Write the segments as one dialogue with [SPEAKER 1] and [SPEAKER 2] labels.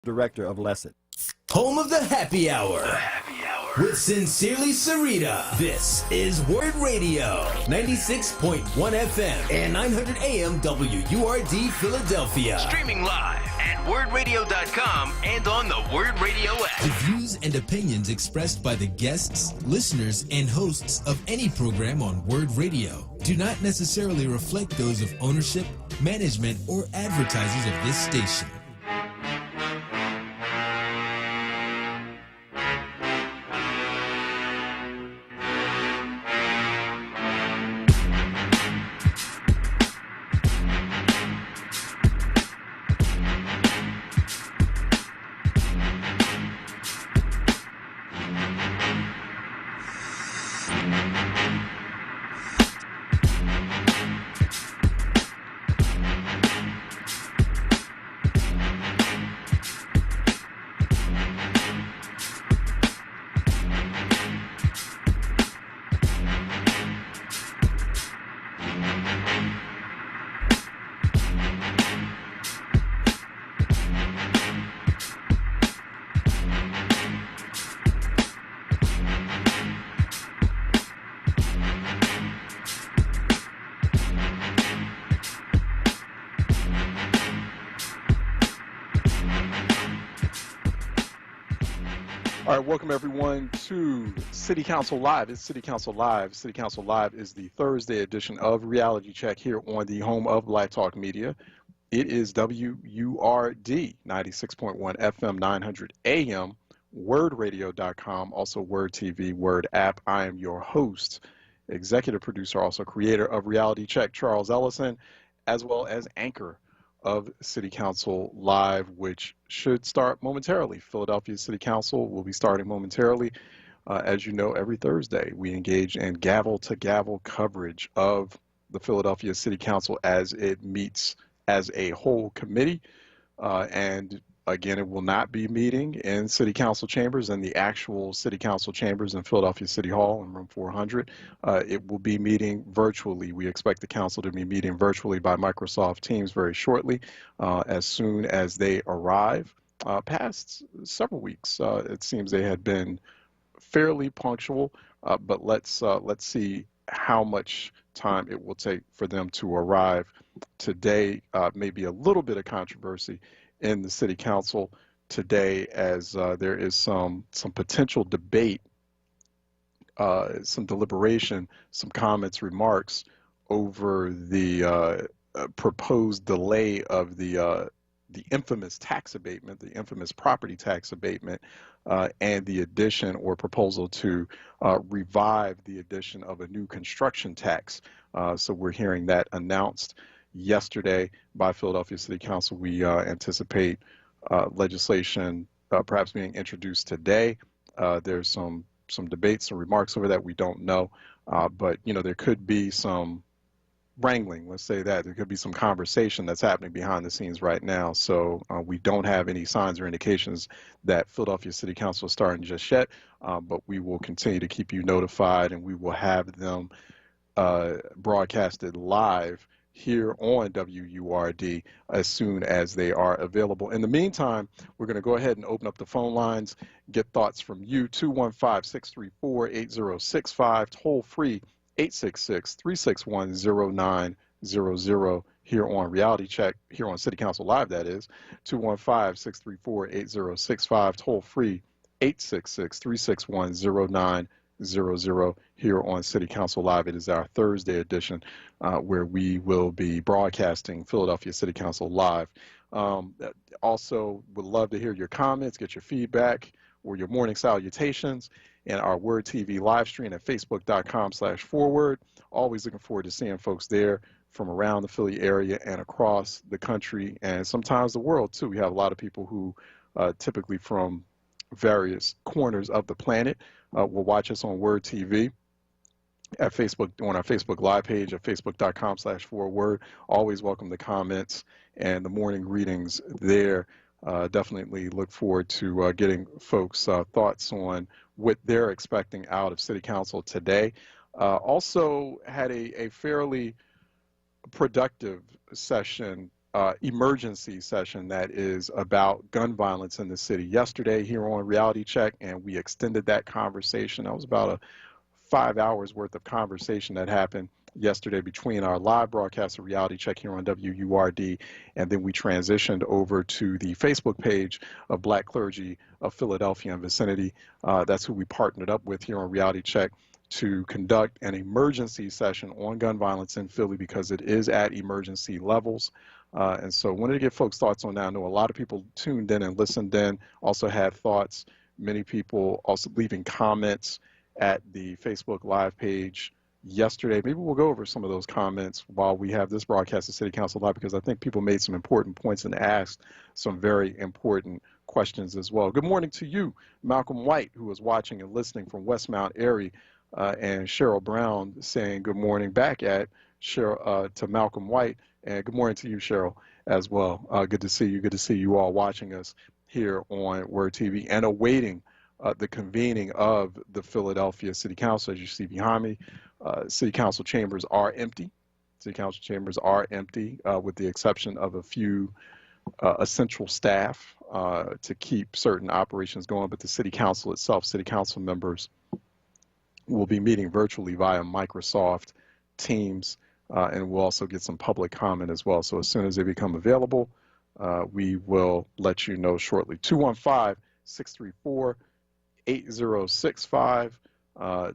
[SPEAKER 1] Director of Lesson.
[SPEAKER 2] Home of the Happy Hour. With Sincerely Sarita. This is WURD Radio, 96.1 FM and 900 AM WURD Philadelphia.
[SPEAKER 3] Streaming live at wordradio.com and on the WURD Radio app.
[SPEAKER 2] The views and opinions expressed by the guests, listeners, and hosts of any program on WURD Radio do not necessarily reflect those of ownership, management, or advertisers of this station.
[SPEAKER 4] All right, welcome everyone to City Council Live. It's City Council Live. City Council Live is the Thursday edition of Reality Check here on the home of Black Talk Media. It is WURD 96.1 FM 900 AM, wordradio.com, also WURD TV, WURD app. I am your host, executive producer, also creator of Reality Check, Charles Ellison, as well as anchor of City Council Live, which should start momentarily. Philadelphia City Council will be starting momentarily. As you know, every Thursday we engage in gavel-to-gavel coverage of the Philadelphia City Council as it meets as a whole committee. And again, it will not be meeting in City Council chambers and the actual City Council chambers in Philadelphia City Hall in room 400. It will be meeting virtually. We expect the council to be meeting virtually by Microsoft Teams very shortly, as soon as they arrive. Past several weeks, it seems they had been fairly punctual, but let's see how much time it will take for them to arrive. Today, maybe a little bit of controversy in the City Council today, as there is some potential debate, some deliberation, some comments, remarks over the proposed delay of the infamous tax abatement, the infamous property tax abatement, and the addition or proposal to revive the addition of a new construction tax. So we're hearing that announced yesterday by Philadelphia City Council. We anticipate legislation perhaps being introduced today. There's some debates and remarks over that. We don't know, but you know, there could be some wrangling, let's say that. There could be some conversation that's happening behind the scenes right now. So we don't have any signs or indications that Philadelphia City Council is starting just yet, but we will continue to keep you notified, and we will have them broadcasted live here on WURD as soon as they are available. In the meantime, we're going to go ahead and open up the phone lines, get thoughts from you. 215-634-8065, toll free 866-361-0900 here on Reality Check, here on City Council Live, that is. 215-634-8065, toll free 866-361-0900 here on City Council Live. It is our Thursday edition where we will be broadcasting Philadelphia City Council Live. Also, would love to hear your comments, get your feedback, or your morning salutations in our WURD TV live stream at facebook.com/forward. Always looking forward to seeing folks there from around the Philly area and across the country, and sometimes the world too. We have a lot of people who typically from various corners of the planet will watch us on WURD TV at Facebook, on our Facebook live page at facebook.com/forward. Always welcome the comments and the morning greetings there. Definitely look forward to getting folks' thoughts on what they're expecting out of City Council today. Also had a fairly productive session emergency session that is about gun violence in the city yesterday here on Reality Check, and we extended that conversation. That was about a 5 hours worth of conversation that happened yesterday between our live broadcast of Reality Check here on WURD, and then we transitioned over to the Facebook page of Black Clergy of Philadelphia and vicinity. That's who we partnered up with here on Reality Check to conduct an emergency session on gun violence in Philly because it is at emergency levels. And so wanted to get folks' thoughts on that. I know a lot of people tuned in and listened in, also had thoughts. Many people also leaving comments at the Facebook Live page yesterday. Maybe we'll go over some of those comments while we have this broadcast of City Council Live, because I think people made some important points and asked some very important questions as well. Good morning to you, Malcolm White, who was watching and listening from Westmount Erie, and Cheryl Brown saying good morning back at Cheryl, to Malcolm White, and good morning to you, Cheryl, as well. Good to see you. Good to see you all watching us here on WURD TV and awaiting the convening of the Philadelphia City Council. As you see behind me, City Council chambers are empty. City Council chambers are empty with the exception of a few essential staff to keep certain operations going, but the City Council itself, City Council members will be meeting virtually via Microsoft Teams, and we'll also get some public comment as well. So as soon as they become available, we will let you know shortly. 215-634-8065,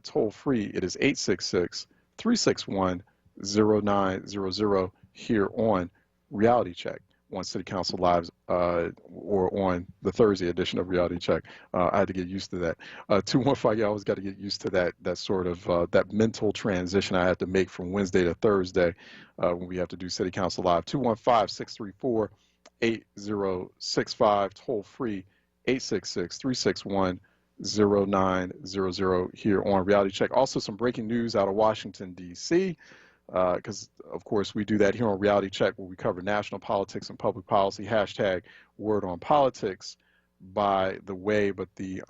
[SPEAKER 4] toll free, it is 866-361-0900 here on Reality Check on City Council Lives, or on the Thursday edition of Reality Check. I had to get used to that. 215, I always got to get used to that sort of that mental transition I had to make from Wednesday to Thursday when we have to do City Council Live. 215-634-8065, toll free, 866-361-0900 here on Reality Check. Also some breaking news out of Washington, D.C., because of course we do that here on Reality Check where we cover national politics and public policy, hashtag word on politics, by the way. But the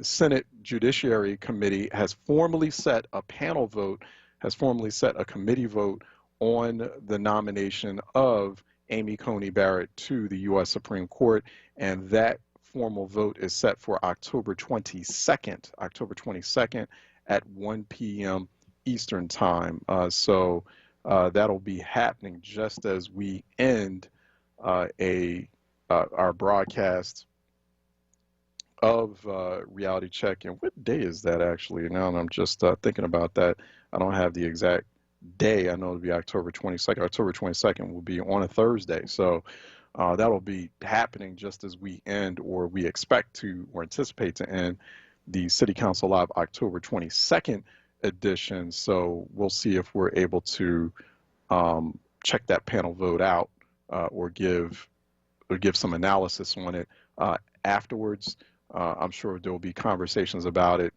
[SPEAKER 4] Senate Judiciary Committee has formally set a panel vote, has formally set a committee vote on the nomination of Amy Coney Barrett to the U.S. Supreme Court, and that formal vote is set for October 22nd at 1 p.m. Eastern time. So that'll be happening just as we end our broadcast of Reality Check. And what day is that actually? Now I'm just thinking about that. I don't have the exact day. I know it'll be October 22nd. October 22nd will be on a Thursday. So that'll be happening just as we end, or we expect to, or anticipate to end, the City Council Live October 22nd edition. So we'll see if we're able to check that panel vote out, or give some analysis on it afterwards. I'm sure there will be conversations about it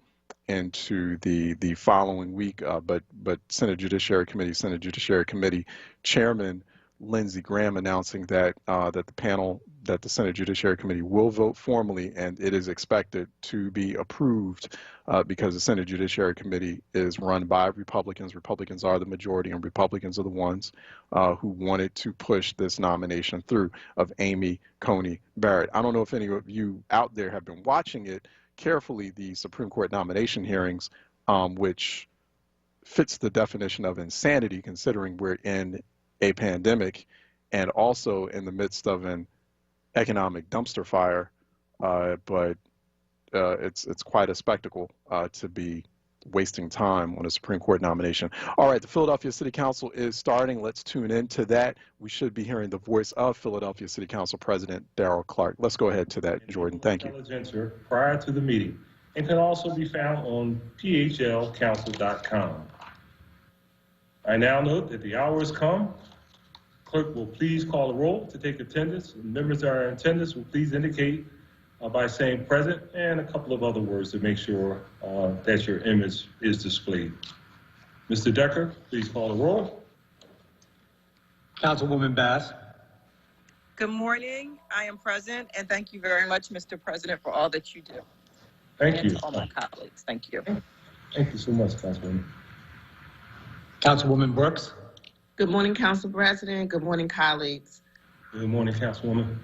[SPEAKER 4] into the following week. But Senate Judiciary Committee Chairman Lindsey Graham announcing that the Senate Judiciary Committee will vote formally, and it is expected to be approved because the Senate Judiciary Committee is run by Republicans. Republicans are the majority, and Republicans are the ones who wanted to push this nomination through of Amy Coney Barrett. I don't know if any of you out there have been watching it carefully, the Supreme Court nomination hearings, which fits the definition of insanity considering we're in a pandemic and also in the midst of an economic dumpster fire, but it's quite a spectacle to be wasting time on a Supreme Court nomination. All right, the Philadelphia City Council is starting. Let's tune into that. We should be hearing the voice of Philadelphia City Council President Darrell Clark. Let's go ahead to that, Jordan. Thank you.
[SPEAKER 1] Prior to the meeting, and can also be found on phlcouncil.com. I now note that the hour has come. Clerk will please call the roll to take attendance. Members that are in attendance will please indicate by saying present and a couple of other words to make sure that your image is displayed. Mr. Decker, please call the roll.
[SPEAKER 5] Councilwoman Bass.
[SPEAKER 6] Good morning. I am present, and thank you very much, Mr. President, for all that you do.
[SPEAKER 1] Thank you.
[SPEAKER 6] To all my colleagues. Thank you.
[SPEAKER 1] Thank you so much, Councilwoman.
[SPEAKER 5] Councilwoman Brooks.
[SPEAKER 7] Good morning, Council President. Good morning, colleagues.
[SPEAKER 1] Good morning, Councilwoman.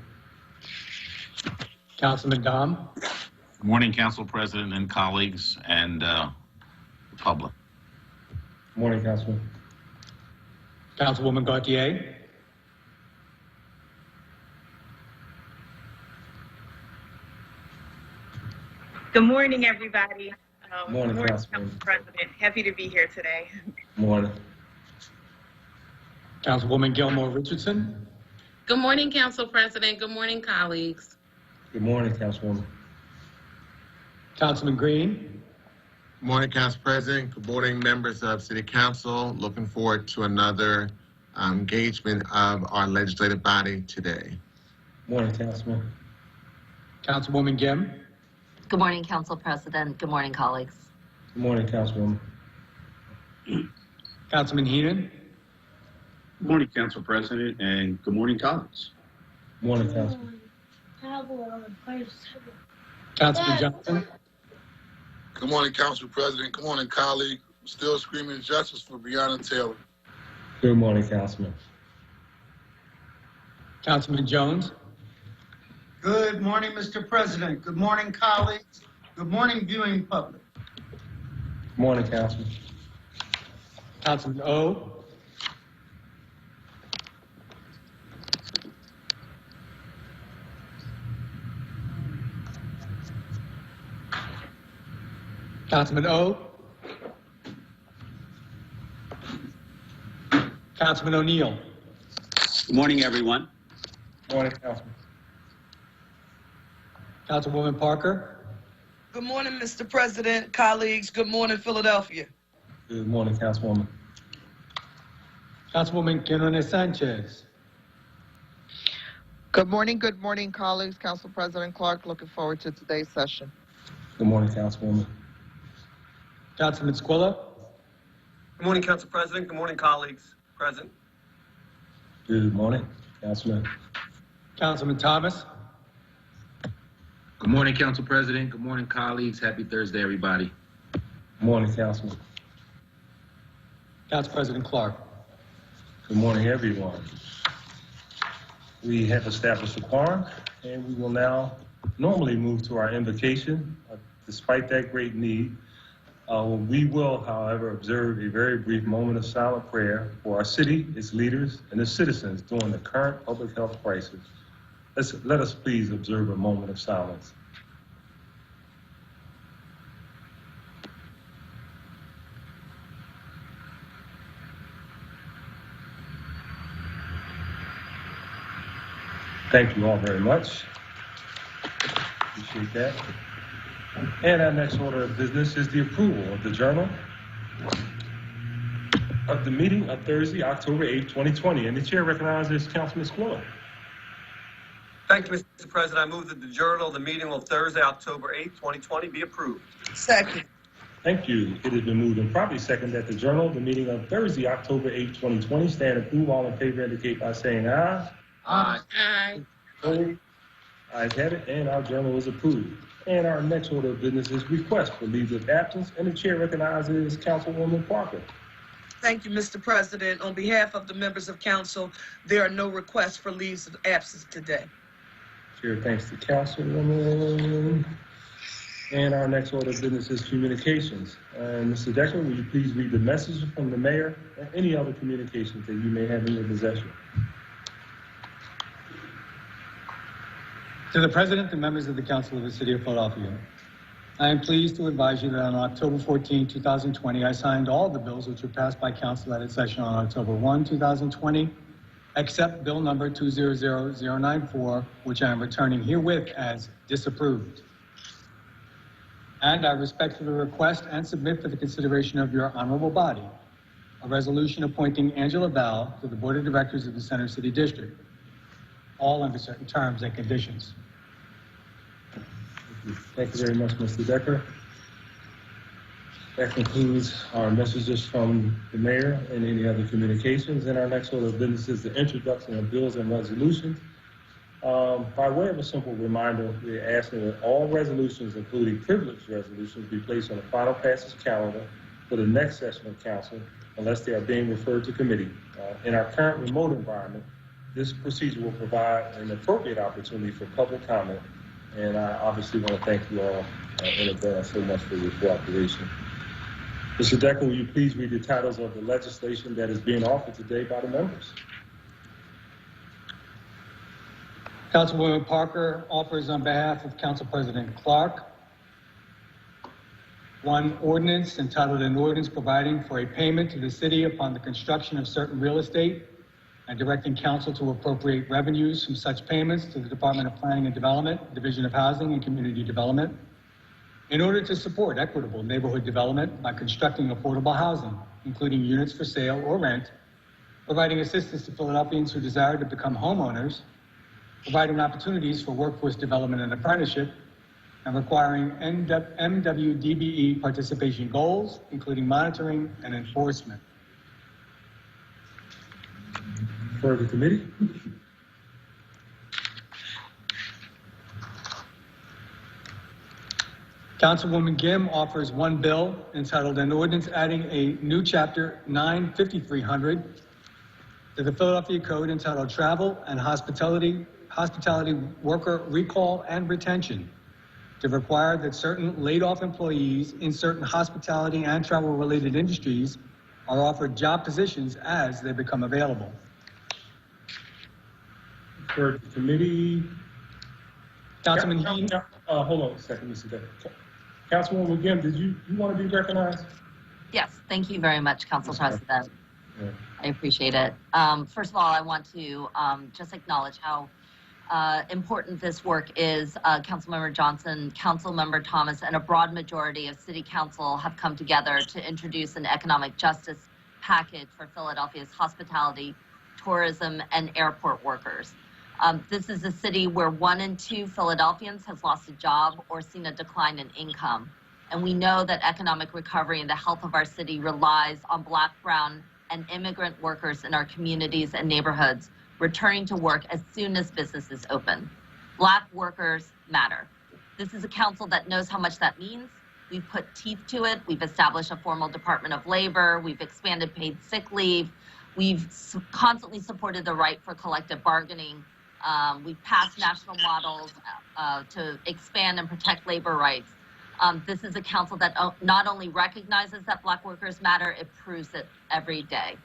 [SPEAKER 5] Councilman Dom.
[SPEAKER 7] Good morning, Council President and colleagues and the public.
[SPEAKER 1] Good morning, Councilwoman.
[SPEAKER 5] Councilwoman Gauthier.
[SPEAKER 8] Good morning, everybody.
[SPEAKER 1] Morning,
[SPEAKER 8] Council
[SPEAKER 1] Councilwoman.
[SPEAKER 8] President. Happy to be here today.
[SPEAKER 1] Morning.
[SPEAKER 5] Councilwoman Gilmore Richardson.
[SPEAKER 9] Good morning, Council President. Good morning, colleagues.
[SPEAKER 1] Good morning, Councilwoman.
[SPEAKER 5] Councilman Green.
[SPEAKER 10] Good morning, Council President. Good morning, members of City Council. Looking forward to another engagement of our legislative body today.
[SPEAKER 1] Morning, Councilman.
[SPEAKER 5] Councilwoman Gim.
[SPEAKER 11] Good morning, Council President. Good morning, colleagues.
[SPEAKER 1] Good morning, Councilwoman.
[SPEAKER 5] Councilman Heenan.
[SPEAKER 12] Good morning, Council President, and good morning, colleagues.
[SPEAKER 1] Morning, Councilman.
[SPEAKER 5] Councilman Johnson.
[SPEAKER 13] Good morning, Council President. Good morning, colleague. Still screaming justice for Breonna Taylor.
[SPEAKER 1] Good morning, Councilman.
[SPEAKER 5] Councilman Jones.
[SPEAKER 14] Good morning, Mr. President. Good morning, colleagues. Good morning, viewing public.
[SPEAKER 1] Good morning, Councilman.
[SPEAKER 5] Councilman O. Councilman O. Councilman O'Neill.
[SPEAKER 12] Good morning, everyone.
[SPEAKER 1] Good morning, Councilman.
[SPEAKER 5] Councilwoman Parker.
[SPEAKER 6] Good morning, Mr. President, colleagues. Good morning, Philadelphia.
[SPEAKER 1] Good morning, Councilwoman.
[SPEAKER 5] Councilwoman Quinones Sanchez.
[SPEAKER 15] Good morning, colleagues. Council President Clark, looking forward to today's session.
[SPEAKER 1] Good morning, Councilwoman.
[SPEAKER 5] Councilman Squilla.
[SPEAKER 16] Good morning, Council President. Good morning, colleagues. Present.
[SPEAKER 1] Good morning, Councilman.
[SPEAKER 5] Councilman Thomas.
[SPEAKER 7] Good morning, Council President. Good morning, colleagues. Happy Thursday, everybody.
[SPEAKER 1] Good morning, Councilman.
[SPEAKER 5] Council President Clark.
[SPEAKER 1] Good morning, everyone. We have established a quorum, and we will now normally move to our invocation. Despite that great need, we will, however, observe a very brief moment of silent prayer for our city, its leaders, and its citizens during the current public health crisis. Let us please observe a moment of silence. Thank you all very much. Appreciate that. And our next order of business is the approval of the journal of the meeting of Thursday, October 8, 2020. And the chair recognizes Councilman Squilla.
[SPEAKER 16] Thank you, Mr. President. I move that the journal of the meeting of Thursday, October 8, 2020 be approved.
[SPEAKER 6] Second.
[SPEAKER 1] Thank you. It has been moved and properly second that the journal of the meeting of Thursday, October 8, 2020 stand approved. All in favor indicate by saying aye.
[SPEAKER 16] Aye.
[SPEAKER 9] Aye.
[SPEAKER 1] Opposed? Ayes have it, and our journal is approved. And our next order of business is request for leaves of absence, and the chair recognizes Councilwoman Parker.
[SPEAKER 6] Thank you, Mr. President. On behalf of the members of council, there are no requests for leaves of absence today.
[SPEAKER 1] Chair thanks the Councilwoman. And our next order of business is communications. And Mr. Decker, will you please read the message from the mayor and any other communications that you may have in your possession?
[SPEAKER 5] To the President and members of the Council of the City of Philadelphia, I am pleased to advise you that on October 14, 2020, I signed all the bills which were passed by Council at its session on October 1, 2020, except Bill number 200094, which I am returning herewith as disapproved. And I respectfully request and submit for the consideration of your honorable body a resolution appointing Angela Bell to the Board of Directors of the Center City District, all under certain terms and conditions.
[SPEAKER 1] Thank you very much, Mr. Decker. That concludes our messages from the mayor and any other communications. And our next order of business is the introduction of bills and resolutions. By way of a simple reminder, we're asking that all resolutions, including privileged resolutions, be placed on the final passage calendar for the next session of council, unless they are being referred to committee. In our current remote environment, This procedure will provide an appropriate opportunity for public comment, and I obviously want to thank you all in advance so much for your cooperation. Mr. Decker, will you please read the titles of the legislation that is being offered today by the members?
[SPEAKER 5] Councilwoman Parker offers on behalf of Council President Clark one ordinance entitled an ordinance providing for a payment to the city upon the construction of certain real estate and directing council to appropriate revenues from such payments to the Department of Planning and Development, Division of Housing and Community Development, in order to support equitable neighborhood development by constructing affordable housing, including units for sale or rent, providing assistance to Philadelphians who desire to become homeowners, providing opportunities for workforce development and apprenticeship, and requiring MWDBE participation goals, including monitoring and enforcement.
[SPEAKER 1] For the committee.
[SPEAKER 5] Councilwoman Gim offers one bill entitled an ordinance adding a new chapter 95300 to the Philadelphia Code entitled Travel and Hospitality Worker Recall and Retention, to require that certain laid-off employees in certain hospitality and travel-related industries are offered job positions as they become available.
[SPEAKER 1] For the committee.
[SPEAKER 5] Councilman Heaney.
[SPEAKER 1] Hold on a second, Mr. Decker. Councilwoman again, did you want to be recognized?
[SPEAKER 11] Yes, thank you very much, Council President.
[SPEAKER 1] Yeah.
[SPEAKER 11] I appreciate it. First of all, I want to just acknowledge how important this work is. Councilmember Johnson, Councilmember Thomas, and a broad majority of City Council have come together to introduce an economic justice package for Philadelphia's hospitality, tourism, and airport workers. This is a city where 1 in 2 Philadelphians has lost a job or seen a decline in income. And we know that economic recovery and the health of our city relies on Black, brown, and immigrant workers in our communities and neighborhoods returning to work as soon as businesses open. Black workers matter. This is a council that knows how much that means. We've put teeth to it. We've established a formal Department of Labor. We've expanded paid sick leave. We've constantly supported the right for collective bargaining. We've passed national models to expand and protect labor rights. This is a council that not only recognizes that Black workers matter, it proves it every day.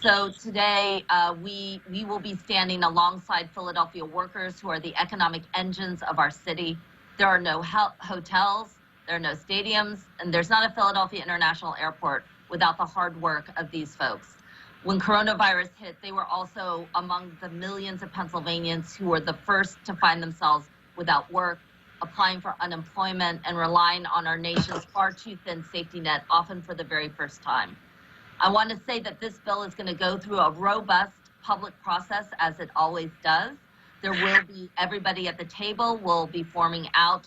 [SPEAKER 11] So today, we will be standing alongside Philadelphia workers who are the economic engines of our city. There are no hotels, there are no stadiums, and there's not a Philadelphia International Airport without the hard work of these folks. When coronavirus hit, they were also among the millions of Pennsylvanians who were the first to find themselves without work, applying for unemployment, and relying on our nation's far too thin safety net, often for the very first time. I want to say that this bill is going to go through a robust public process, as it always does. There will be everybody at the table. We'll be forming out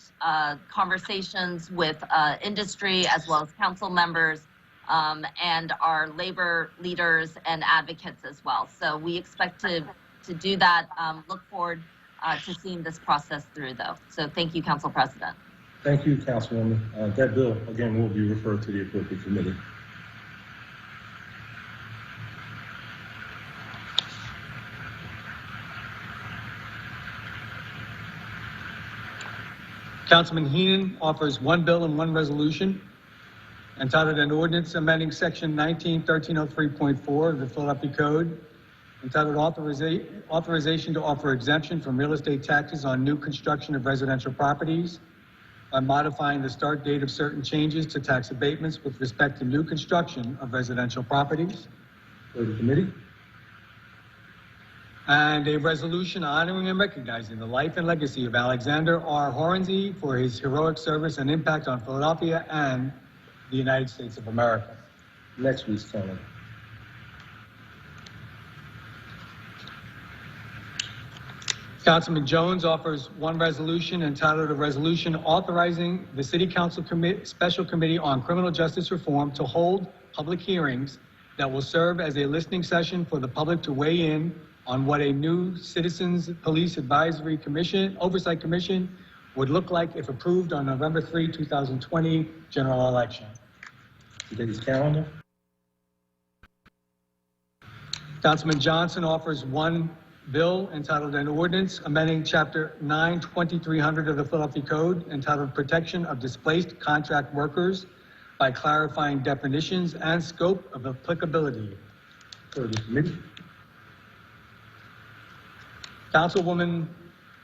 [SPEAKER 11] conversations with industry as well as council members and our labor leaders and advocates as well. So we expect to do that. Look forward to seeing this process through, though. So thank you, Council President.
[SPEAKER 1] Thank you, Councilwoman. That bill, again, will be referred to the appropriate committee.
[SPEAKER 5] Councilman Heenan offers one bill and one resolution entitled an ordinance amending section 19-1303.4 of the Philadelphia Code entitled authorization to offer exemption from real estate taxes on new construction of residential properties by modifying the start date of certain changes to tax abatements with respect to new construction of residential properties.
[SPEAKER 1] For the committee.
[SPEAKER 5] And a resolution honoring and recognizing the life and legacy of Alexander R. Hornsey for his heroic service and impact on Philadelphia and the United States of America.
[SPEAKER 1] Next week's calendar.
[SPEAKER 5] Councilman Jones offers one resolution entitled a resolution authorizing the City Council Special Committee on Criminal Justice Reform to hold public hearings that will serve as a listening session for the public to weigh in on what a new Citizens Police Advisory Commission, Oversight Commission would look like if approved on November 3, 2020 general election.
[SPEAKER 1] Today's calendar.
[SPEAKER 5] Councilman Johnson offers one bill entitled an ordinance amending Chapter 92300 of the Philadelphia Code entitled Protection of Displaced Contract Workers by clarifying definitions and scope of applicability.
[SPEAKER 1] For the committee.
[SPEAKER 5] Councilwoman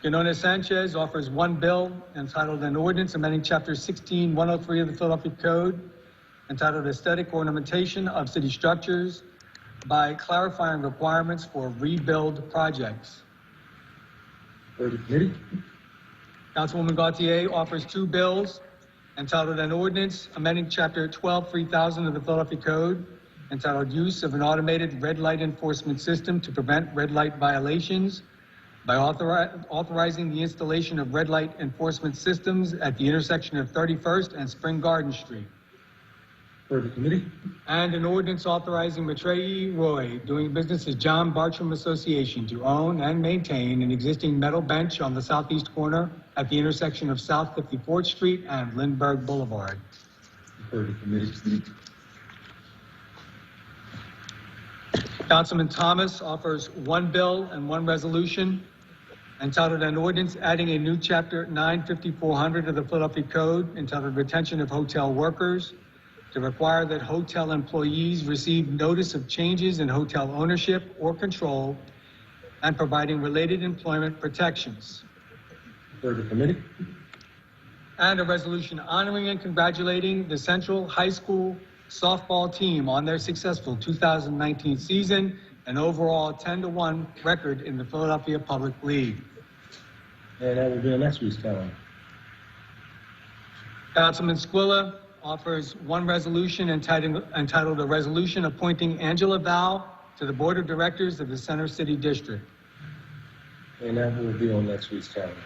[SPEAKER 5] Guinones Sanchez offers one bill entitled an ordinance amending Chapter 16103 of the Philadelphia Code entitled Aesthetic Ornamentation of City Structures by clarifying requirements for rebuild projects.
[SPEAKER 1] For the committee.
[SPEAKER 5] Councilwoman Gautier offers two bills entitled an ordinance amending Chapter 12-3000 of the Philadelphia Code entitled Use of an Automated Red Light Enforcement System to Prevent Red Light Violations by authorizing the installation of red light enforcement systems at the intersection of 31st and Spring Garden Street.
[SPEAKER 1] For the committee.
[SPEAKER 5] And an ordinance authorizing Matrei Roy, doing business as John Bartram Association, to own and maintain an existing metal bench on the southeast corner at the intersection of South 54th Street and Lindbergh Boulevard.
[SPEAKER 1] For the committee.
[SPEAKER 5] Councilman Thomas offers one bill and one resolution entitled an ordinance adding a new Chapter 95400 of the Philadelphia Code entitled Retention of Hotel Workers to require that hotel employees receive notice of changes in hotel ownership or control and providing related employment protections.
[SPEAKER 1] For the committee.
[SPEAKER 5] And a resolution honoring and congratulating the Central High School softball team on their successful 2019 season and overall 10-1 record in the Philadelphia Public League.
[SPEAKER 1] And that will be on next week's calendar.
[SPEAKER 5] Councilman Squilla offers one resolution entitled a resolution appointing Angela Val to the Board of Directors of the Center City District.
[SPEAKER 1] And that will be on next week's calendar.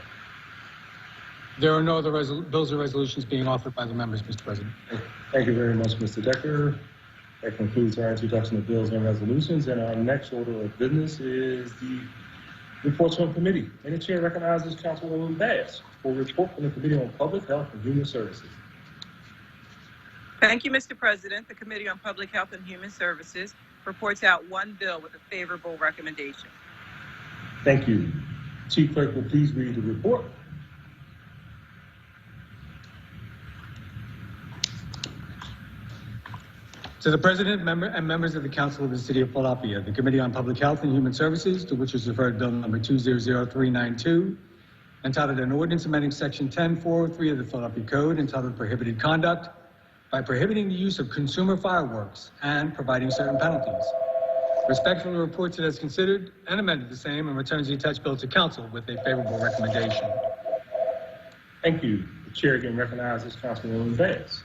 [SPEAKER 5] There are no other bills or resolutions being offered by the members, Mr. President.
[SPEAKER 1] Thank you very much, Mr. Decker. That concludes our introduction of bills and resolutions. And our next order of business is the reports from committee. And the chair recognizes Councilwoman Bass for a report from the Committee on Public Health and Human Services.
[SPEAKER 17] Thank you, Mr. President. The Committee on Public Health and Human Services reports out one bill with a favorable recommendation.
[SPEAKER 1] Thank you. Chief Clerk will please read the report.
[SPEAKER 5] To the President and members of the Council of the City of Philadelphia, the Committee on Public Health and Human Services, to which is referred Bill number 200392, entitled an ordinance amending Section 10403 of the Philadelphia Code entitled Prohibited Conduct by prohibiting the use of consumer fireworks and providing certain penalties. Respectfully reports it as considered and amended the same and returns the attached bill to Council with a favorable recommendation.
[SPEAKER 1] Thank you. The chair again recognizes Councilwoman Bass.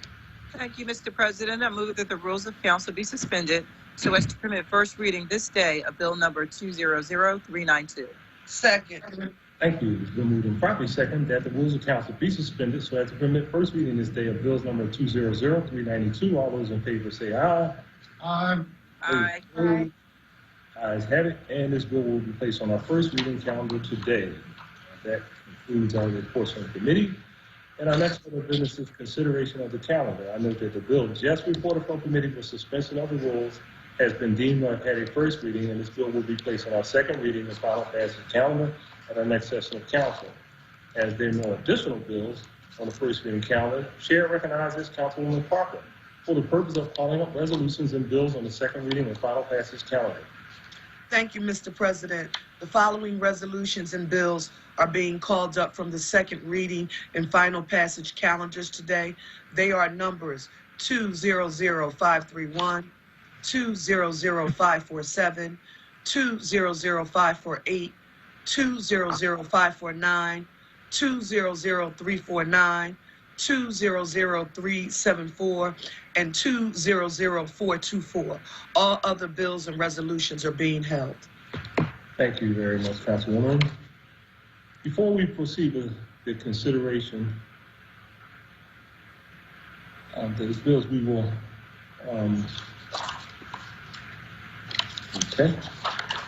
[SPEAKER 17] Thank you, Mr. President. I move that the rules of council be suspended so as to permit first reading this day of bill number 200392.
[SPEAKER 6] Second.
[SPEAKER 1] Thank you. It's been moved and properly second that the rules of council be suspended so as to permit first reading this day of bills number 200392. All those in favor say aye.
[SPEAKER 14] Aye.
[SPEAKER 17] Aye.
[SPEAKER 1] Aye. Ayes have it, and this bill will be placed on our first reading calendar today. That concludes our reports from the committee. And our next order of business is consideration of the calendar. I note that the bill just reported from committee for suspension of the rules has been deemed to have had a first reading, and this bill will be placed on our second reading and final passage calendar at our next session of council. As there are no additional bills on the first reading calendar, Chair recognizes Councilwoman Parker for the purpose of calling up resolutions and bills on the second reading and final passage calendar.
[SPEAKER 6] Thank you, Mr. President. The following resolutions and bills are being called up from the second reading and final passage calendars today. They are numbers 200531, 200547, 200548, 200549, 200349, 200374, and 200424. All other bills and resolutions are being held.
[SPEAKER 1] Thank you very much, Councilwoman. Before we proceed with the consideration of these bills, we will,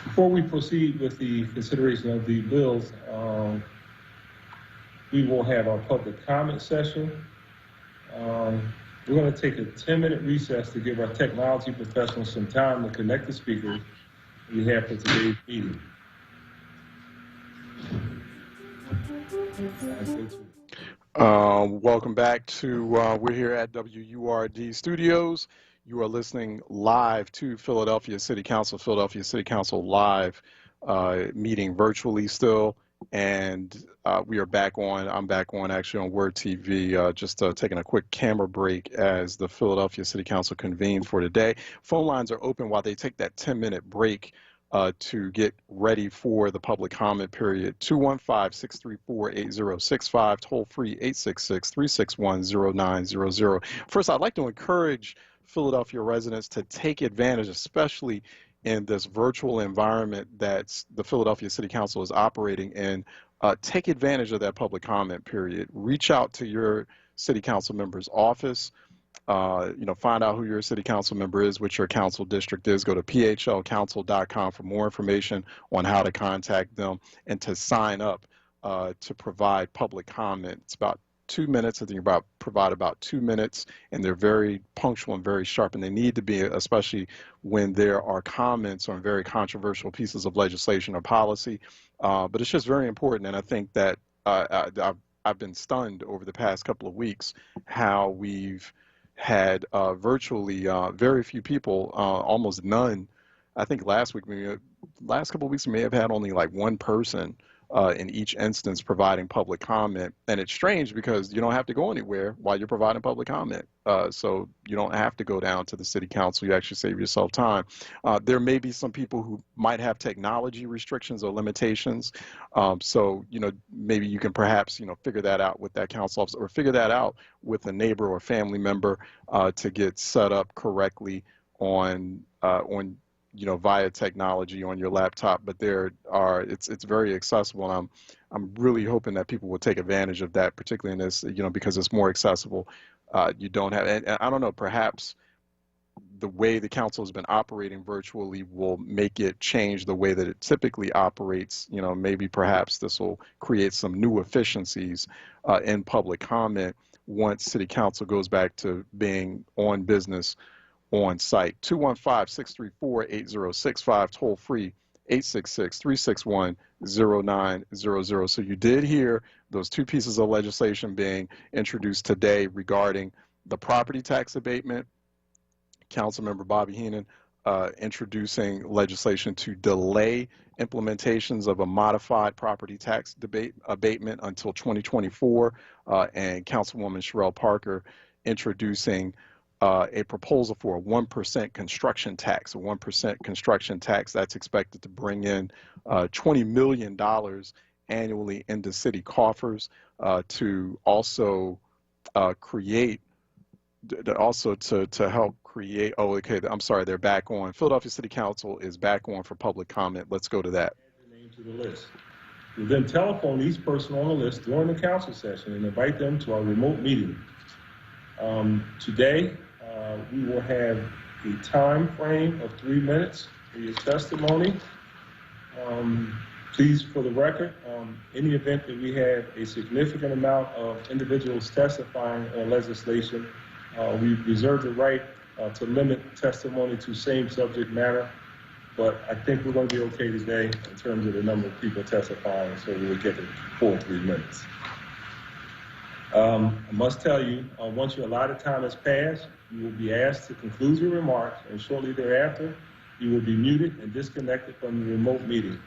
[SPEAKER 1] Before we proceed with the consideration of the bills, we will have our public comment session. We're going to take a 10-minute recess to give our technology professionals some time to connect the speakers we have for today's meeting.
[SPEAKER 4] Welcome back to, we're here at WURD Studios. You are listening live to Philadelphia City Council Live, meeting virtually still. And we are back on, I'm back on actually on WURD TV, just taking a quick camera break as the Philadelphia City Council convened for today. Phone lines are open while they take that 10-minute break to get ready for the public comment period. 215-634-8065, toll free 866-361-0900. First, I'd like to encourage Philadelphia residents to take advantage, especially in this virtual environment that the Philadelphia City Council is operating in. Take advantage of that public comment period. Reach out to your city council member's office. Find out who your city council member is, which your council district is. Go to phlcouncil.com for more information on how to contact them and to sign up to provide public comment. It's about 2 minutes. I think provide about 2 minutes, and they're very punctual and very sharp, and they need to be, especially when there are comments on very controversial pieces of legislation or policy. But it's just very important, and I think that I've been stunned over the past couple of weeks how we've had virtually very few people, almost none. I think last couple of weeks we may have had only like one person in each instance providing public comment. And it's strange because you don't have to go anywhere while you're providing public comment. So you don't have to go down to the city council. You actually save yourself time. There may be some people who might have technology restrictions or limitations. So, maybe you can perhaps, figure that out with that council officer, or figure that out with a neighbor or family member to get set up correctly on via technology on your laptop. But it's very accessible, and I'm really hoping that people will take advantage of that, particularly in this, because it's more accessible. You don't have, and I don't know, perhaps the way the council has been operating virtually will make it change the way that it typically operates. Maybe perhaps this will create some new efficiencies in public comment once city council goes back to being on business on site. 215-634-8065, toll free 866-361-0900. So you did hear those two pieces of legislation being introduced today regarding the property tax abatement. Councilmember Bobby Heenan introducing legislation to delay implementations of a modified property tax abatement until 2024, and Councilwoman Sherelle Parker introducing a proposal for a 1% construction tax. A 1% construction tax that's expected to bring in $20 million annually into city coffers to also create, to help create, I'm sorry, they're back on. Philadelphia City Council is back on for public comment. Let's go to that.
[SPEAKER 1] Name to the list. We'll then telephone each person on the list during the council session and invite them to our remote meeting. Today, we will have a time frame of 3 minutes for your testimony. Please, for the record, in the event that we have a significant amount of individuals testifying on legislation, we reserve the right to limit testimony to same subject matter. But I think we're going to be okay today in terms of the number of people testifying, so we'll get the full 3 minutes. I must tell you, once your allotted time has passed, you will be asked to conclude your remarks, and shortly thereafter, you will be muted and disconnected from the remote meeting.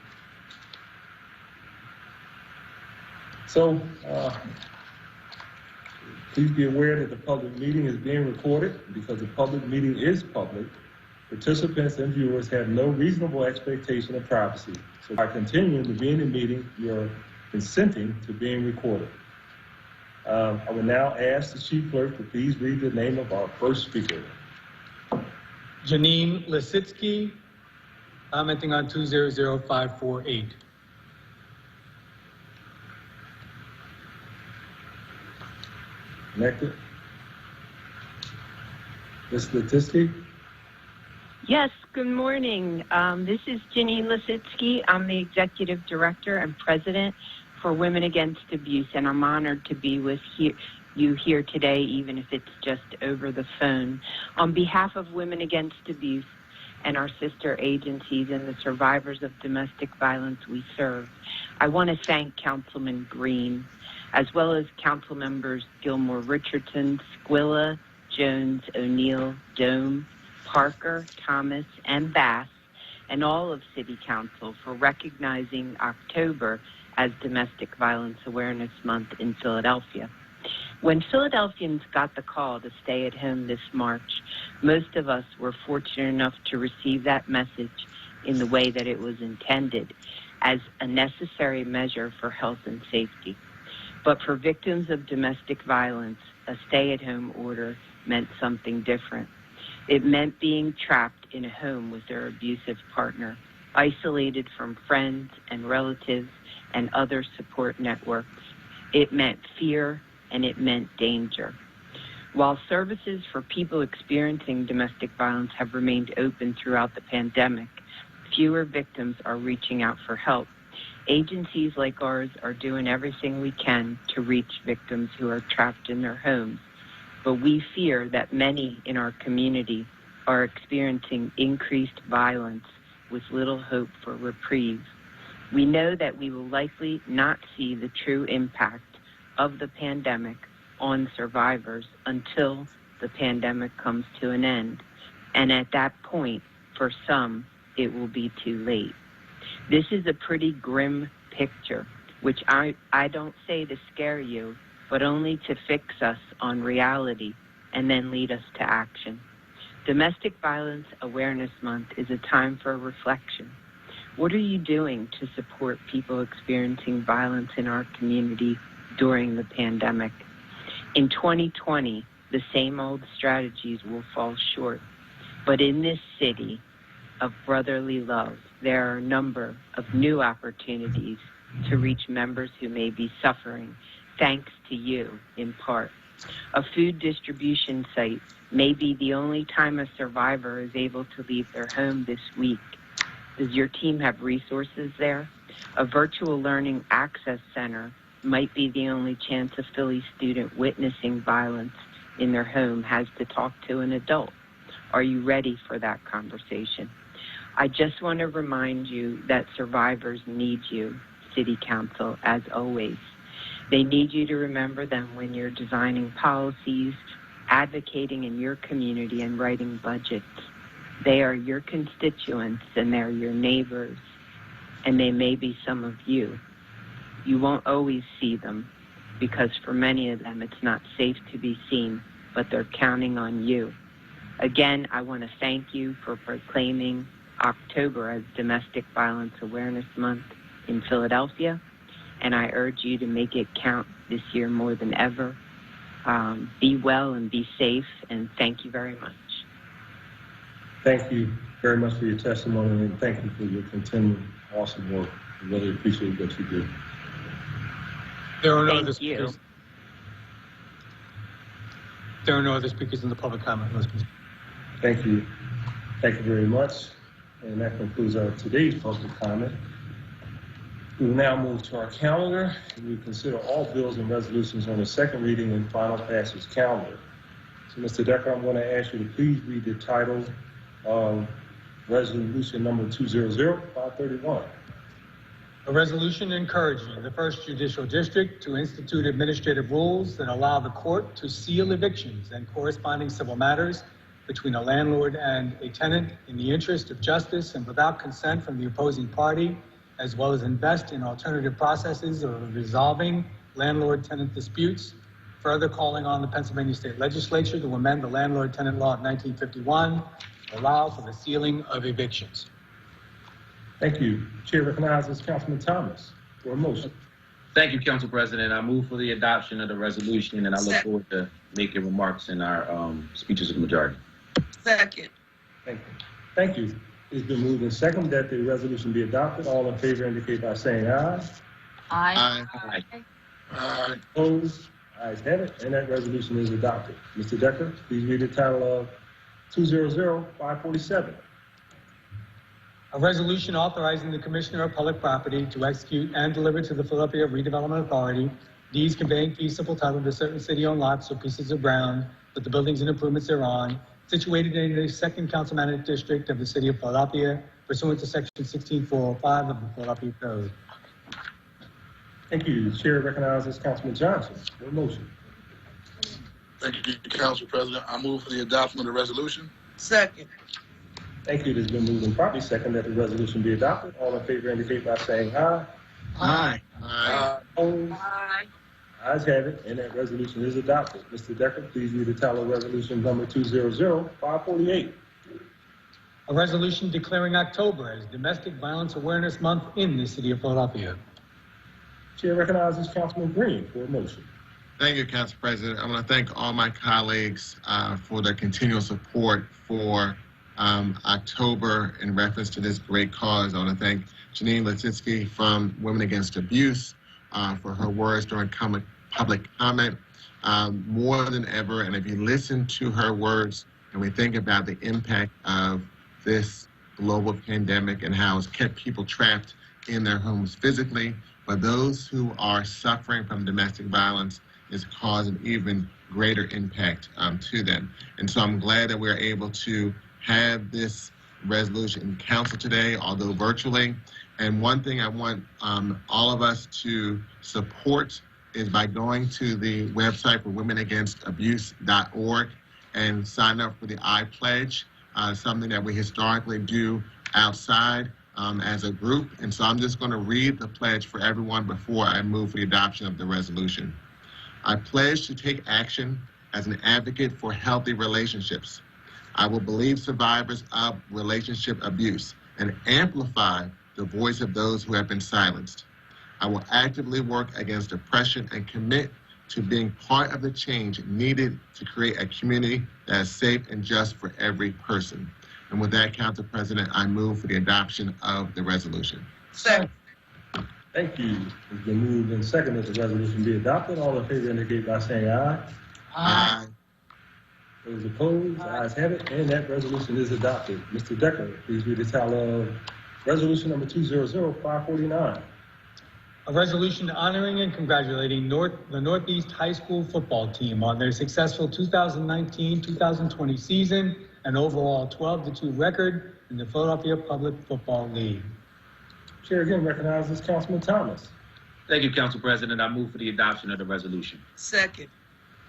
[SPEAKER 1] So, please be aware that the public meeting is being recorded. Because the public meeting is public, participants and viewers have no reasonable expectation of privacy. So by continuing to be in the meeting, you're consenting to being recorded. I will now ask the chief clerk to please read the name of our first speaker.
[SPEAKER 5] Janine Lisitsky, commenting on 200548.
[SPEAKER 1] Connected. Ms. Lisitsky?
[SPEAKER 18] Yes, good morning. This is Janine Lisitsky. I'm the Executive Director and President for Women Against Abuse, and I'm honored to be with you here today, even if it's just over the phone. On behalf of Women Against Abuse and our sister agencies and the survivors of domestic violence we serve, I want to thank Councilman Green as well as council members Gilmore Richardson, Squilla, Jones, O'Neill, Dome, Parker, Thomas, and Bass, and all of City Council for recognizing October as Domestic Violence Awareness Month in Philadelphia. When Philadelphians got the call to stay at home this March, most of us were fortunate enough to receive that message in the way that it was intended, as a necessary measure for health and safety. But for victims of domestic violence, a stay-at-home order meant something different. It meant being trapped in a home with their abusive partner, isolated from friends and relatives and other support networks. It meant fear, and it meant danger. While services for people experiencing domestic violence have remained open throughout the pandemic, fewer victims are reaching out for help. Agencies like ours are doing everything we can to reach victims who are trapped in their homes, but we fear that many in our community are experiencing increased violence with little hope for reprieve. We know that we will likely not see the true impact of the pandemic on survivors until the pandemic comes to an end. And at that point, for some, it will be too late. This is a pretty grim picture, which I don't say to scare you, but only to fix us on reality and then lead us to action. Domestic Violence Awareness Month is a time for reflection. What are you doing to support people experiencing violence in our community during the pandemic? In 2020, the same old strategies will fall short. But in this city of brotherly love, there are a number of new opportunities to reach members who may be suffering, thanks to you, in part. A food distribution site may be the only time a survivor is able to leave their home this week. Does your team have resources there? A virtual learning access center might be the only chance a Philly student witnessing violence in their home has to talk to an adult. Are you ready for that conversation? I just want to remind you that survivors need you, City Council, as always. They need you to remember them when you're designing policies, advocating in your community, and writing budgets. They are your constituents, and they're your neighbors, and they may be some of you. You won't always see them, because for many of them it's not safe to be seen, but they're counting on you. Again, I want to thank you for proclaiming October as Domestic Violence Awareness Month in Philadelphia, and I urge you to make it count this year more than ever. Be well and be safe, and thank you very much.
[SPEAKER 1] Thank you very much for your testimony, and thank you for your continued awesome work. I really appreciate what you do.
[SPEAKER 5] There are no other speakers. There are no other speakers in the public comment list.
[SPEAKER 1] Thank you. Thank you very much. And that concludes our today's public comment. We will now move to our calendar, and we consider all bills and resolutions on the second reading and final passage calendar. So, Mr. Decker, I'm going to ask you to please read the title of resolution number 200-531.
[SPEAKER 5] A resolution encouraging the First Judicial District to institute administrative rules that allow the court to seal evictions and corresponding civil matters between a landlord and a tenant in the interest of justice and without consent from the opposing party, as well as invest in alternative processes of resolving landlord-tenant disputes, further calling on the Pennsylvania State Legislature to amend the Landlord-Tenant Law of 1951 to allow for the sealing of evictions.
[SPEAKER 1] Thank you. Chair recognizes Councilman Thomas for a motion.
[SPEAKER 7] Thank you, Council President. I move for the adoption of the resolution, and I look forward to making remarks in our speeches of the majority.
[SPEAKER 6] Second.
[SPEAKER 1] Thank you. Thank you. It's been moved and seconded that the resolution be adopted. All in favor indicate by saying aye.
[SPEAKER 11] Aye.
[SPEAKER 7] Aye.
[SPEAKER 13] Aye.
[SPEAKER 1] Opposed? Ayes have it, and that resolution is adopted. Mr. Decker, please read the title of 200-547.
[SPEAKER 5] A resolution authorizing the Commissioner of Public Property to execute and deliver to the Philadelphia Redevelopment Authority deeds conveying fee simple title to certain city-owned lots or pieces of ground with the buildings and improvements thereon, situated in the second council managed district of the city of Philadelphia, pursuant to section 16405 of the Philadelphia Code.
[SPEAKER 1] Thank you. The chair recognizes Councilman Johnson for a motion.
[SPEAKER 13] Thank you, Council President. I move for the adoption of the resolution.
[SPEAKER 6] Second.
[SPEAKER 1] Thank you. It has been moved and properly second that the resolution be adopted. All in favor indicate by saying aye.
[SPEAKER 14] Aye.
[SPEAKER 1] Opposed? Ayes have it, and that resolution is adopted. Mr. Decker, please read the title of resolution number 200548.
[SPEAKER 5] A resolution declaring October as Domestic Violence Awareness Month in the city of Philadelphia.
[SPEAKER 1] Chair recognizes Councilman Green for a motion.
[SPEAKER 10] Thank you, Council President. I want to thank all my colleagues for their continual support for October in reference to this great cause. I want to thank Janine Lasitsky from Women Against Abuse for her words during public comment. More than ever, and if you listen to her words and we think about the impact of this global pandemic and how it's kept people trapped in their homes physically, but those who are suffering from domestic violence is causing even greater impact to them. And so I'm glad that we're able to have this resolution in council today, although virtually. And one thing I want all of us to support is by going to the website for womenagainstabuse.org and sign up for the I Pledge, something that we historically do outside as a group. And so I'm just going to read the pledge for everyone before I move for the adoption of the resolution. I pledge to take action as an advocate for healthy relationships. I will believe survivors of relationship abuse and amplify the voice of those who have been silenced. I will actively work against oppression and commit to being part of the change needed to create a community that is safe and just for every person. And with that, Council President, I move for the adoption of the resolution.
[SPEAKER 6] Second.
[SPEAKER 1] Thank you. It's been moved and seconded that the resolution be adopted. All in favor indicate by saying aye.
[SPEAKER 10] Aye.
[SPEAKER 1] Those opposed, ayes have it, and that resolution is adopted. Mr. Decker, please read the title of resolution number 200549.
[SPEAKER 5] A resolution honoring and congratulating the Northeast High School football team on their successful 2019-2020 season and overall 12-2 record in the Philadelphia Public Football League.
[SPEAKER 1] Chair again recognizes Councilman Thomas.
[SPEAKER 7] Thank you, Council President. I move for the adoption of the resolution.
[SPEAKER 6] Second.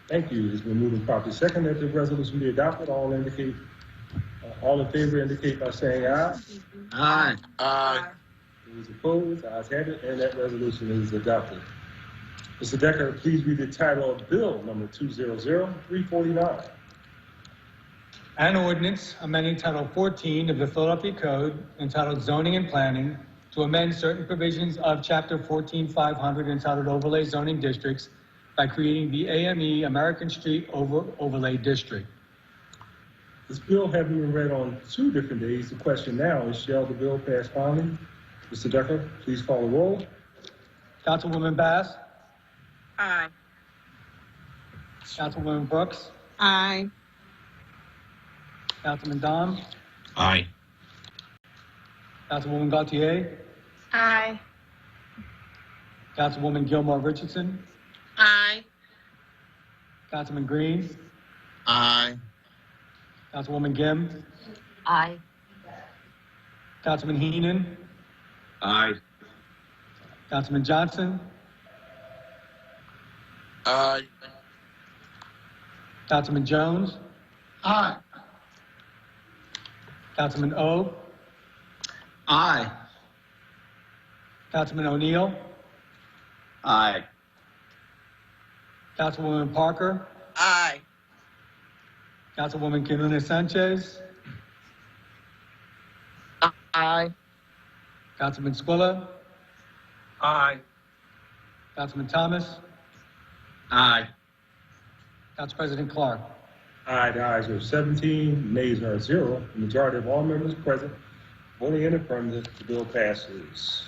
[SPEAKER 1] Thank you. It's been moved and properly second that the resolution be adopted. All in favor indicate by saying aye.
[SPEAKER 14] Aye.
[SPEAKER 13] Aye.
[SPEAKER 1] Those opposed, ayes have it, and that resolution is adopted. Mr. Decker, please read the title of bill number 200349.
[SPEAKER 5] An ordinance amending Title 14 of the Philadelphia Code entitled Zoning and Planning to amend certain provisions of Chapter 14500 entitled Overlay Zoning Districts by creating the AME American Street Overlay District.
[SPEAKER 1] This bill having been read on 2 different days, the question now is, shall the bill pass finally? Mr. Decker, please call the roll.
[SPEAKER 5] Councilwoman Bass.
[SPEAKER 17] Aye.
[SPEAKER 5] Councilwoman Brooks.
[SPEAKER 17] Aye.
[SPEAKER 5] Councilman Dom.
[SPEAKER 7] Aye.
[SPEAKER 5] Councilwoman Gautier.
[SPEAKER 8] Aye.
[SPEAKER 5] Councilwoman Gilmore Richardson.
[SPEAKER 9] Aye.
[SPEAKER 5] Councilman Green.
[SPEAKER 10] Aye.
[SPEAKER 5] Councilwoman Gim.
[SPEAKER 11] Aye.
[SPEAKER 5] Councilman Heenan.
[SPEAKER 7] Aye.
[SPEAKER 5] Councilman Johnson.
[SPEAKER 13] Aye.
[SPEAKER 5] Councilman Jones.
[SPEAKER 14] Aye.
[SPEAKER 5] Councilman O.
[SPEAKER 14] Aye.
[SPEAKER 5] Councilman O'Neill.
[SPEAKER 14] Aye.
[SPEAKER 5] Councilwoman Parker.
[SPEAKER 6] Aye.
[SPEAKER 5] Councilwoman Quinones Sanchez.
[SPEAKER 15] Aye.
[SPEAKER 5] Councilman Squilla.
[SPEAKER 16] Aye.
[SPEAKER 5] Councilman Thomas.
[SPEAKER 7] Aye.
[SPEAKER 5] Council President Clark.
[SPEAKER 1] Aye, the ayes are 17, nays are 0. The majority of all members present voting in affirmative, the bill passes.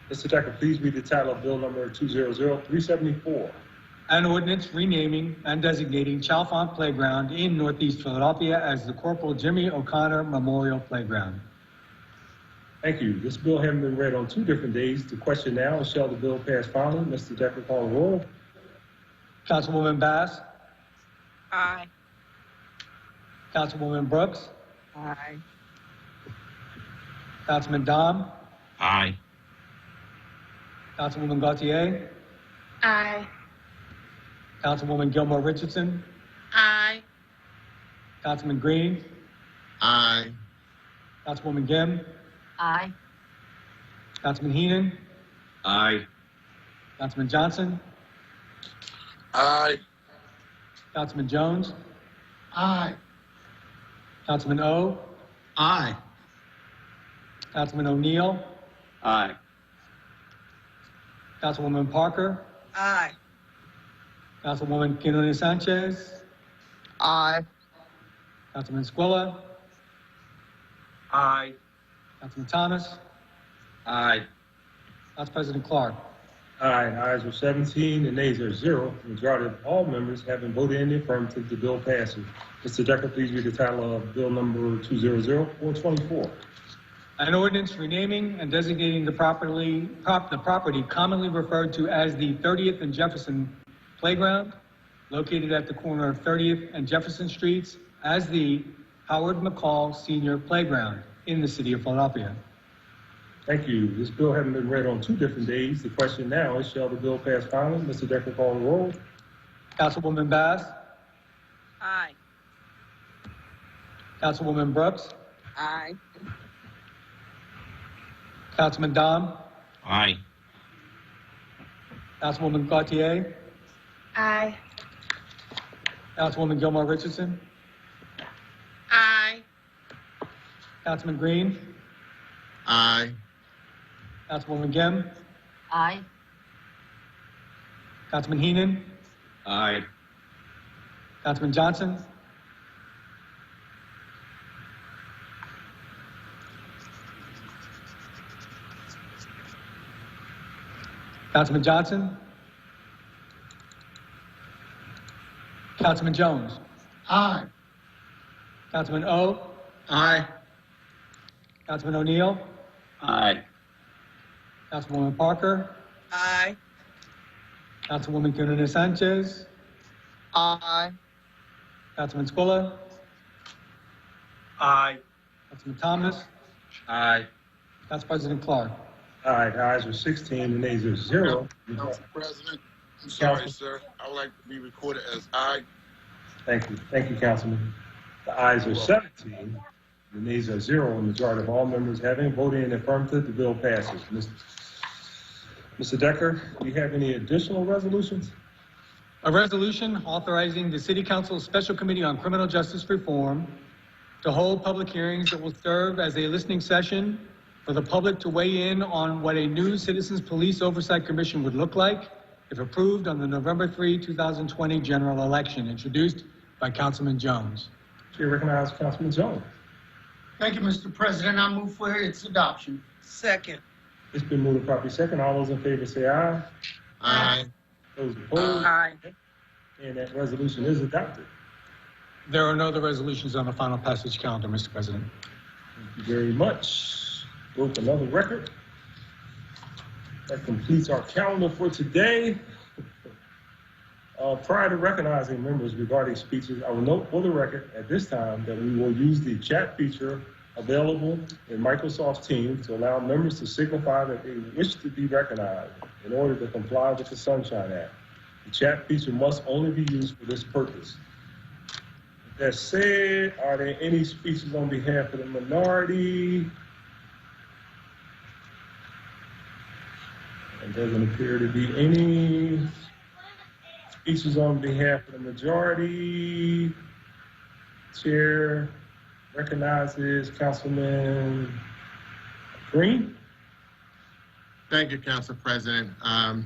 [SPEAKER 1] Mr. Decker, please read the title of bill number 200374.
[SPEAKER 5] An ordinance renaming and designating Chalfont Playground in Northeast Philadelphia as the Corporal Jimmy O'Connor Memorial Playground.
[SPEAKER 1] Thank you. This bill having been read on 2 different days, the question now is, shall the bill pass finally? Mr. Decker, call the roll.
[SPEAKER 5] Councilwoman Bass.
[SPEAKER 17] Aye.
[SPEAKER 5] Councilwoman Brooks.
[SPEAKER 17] Aye.
[SPEAKER 5] Councilman Dom.
[SPEAKER 7] Aye.
[SPEAKER 5] Councilwoman Gautier,
[SPEAKER 8] Aye.
[SPEAKER 5] Councilwoman Gilmore Richardson,
[SPEAKER 9] Aye.
[SPEAKER 5] Councilman Green,
[SPEAKER 10] Aye.
[SPEAKER 5] Councilwoman Gim,
[SPEAKER 11] Aye.
[SPEAKER 5] Councilman Heenan,
[SPEAKER 12] Aye.
[SPEAKER 5] Councilman Johnson,
[SPEAKER 13] Aye.
[SPEAKER 5] Councilman Jones,
[SPEAKER 14] Aye.
[SPEAKER 5] Councilman O,
[SPEAKER 14] Aye.
[SPEAKER 5] Councilman O'Neill,
[SPEAKER 12] Aye.
[SPEAKER 5] Councilwoman Parker,
[SPEAKER 6] Aye.
[SPEAKER 5] Councilwoman Quinones Sanchez,
[SPEAKER 15] Aye.
[SPEAKER 5] Councilman Squilla,
[SPEAKER 16] Aye.
[SPEAKER 5] Councilman Thomas,
[SPEAKER 16] Aye.
[SPEAKER 5] Council President Clark.
[SPEAKER 1] Aye. Ayes are 17 and nays are 0. The majority of all members having voted in the affirmative, the bill passes. Mr. Decker, please read the title of Bill number 200-424.
[SPEAKER 5] An ordinance renaming and designating the property commonly referred to as the 30th and Jefferson Playground, located at the corner of 30th and Jefferson Streets, as the Howard McCall Senior Playground in the city of Philadelphia.
[SPEAKER 1] Thank you. This bill having been read on 2 different days, the question now is, shall the bill pass finally? Mr. Decker, call the roll.
[SPEAKER 5] Councilwoman Bass,
[SPEAKER 17] Aye.
[SPEAKER 5] Councilwoman Brooks,
[SPEAKER 17] Aye.
[SPEAKER 5] Councilman Dom,
[SPEAKER 7] Aye.
[SPEAKER 5] Councilwoman Gautier,
[SPEAKER 8] Aye.
[SPEAKER 5] Councilwoman Gilmore Richardson,
[SPEAKER 9] Aye.
[SPEAKER 5] Councilman Green,
[SPEAKER 10] Aye.
[SPEAKER 5] Councilwoman Gim,
[SPEAKER 11] Aye.
[SPEAKER 5] Councilman Heenan,
[SPEAKER 12] Aye.
[SPEAKER 5] Councilman Johnson, Councilman Johnson, Councilman Jones,
[SPEAKER 14] Aye.
[SPEAKER 5] Councilman O,
[SPEAKER 14] Aye.
[SPEAKER 5] Councilman O'Neill,
[SPEAKER 12] Aye.
[SPEAKER 5] Councilwoman Parker,
[SPEAKER 6] Aye.
[SPEAKER 5] Councilwoman Quinones Sanchez,
[SPEAKER 15] Aye.
[SPEAKER 5] Councilman Squilla,
[SPEAKER 16] Aye.
[SPEAKER 5] Councilman Thomas,
[SPEAKER 16] Aye.
[SPEAKER 5] Council President Clark.
[SPEAKER 1] Aye. Ayes are 16 and nays are 0.
[SPEAKER 13] Council President, I'm sorry, sir. I would like to be recorded as aye.
[SPEAKER 1] Thank you. Thank you, Councilman. The ayes are 17, the nays are 0. The majority of all members having voted in the affirmative, the bill passes. Mr. Decker, do you have any additional resolutions?
[SPEAKER 5] A resolution authorizing the City Council Special Committee on Criminal Justice Reform to hold public hearings that will serve as a listening session for the public to weigh in on what a new Citizens Police Oversight Commission would look like if approved on the November 3, 2020 general election, introduced by Councilman Jones.
[SPEAKER 1] Chair recognizes Councilman Jones.
[SPEAKER 14] Thank you, Mr. President. I move for its adoption.
[SPEAKER 6] Second.
[SPEAKER 1] It's been moved and properly second. All those in favor say aye.
[SPEAKER 10] Aye.
[SPEAKER 1] Those opposed?
[SPEAKER 17] Aye.
[SPEAKER 1] And that resolution is adopted.
[SPEAKER 5] There are no other resolutions on the final passage calendar, Mr. President.
[SPEAKER 1] Thank you very much. Broke another record. That completes our calendar for today. Prior to recognizing members regarding speeches, I will note for the record at this time that we will use the chat feature available in Microsoft Teams to allow members to signify that they wish to be recognized in order to comply with the Sunshine Act. The chat feature must only be used for this purpose. That said, are there any speeches on behalf of the minority? There doesn't appear to be any speeches on behalf of the majority. Chair recognizes Councilman Green.
[SPEAKER 10] Thank you, Council President.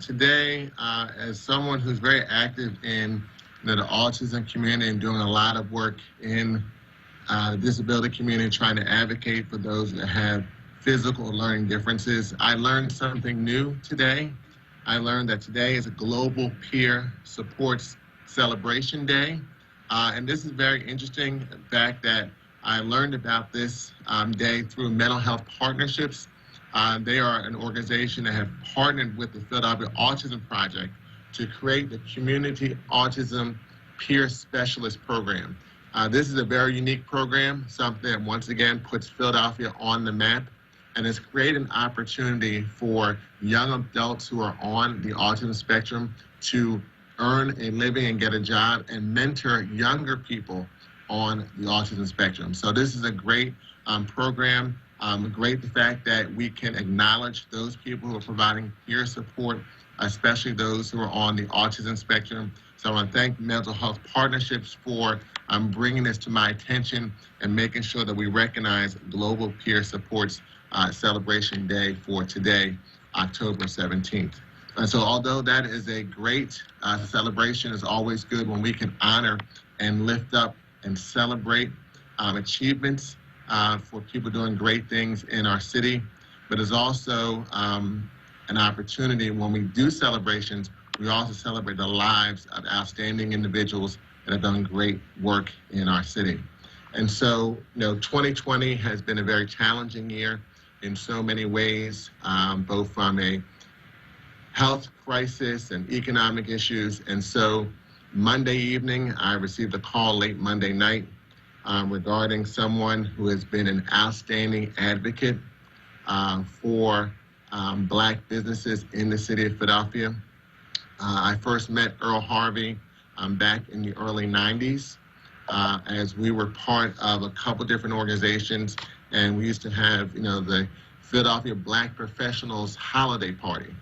[SPEAKER 10] Today, as someone who's very active in the autism community and doing a lot of work in the disability community, trying to advocate for those that have physical or learning differences, I learned something new today. I learned that today is a global peer supports celebration day. And this is very interesting, the fact that I learned about this day through Mental Health Partnerships. They are an organization that have partnered with the Philadelphia Autism Project to create the Community Autism Peer Specialist Program. This is a very unique program, something that once again puts Philadelphia on the map and it's created an opportunity for young adults who are on the autism spectrum to earn a living and get a job and mentor younger people on the autism spectrum. So this is a great program. Great the fact that we can acknowledge those people who are providing peer support, especially those who are on the autism spectrum. So I want to thank Mental Health Partnerships for bringing this to my attention and making sure that we recognize Global Peer Supports Celebration Day for today, October 17th. And so although that is a great celebration, it's always good when we can honor and lift up and celebrate achievements for people doing great things in our city. But it's also an opportunity when we do celebrations, we also celebrate the lives of outstanding individuals that have done great work in our city. And so, 2020 has been a very challenging year in so many ways, both from a health crisis and economic issues. And so Monday evening, I received a call late Monday night regarding someone who has been an outstanding advocate for Black businesses in the city of Philadelphia. I first met Earl Harvey back in the early 90s as we were part of a couple different organizations, and we used to have, the Philadelphia Black Professionals Holiday Party,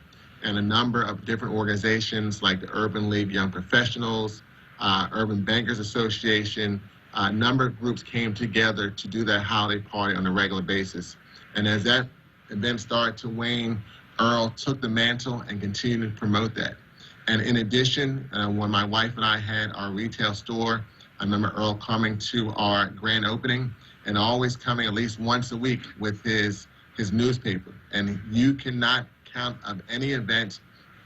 [SPEAKER 10] and a number of different organizations like the Urban League Young Professionals, Urban Bankers Association, a number of groups came together to do that holiday party on a regular basis. And as that event started to wane, Earl took the mantle and continued to promote that. And in addition, when my wife and I had our retail store, I remember Earl coming to our grand opening and always coming at least once a week with his newspaper. And you cannot count of any event,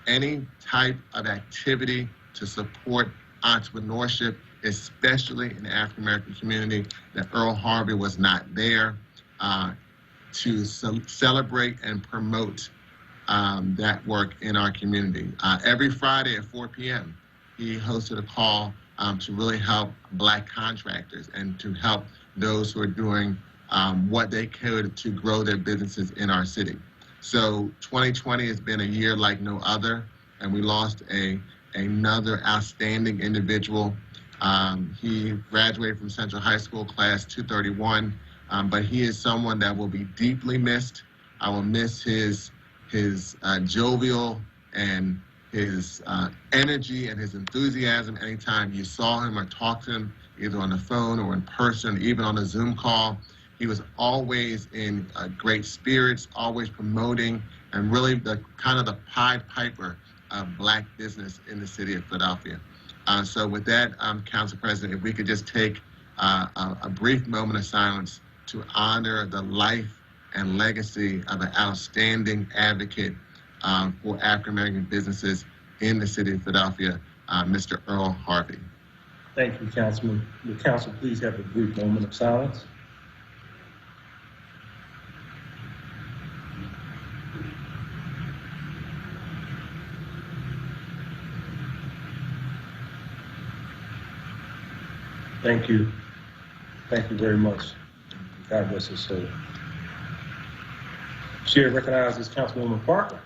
[SPEAKER 10] any type of activity to support entrepreneurship, especially in the African-American community, that Earl Harvey was not there to celebrate and promote that work in our community. Every Friday at 4 p.m., he hosted a call to really help Black contractors and to help those who are doing what they could to grow their businesses in our city. So 2020 has been a year like no other, and we lost another outstanding individual. He graduated from Central High School, class 231, but he is someone that will be deeply missed. I will miss his jovial and his energy and his enthusiasm anytime you saw him or talked to him, either on the phone or in person, even on a Zoom call. He was always in great spirits, always promoting, and really the kind of the Pied Piper of Black business in the city of Philadelphia. So with that, Council President, if we could just take a brief moment of silence to honor the life and legacy of an outstanding advocate for African-American businesses in the city of Philadelphia, Mr. Earl Harvey.
[SPEAKER 1] Thank you, Councilman. Will Council please have a brief moment of silence? Thank you. Thank you very much. God bless his soul. Chair recognizes Councilwoman Parker.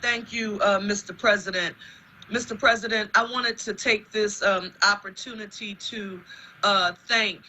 [SPEAKER 6] Thank you, Mr. President. Mr. President, I wanted to take this opportunity to thank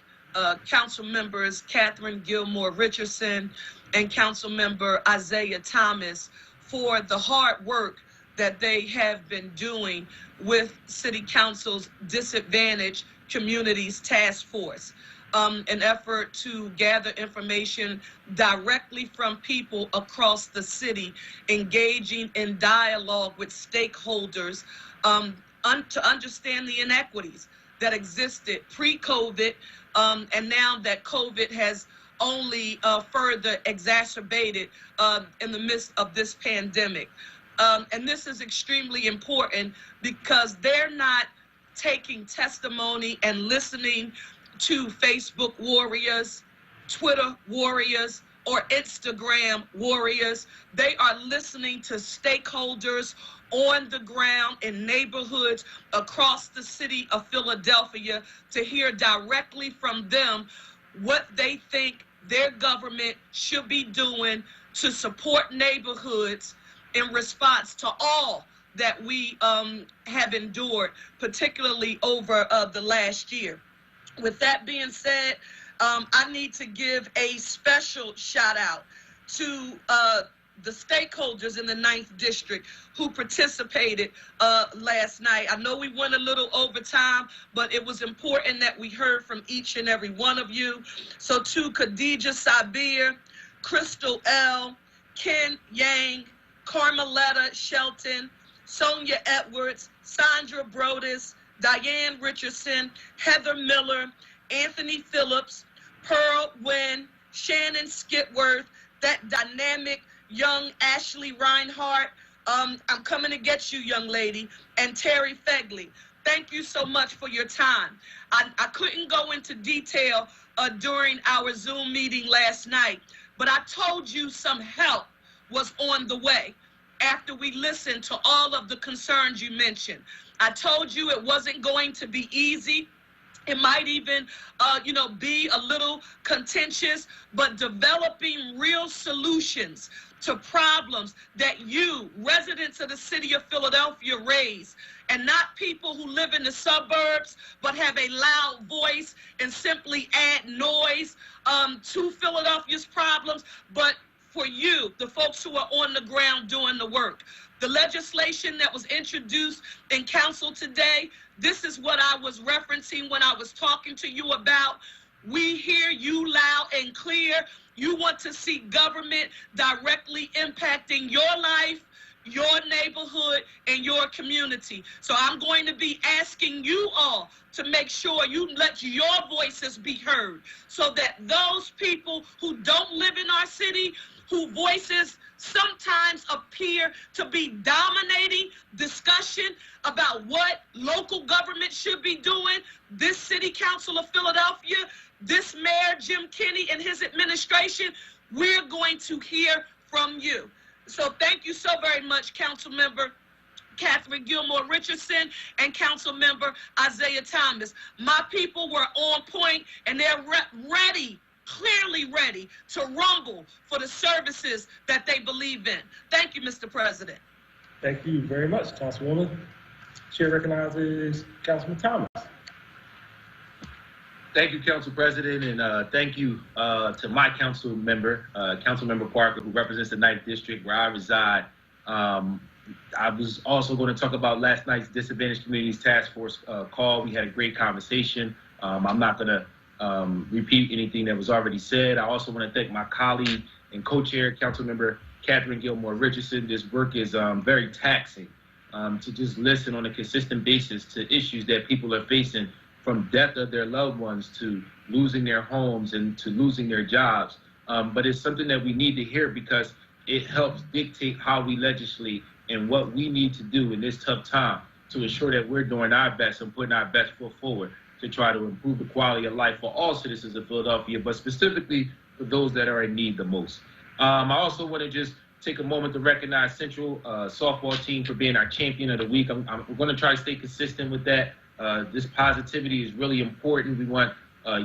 [SPEAKER 6] Council members Catherine Gilmore Richardson and Council member Isaiah Thomas for the hard work that they have been doing with City Council's Disadvantaged Communities Task Force, an effort to gather information directly from people across the city, engaging in dialogue with stakeholders to understand the inequities that existed pre-COVID, and now that COVID has only further exacerbated in the midst of this pandemic. And this is extremely important because they're not taking testimony and listening to Facebook warriors, Twitter warriors, or Instagram warriors. They are listening to stakeholders on the ground in neighborhoods across the city of Philadelphia to hear directly from them what they think their government should be doing to support neighborhoods in response to all that we have endured, particularly over the last year. With that being said, I need to give a special shout out to the stakeholders in the 9th District who participated last night. I know we went a little over time, but it was important that we heard from each and every one of you. So to Khadija Sabir, Crystal L., Ken Yang, Carmeletta Shelton, Sonia Edwards, Sandra Brodus, Diane Richardson, Heather Miller, Anthony Phillips, Pearl Wynn, Shannon Skitworth, that dynamic young Ashley Reinhardt, I'm coming to get you, young lady, and Terry Fegley. Thank you so much for your time. I couldn't go into detail during our Zoom meeting last night, but I told you some help was on the way after we listened to all of the concerns you mentioned. I told you it wasn't going to be easy. It might even, be a little contentious, but developing real solutions to problems that you, residents of the city of Philadelphia, raise, and not people who live in the suburbs but have a loud voice and simply add noise to Philadelphia's problems, but for you, the folks who are on the ground doing the work. The legislation that was introduced in council today, this is what I was referencing when I was talking to you about. We hear you loud and clear. You want to see government directly impacting your life, your neighborhood, and your community. So I'm going to be asking you all to make sure you let your voices be heard so that those people who don't live in our city, whose voices sometimes appear to be dominating discussion about what local government should be doing, this City Council of Philadelphia, this Mayor Jim Kenney and his administration, we're going to hear from you. So thank you so very much, Councilmember Catherine Gilmore Richardson and Councilmember Isaiah Thomas. My people were on point and they're ready, clearly ready to rumble for the services that they believe in. Thank you, Mr. President.
[SPEAKER 1] Thank you very much, Councilwoman. Chair recognizes Councilman Thomas.
[SPEAKER 7] Thank you, Council President, and thank you to my council member, Councilmember Parker, who represents the 9th District where I reside. I was also going to talk about last night's Disadvantaged Communities Task Force call. We had a great conversation. I'm not going to repeat anything that was already said. I also want to thank my colleague and co-chair, Councilmember Catherine Gilmore Richardson. This work is very taxing to just listen on a consistent basis to issues that people are facing, from death of their loved ones to losing their homes and to losing their jobs. But it's something that we need to hear because it helps dictate how we legislate and what we need to do in this tough time to ensure that we're doing our best and putting our best foot forward to try to improve the quality of life for all citizens of Philadelphia, but specifically for those that are in need the most. I also want to just take a moment to recognize Central softball team for being our champion of the week. I'm going to try to stay consistent with that. This positivity is really important. We want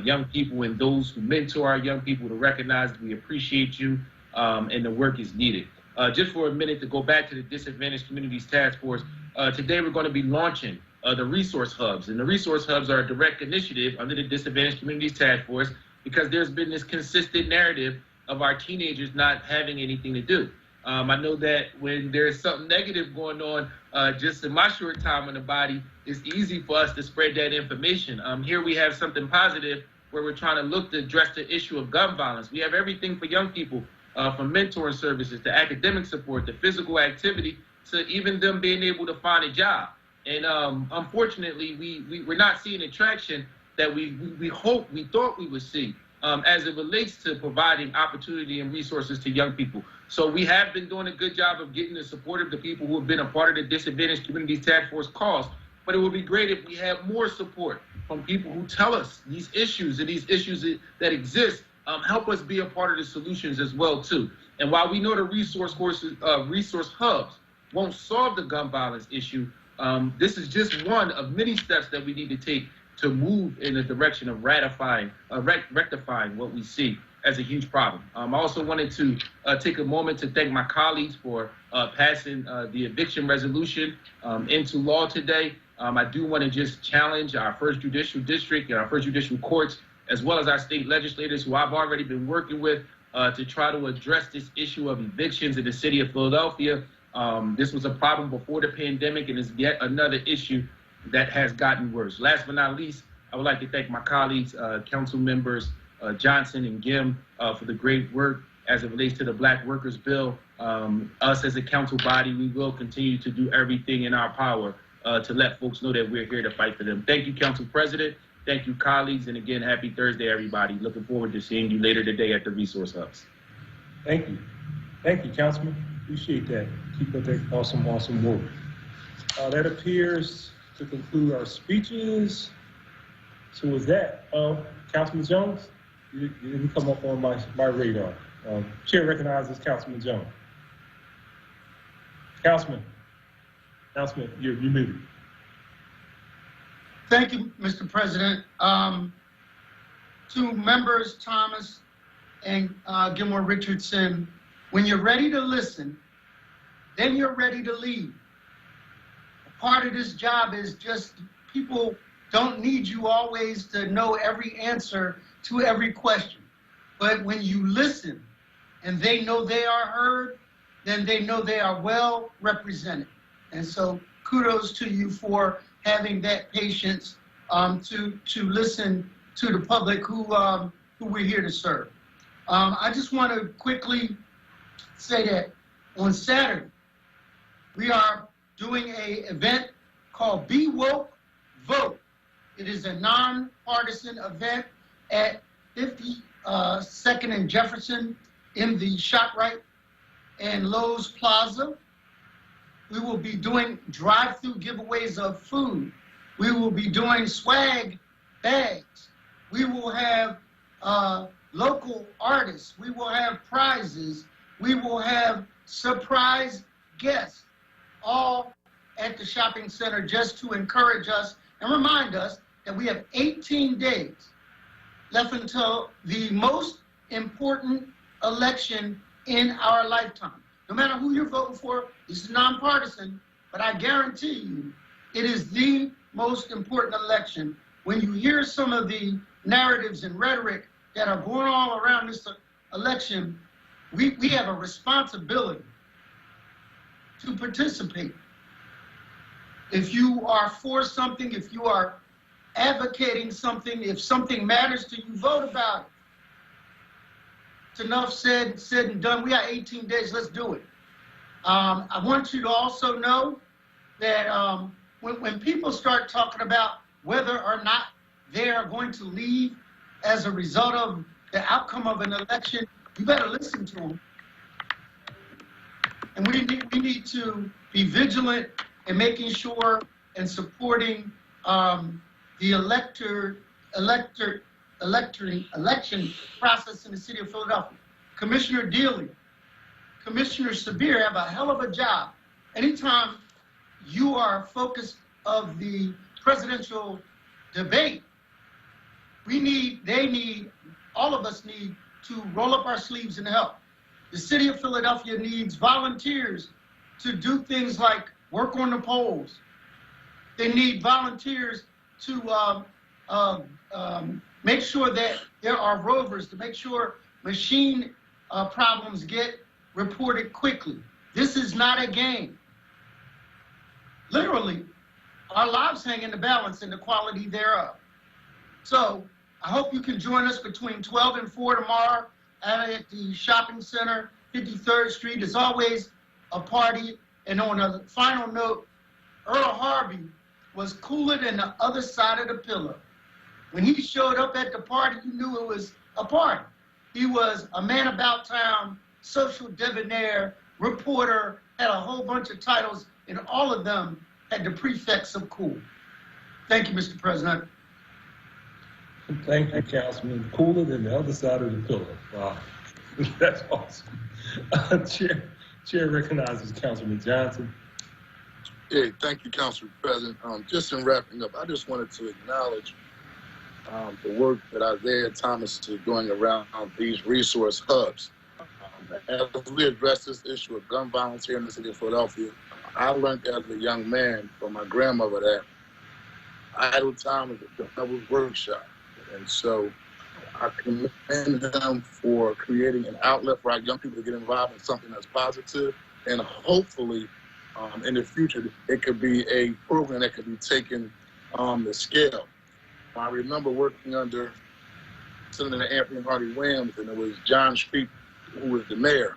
[SPEAKER 7] young people and those who mentor our young people to recognize that we appreciate you and the work is needed. Just for a minute to go back to the Disadvantaged Communities Task Force, today we're going to be launching the resource hubs. And the resource hubs are a direct initiative under the Disadvantaged Communities Task Force because there's been this consistent narrative of our teenagers not having anything to do. I know that when there's something negative going on, just in my short time in the body, it's easy for us to spread that information. Here we have something positive where we're trying to look to address the issue of gun violence. We have everything for young people, from mentoring services to academic support to physical activity to even them being able to find a job. And unfortunately, we're not seeing the traction that we thought we would see as it relates to providing opportunity and resources to young people. So we have been doing a good job of getting the support of the people who have been a part of the Disadvantaged Communities Task Force cause. But it would be great if we had more support from people who tell us these issues and these issues that exist, help us be a part of the solutions as well, too. And while we know the resource hubs won't solve the gun violence issue, this is just one of many steps that we need to take to move in the direction of rectifying what we see as a huge problem. I also wanted to take a moment to thank my colleagues for passing the eviction resolution into law today. I do want to just challenge our first judicial district and our first judicial courts, as well as our state legislators who I've already been working with to try to address this issue of evictions in the city of Philadelphia. This was a problem before the pandemic and is yet another issue that has gotten worse. Last but not least, I would like to thank my colleagues, council members Johnson and Gim for the great work as it relates to the Black Workers Bill. Us as a council body, we will continue to do everything in our power to let folks know that we're here to fight for them. Thank you, Council President. Thank you, colleagues. And again, happy Thursday, everybody. Looking forward to seeing you later today at the Resource Hubs.
[SPEAKER 1] Thank you. Thank you, Councilman. Appreciate that. Keep up that awesome work. That appears to conclude our speeches. So with that, Councilman Jones, you didn't come up on my radar. Chair recognizes Councilman Jones. Councilman, you're muted.
[SPEAKER 14] Thank you, Mr. President. To members Thomas and Gilmore Richardson, when you're ready to listen, then you're ready to lead. Part of this job is just people don't need you always to know every answer to every question. But when you listen and they know they are heard, then they know they are well represented. And so kudos to you for having that patience to listen to the public who we're here to serve. I just want to quickly say that on Saturday, we are doing an event called Be Woke, Vote. It is a nonpartisan event at 52nd and Jefferson in the ShopRite and Lowe's Plaza. We will be doing drive-through giveaways of food. We will be doing swag bags. We will have local artists. We will have prizes. We will have surprise guests, all at the shopping center just to encourage us and remind us that we have 18 days left until the most important election in our lifetime. No matter who you're voting for, this is nonpartisan, but I guarantee you it is the most important election. When you hear some of the narratives and rhetoric that are going all around this election, we have a responsibility to participate. If you are for something, if you are advocating something, if something matters to you, vote about it. It's enough said and done. We got 18 days, let's do it. I want you to also know that when people start talking about whether or not they are going to leave as a result of the outcome of an election, you better listen to them. And we need to be vigilant in making sure and supporting the election process in the city of Philadelphia. Commissioner Dealey, Commissioner Sabir have a hell of a job. Anytime you are focused of the presidential debate, all of us need to roll up our sleeves and help. The city of Philadelphia needs volunteers to do things like work on the polls. They need volunteers to make sure that there are rovers, to make sure machine problems get reported quickly. This is not a game. Literally, our lives hang in the balance and the quality thereof. So I hope you can join us between 12 and 4 tomorrow at the shopping center, 53rd Street. It's always a party. And on a final note, Earl Harvey was cooler than the other side of the pillow. When he showed up at the party, you knew it was a party. He was a man about town, social debonair, reporter, had a whole bunch of titles, and all of them had the prefix of cool. Thank you, Mr. President.
[SPEAKER 1] Thank you, Councilman. Cooler than the other side of the pillow. Wow, that's awesome. Chair recognizes Councilman Johnson.
[SPEAKER 13] Hey, thank you, Council President. Just in wrapping up, I just wanted to acknowledge the work that Isaiah Thomas is doing around these resource hubs. As we address this issue of gun violence here in the city of Philadelphia, I learned as a young man from my grandmother that idle time is the devil's workshop. And so I commend him for creating an outlet for our young people to get involved in something that's positive, and hopefully in the future it could be a program that could be taken to scale. I remember working under Senator Anthony Hardy Williams, and it was John Street who was the mayor.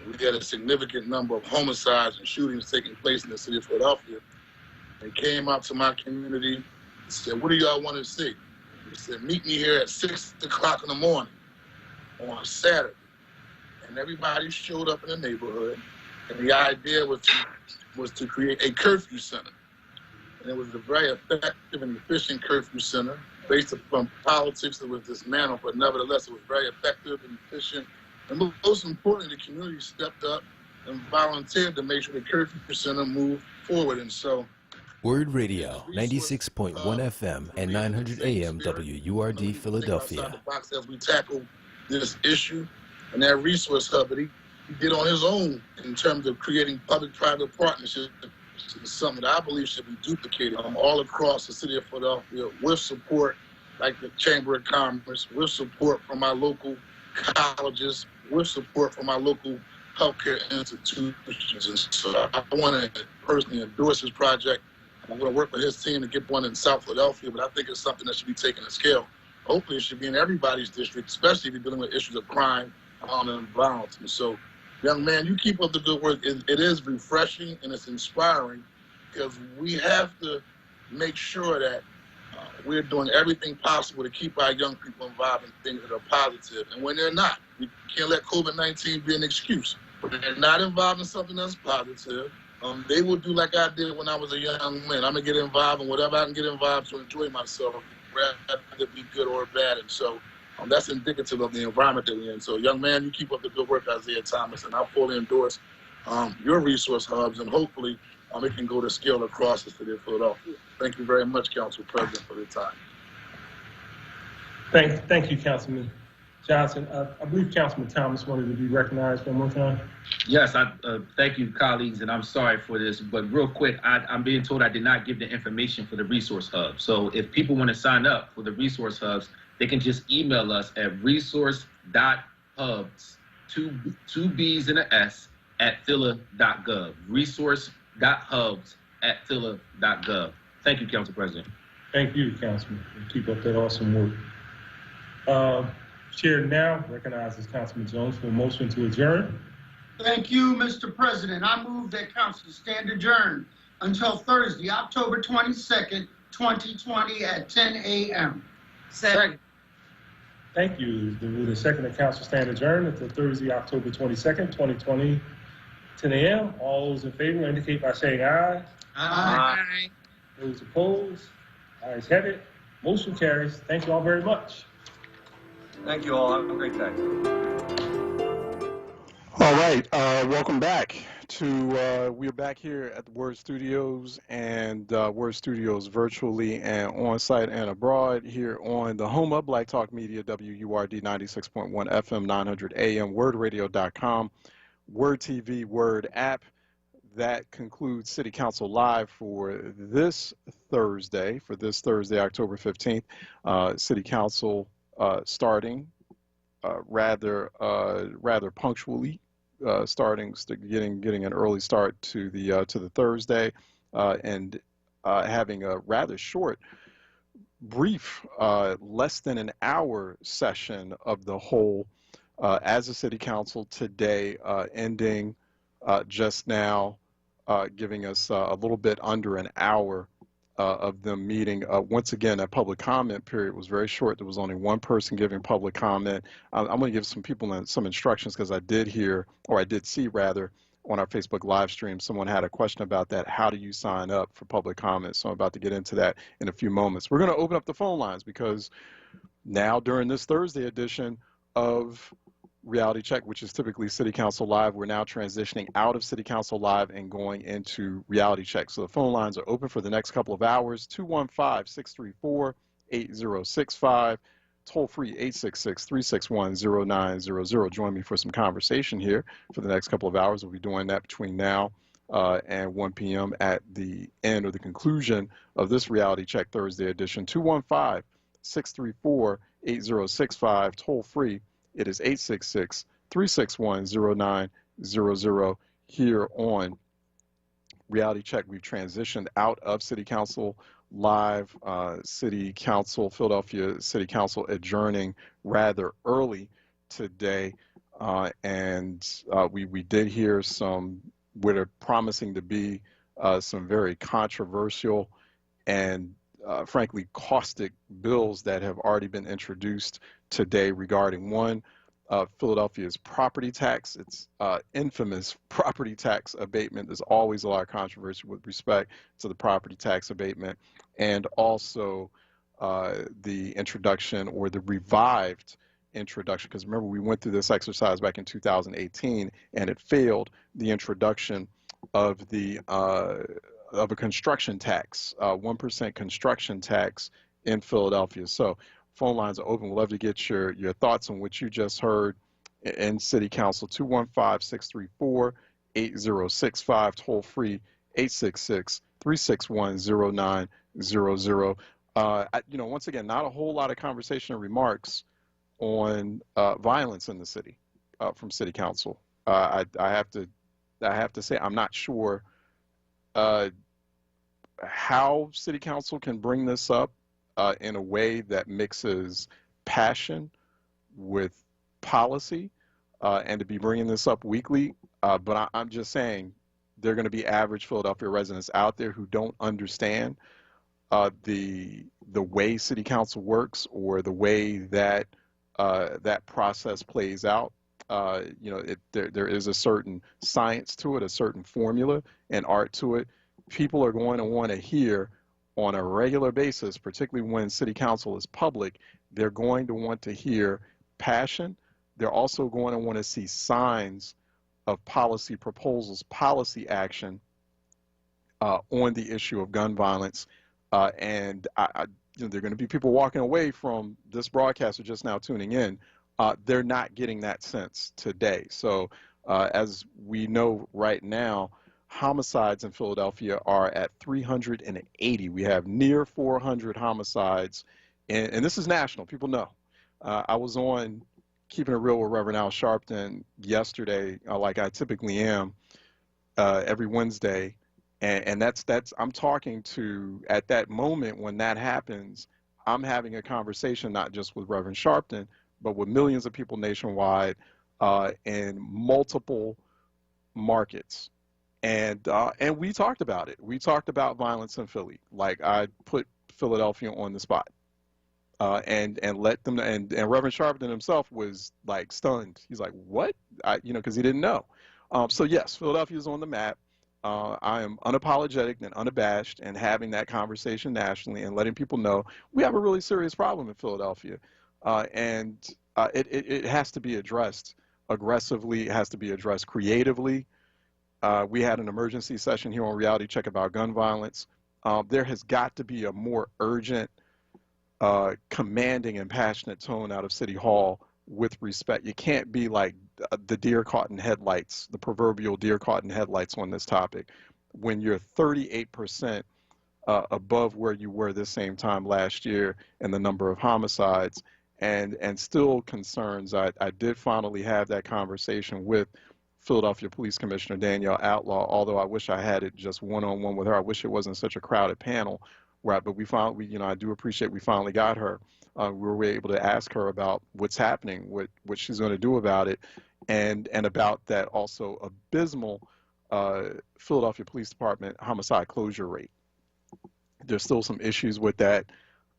[SPEAKER 13] We had a significant number of homicides and shootings taking place in the city of Philadelphia. They came out to my community and said, "What do y'all want to see?" He said, "Meet me here at 6 o'clock in the morning on Saturday." And everybody showed up in the neighborhood, and the idea was to create a curfew center. And it was a very effective and efficient curfew center based upon politics that was dismantled, but nevertheless it was very effective and efficient. And most importantly, the community stepped up and volunteered to make sure the curfew center moved forward. And so
[SPEAKER 2] WURD Radio, 96.1 FM and 900 AM WURD Philadelphia.
[SPEAKER 13] Outside the box as we tackle this issue, and that resource hub that he did on his own in terms of creating public-private partnerships is something that I believe should be duplicated all across the city of Philadelphia with support like the Chamber of Commerce, with support from our local colleges, with support from our local healthcare institutions. And so I want to personally endorse this project. I'm going to work with his team to get one in South Philadelphia, but I think it's something that should be taken to scale. Hopefully it should be in everybody's district, especially if you're dealing with issues of crime and violence. And so, young man, you keep up the good work. It is refreshing and it's inspiring, because we have to make sure that we're doing everything possible to keep our young people involved in things that are positive. And when they're not, we can't let COVID-19 be an excuse. When they're not involved in something that's positive, they will do like I did when I was a young man. I'm going to get involved in whatever I can get involved to enjoy myself, rather than be good or bad. And so that's indicative of the environment that we're in. So, young man, you keep up the good work, Isaiah Thomas, and I fully endorse your resource hubs, and hopefully it can go to scale across the city of Philadelphia. Thank you very much, Council President, for the time.
[SPEAKER 1] Thank you, Councilman Johnson. I believe Councilman Thomas wanted to be recognized one more time.
[SPEAKER 7] Yes, thank you, colleagues, and I'm sorry for this, but real quick, I'm being told I did not give the information for the resource hub. So if people want to sign up for the resource hubs, they can just email us at resource.hubs, two B's and an S, at phila.gov. Resource.hubs@phila.gov. Thank you, Council President.
[SPEAKER 1] Thank you, Councilman. Keep up that awesome work. Chair now recognizes Councilman Jones for a motion to adjourn.
[SPEAKER 14] Thank you, Mr. President. I move that council stand adjourned until Thursday, October 22nd, 2020 at 10 a.m.
[SPEAKER 6] Second.
[SPEAKER 1] Thank you. The move and second that council stand adjourned until Thursday, October 22nd, 2020, 10 a.m. All those in favor indicate by saying aye.
[SPEAKER 17] Aye.
[SPEAKER 1] Those opposed? Ayes have it. Motion carries. Thank you all very much.
[SPEAKER 16] Thank you all. Have a great day.
[SPEAKER 4] All right, welcome back to, we're back here at the WURD Studios and WURD Studios virtually and on-site and abroad here on the home of Black Talk Media, WURD 96.1 FM, 900 AM, WURDradio.com, WURD TV, WURD app. That concludes City Council Live for this Thursday, October 15th. City Council starting rather punctually, getting an early start to the Thursday, and having a rather short, brief, less than an hour session of the whole as a City Council today, ending just now, giving us a little bit under an hour of them meeting. Once again, that public comment period was very short. There was only one person giving public comment. I'm going to give some people some instructions, because I did see on our Facebook live stream, someone had a question about that. How do you sign up for public comments? So I'm about to get into that in a few moments. We're going to open up the phone lines, because now during this Thursday edition of Reality Check, which is typically City Council Live. We're now transitioning out of City Council Live and going into Reality Check. So the phone lines are open for the next couple of hours, 215-634-8065, toll free 866-361-0900. Join me for some conversation here for the next couple of hours. We'll be doing that between now and 1 p.m. at the end or the conclusion of this Reality Check Thursday edition. 215-634-8065, toll free. It is 866-361-0900 here on Reality Check. We've transitioned out of City Council Live. City Council, Philadelphia City Council adjourning rather early today. And we did hear some, what are promising to be some very controversial and frankly caustic bills that have already been introduced today regarding one, Philadelphia's property tax. It's infamous property tax abatement. There's always a lot of controversy with respect to the property tax abatement, and also the introduction or the revived introduction, because remember we went through this exercise back in 2018 and it failed, the introduction of the of a construction tax, 1% construction tax in Philadelphia. So phone lines are open. We'd love to get your thoughts on what you just heard in City Council. 215-634-8065, toll free 866-361-0900. Once again, not a whole lot of conversation or remarks on violence in the city from City Council. I have to say I'm not sure how City Council can bring this up in a way that mixes passion with policy, and to be bringing this up weekly. But I'm just saying there are going to be average Philadelphia residents out there who don't understand the way City Council works or the way that that process plays out. There is a certain science to it, a certain formula and art to it. People are going to want to hear on a regular basis, particularly when City Council is public, they're going to want to hear passion. They're also going to want to see signs of policy proposals, policy action on the issue of gun violence. And there are going to be people walking away from this broadcast or just now tuning in. They're not getting that sense today. So as we know right now, homicides in Philadelphia are at 380. We have near 400 homicides, and this is national. People know. I was on Keeping It Real with Reverend Al Sharpton yesterday, like I typically am every Wednesday, and that's I'm talking to, at that moment when that happens, I'm having a conversation not just with Reverend Sharpton, but with millions of people nationwide in multiple markets. And we talked about it. We talked about violence in Philly. Like, I put Philadelphia on the spot, and let them. And Reverend Sharpton himself was like stunned. He's like, "What?" Because he didn't know. So yes, Philadelphia is on the map. I am unapologetic and unabashed and having that conversation nationally and letting people know we have a really serious problem in Philadelphia, and it has to be addressed aggressively. It has to be addressed creatively. We had an emergency session here on Reality Check about gun violence. There has got to be a more urgent, commanding and passionate tone out of City Hall with respect. You can't be like the deer caught in headlights, the proverbial deer caught in headlights on this topic, when you're 38% above where you were this same time last year in the number of homicides, and still concerns. I did finally have that conversation with Philadelphia Police Commissioner Danielle Outlaw, although I wish I had it just one-on-one with her. I wish it wasn't such a crowded panel, right? But I do appreciate we finally got her. We were able to ask her about what's happening, what she's going to do about it, and about that also abysmal Philadelphia Police Department homicide closure rate. There's still some issues with that.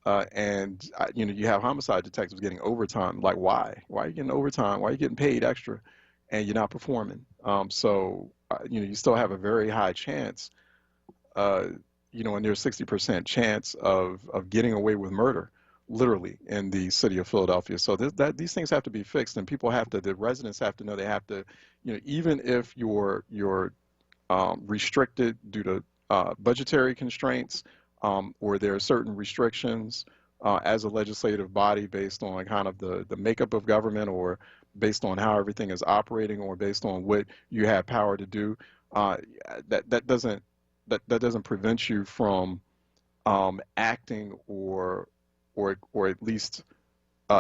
[SPEAKER 4] And you have homicide detectives getting overtime. Like, why? Why are you getting overtime? Why are you getting paid extra and you're not performing? So you still have a very high chance, and there's 60% chance of getting away with murder literally in the city of Philadelphia. So these things have to be fixed, and the residents have to know they have to, even if you're restricted due to budgetary constraints, or there are certain restrictions as a legislative body based on kind of the makeup of government, or based on how everything is operating, or based on what you have power to do, that doesn't prevent you from acting or at least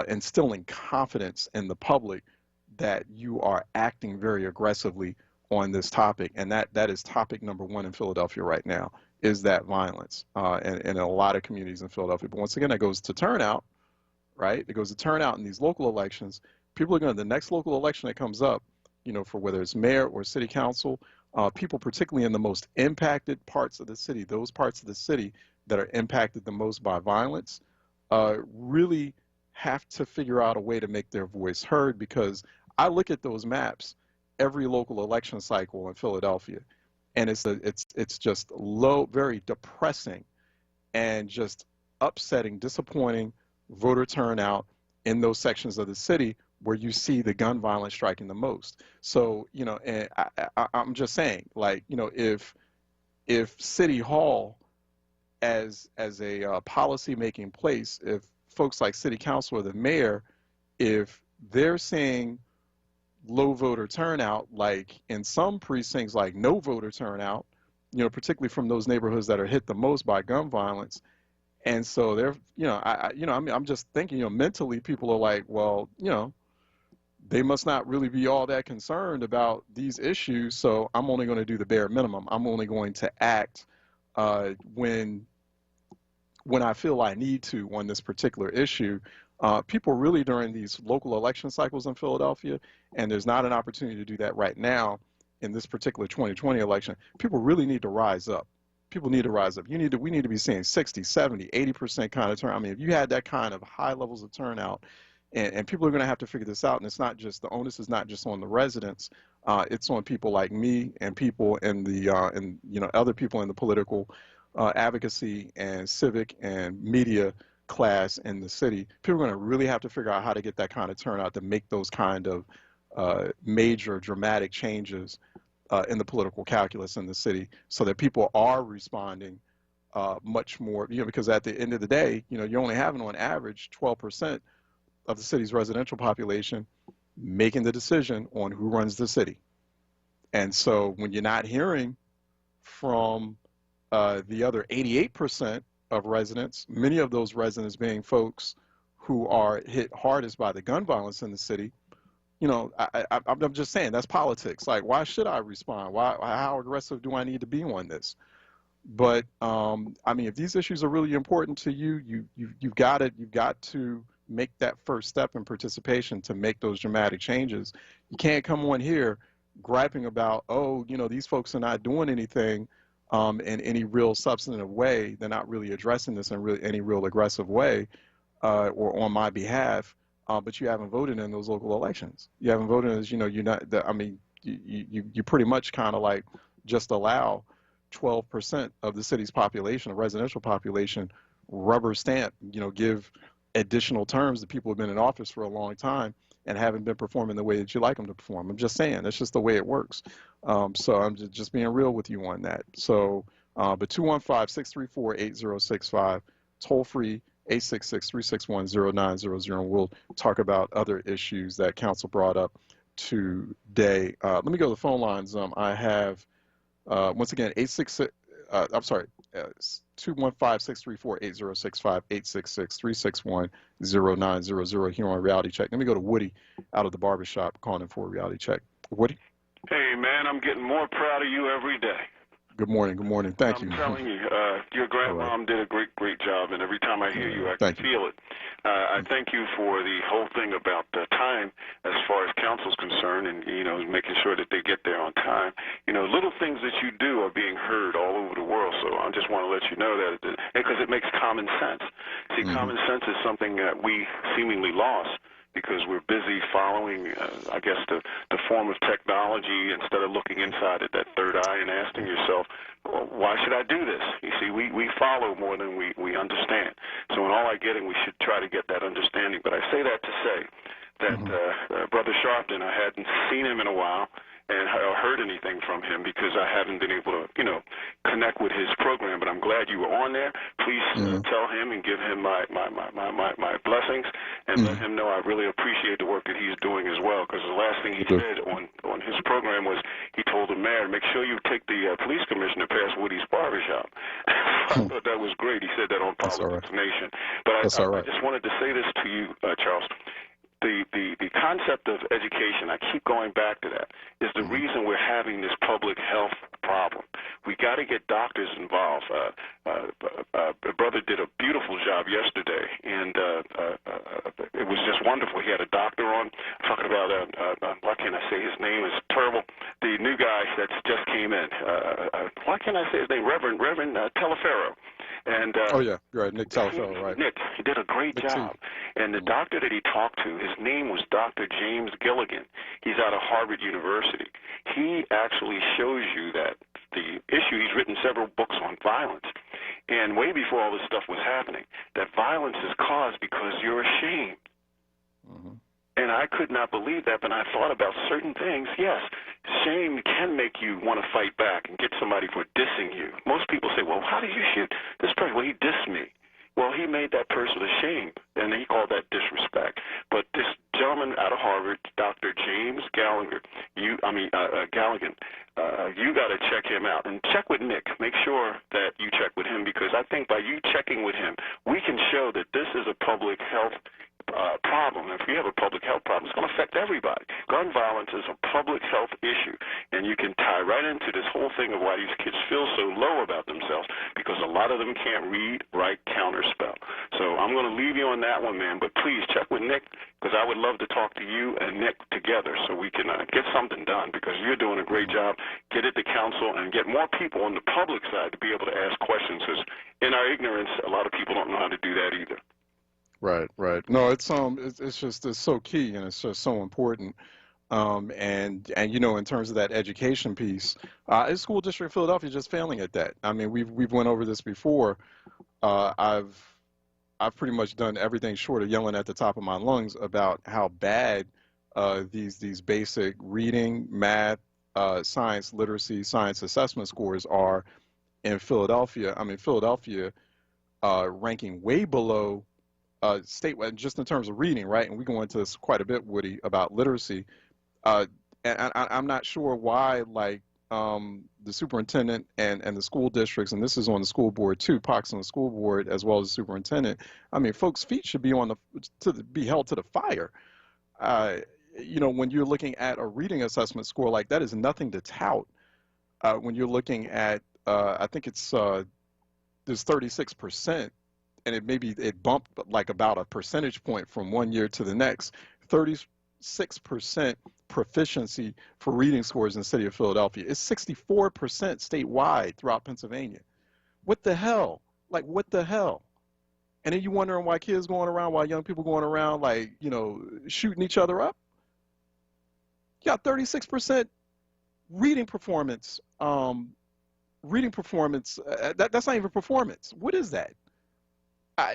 [SPEAKER 4] instilling confidence in the public that you are acting very aggressively on this topic. And that is topic number one in Philadelphia right now, is that violence, and in a lot of communities in Philadelphia. But once again, that goes to turnout, right? It goes to turnout in these local elections. People are going to, the next local election that comes up, for whether it's mayor or city council, people particularly in the most impacted parts of the city, those parts of the city that are impacted the most by violence, really have to figure out a way to make their voice heard. Because I look at those maps every local election cycle in Philadelphia, and it's just low, very depressing, and just upsetting, disappointing voter turnout in those sections of the city where you see the gun violence striking the most. So, and I'm just saying, like, if City Hall as a policy-making place, if folks like City Council or the mayor, if they're seeing low voter turnout, like in some precincts, like no voter turnout, particularly from those neighborhoods that are hit the most by gun violence, and so they're, I'm just thinking, mentally, people are like, well, they must not really be all that concerned about these issues, so I'm only going to do the bare minimum. I'm only going to act when I feel I need to on this particular issue. People really, during these local election cycles in Philadelphia, and there's not an opportunity to do that right now in this particular 2020 election, people really need to rise up. People need to rise up. We need to be seeing 60, 70, 80% kind of turnout. I mean, if you had that kind of high levels of turnout, and people are going to have to figure this out, and it's not just, the onus is not just on the residents, it's on people like me and people in the, other people in the political advocacy and civic and media class in the city. People are going to really have to figure out how to get that kind of turnout to make those kind of major dramatic changes in the political calculus in the city, so that people are responding much more, because at the end of the day, you're only having on average 12% of the city's residential population making the decision on who runs the city. And so when you're not hearing from the other 88% of residents, many of those residents being folks who are hit hardest by the gun violence in the city, I'm just saying, that's politics. Like, why should I respond? How aggressive do I need to be on this? But I mean, if these issues are really important to you, you've got to make that first step in participation to make those dramatic changes. You can't come on here griping about, these folks are not doing anything in any real substantive way. They're not really addressing this in any real aggressive way or on my behalf. But you haven't voted in those local elections. You haven't voted as, you're not, you pretty much kind of like just allow 12% of the city's population, the residential population, rubber stamp, give additional terms to people who have been in office for a long time and haven't been performing the way that you like them to perform. I'm just saying, that's just the way it works. So I'm just being real with you on that. So, but 215-634-8065, toll free, 866-361-0900, and we'll talk about other issues that council brought up today. Let me go to the phone lines. I have, once again, 215-634-8065, 866-361-0900 here on Reality Check. Let me go to Woody out of the barbershop calling in for a Reality Check. Woody?
[SPEAKER 19] Hey, man, I'm getting more proud of you every day.
[SPEAKER 4] Good morning. Good morning. Thank you.
[SPEAKER 19] I'm telling you, your grandmom did a great job, and every time I hear you, I can feel it. I thank you for the whole thing about the time as far as council's concerned, and, making sure that they get there on time. Little things that you do are being heard all over the world, so I just want to let you know that, because it makes common sense. See, common sense is something that we seemingly lost because we're busy following, I guess, the form of technology instead of looking inside at that third eye and asking yourself, well, why should I do this? You see, we follow more than we understand. So in all our getting, we should try to get that understanding. But I say that to say that Brother Sharpton, I hadn't seen him in a while and heard anything from him because I haven't been able to, connect with his program. But I'm glad you were on there. Please tell him and give him my blessings and let him know I really appreciate the work that he's doing as well. Because the last thing he said on his program was he told the mayor, make sure you take the police commissioner past Woody's barbershop. I thought that was great. He said that on Politics Nation. But I just wanted to say this to you, Charles. The concept of education, I keep going back to that, is the reason we're having this public health problem. We got to get doctors involved. Brother did a beautiful job yesterday, and it was just wonderful. He had a doctor on, talking about, why can't I say his name? It's terrible. The new guy that's just came in. Why can't I say his name? Reverend Telefero. And
[SPEAKER 4] oh yeah, right, Nick Telefellow, right?
[SPEAKER 19] Nick, he did a great job. And the doctor that he talked to, his name was Dr. James Gilligan. He's out of Harvard University. He actually shows you that the issue, he's written several books on violence. And way before all this stuff was happening, that violence is caused because you're ashamed. And I could not believe that, but I thought about certain things. Yes, shame can make you want to fight back and get somebody for dissing you. Most people say, well, how did you shoot this person? Well, he dissed me. Well, he made that person ashamed, and he called that disrespect. But this gentleman out of Harvard, Dr. James Gallagher, Galligan, you got to check him out. And check with Nick. Make sure that you check with him, because I think by you checking with him, we can show that this is a public health problem. If we have a public health problem, it's going to affect everybody. Gun violence is a public health issue, and you can tie right into this whole thing of why these kids feel so low about themselves, because a lot of them can't read, write, counterspell. So I'm going to leave you on that one, man, but please check with Nick, because I would love to talk to you and Nick together so we can get something done, because you're doing a great job. Get it to council and get more people on the public side to be able to ask questions, because in our ignorance, a lot of people don't know how to do that either.
[SPEAKER 4] Right. No, it's so key, and it's just so important. And in terms of that education piece, is School District Philadelphia just failing at that? I mean, we've went over this before. I've pretty much done everything short of yelling at the top of my lungs about how bad these basic reading, math, science literacy, science assessment scores are in Philadelphia. I mean, Philadelphia ranking way below statewide, just in terms of reading, right? And we go into this quite a bit, Woody, about literacy. And I'm not sure why, the superintendent and the school districts, and this is on the school board too, POC's on the school board as well as the superintendent. I mean, folks' feet should be be held to the fire. When you're looking at a reading assessment score like that, is nothing to tout. When you're looking at, I think it's there's 36%. And it bumped like about a percentage point from one year to the next. 36% proficiency for reading scores in the city of Philadelphia. It's 64% statewide throughout Pennsylvania. What the hell? Like, what the hell? And then you wondering why kids going around, why young people going around, shooting each other up? You got 36% reading performance. That's not even performance. What is that?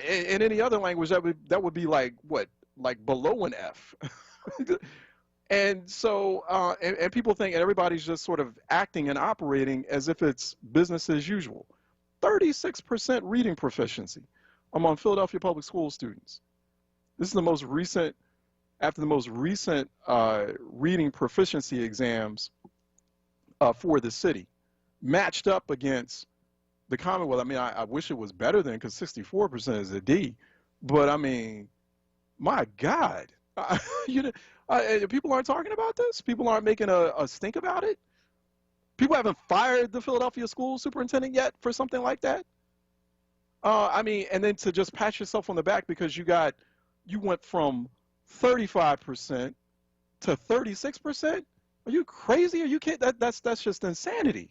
[SPEAKER 4] In any other language, that would be like what? Like below an F. And so, and people think everybody's just sort of acting and operating as if it's business as usual. 36% reading proficiency among Philadelphia public school students. This is the most recent, after the most recent reading proficiency exams for the city, matched up against the Commonwealth. I mean, I wish it was better than, because 64% is a D. But I mean, my God, people aren't talking about this. People aren't making a stink about it. People haven't fired the Philadelphia school superintendent yet for something like that. And then to just pat yourself on the back because you went from 35% to 36%. Are you crazy? Are you kidding? That's just insanity.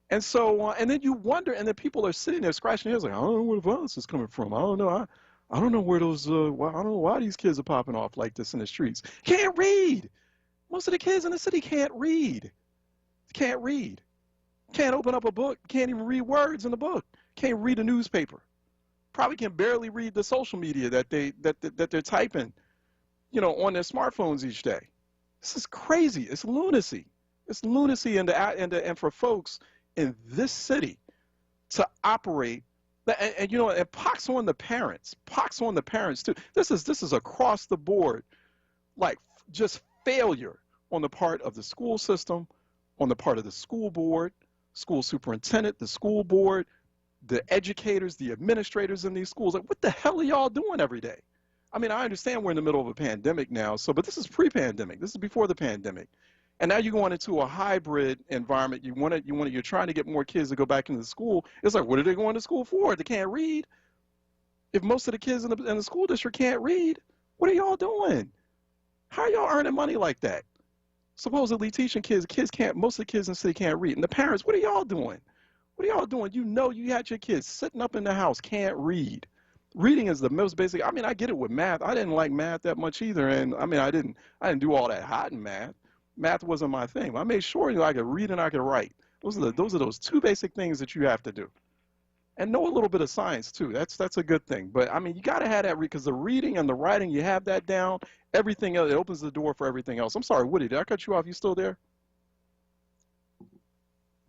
[SPEAKER 4] And so, and then you wonder, and then people are sitting there scratching their heads like, I don't know where the violence is coming from. I don't know. I don't know where those, I don't know why these kids are popping off like this in the streets. Can't read. Most of the kids in the city can't read. Can't read. Can't open up a book. Can't even read words in the book. Can't read a newspaper. Probably can barely read the social media that they're typing, on their smartphones each day. This is crazy. It's lunacy. It's lunacy, and for folks in this city to operate, and pox on the parents. Pox on the parents too. This is across the board, like just failure on the part of the school system, on the part of the school board, school superintendent, the school board, the educators, the administrators in these schools. Like, what the hell are y'all doing every day? I mean, I understand we're in the middle of a pandemic now, but this is pre-pandemic. This is before the pandemic. And now you're going into a hybrid environment. You're trying to get more kids to go back into school. It's like, what are they going to school for? They can't read. If most of the kids in the school district can't read, what are y'all doing? How are y'all earning money like that? Supposedly teaching kids can't, most of the kids in the city can't read. And the parents, what are y'all doing? What are y'all doing? You had your kids sitting up in the house, can't read. Reading is the most basic. I mean, I get it with math. I didn't like math that much either. And I mean, I didn't do all that hot in math. Math wasn't my thing. I made sure I could read and I could write. Those are those two basic things that you have to do. And know a little bit of science too. That's a good thing. But I mean, you got to have that because the reading and the writing, you have that down. Everything else, it opens the door for everything else. I'm sorry, Woody, did I cut you off? You still there?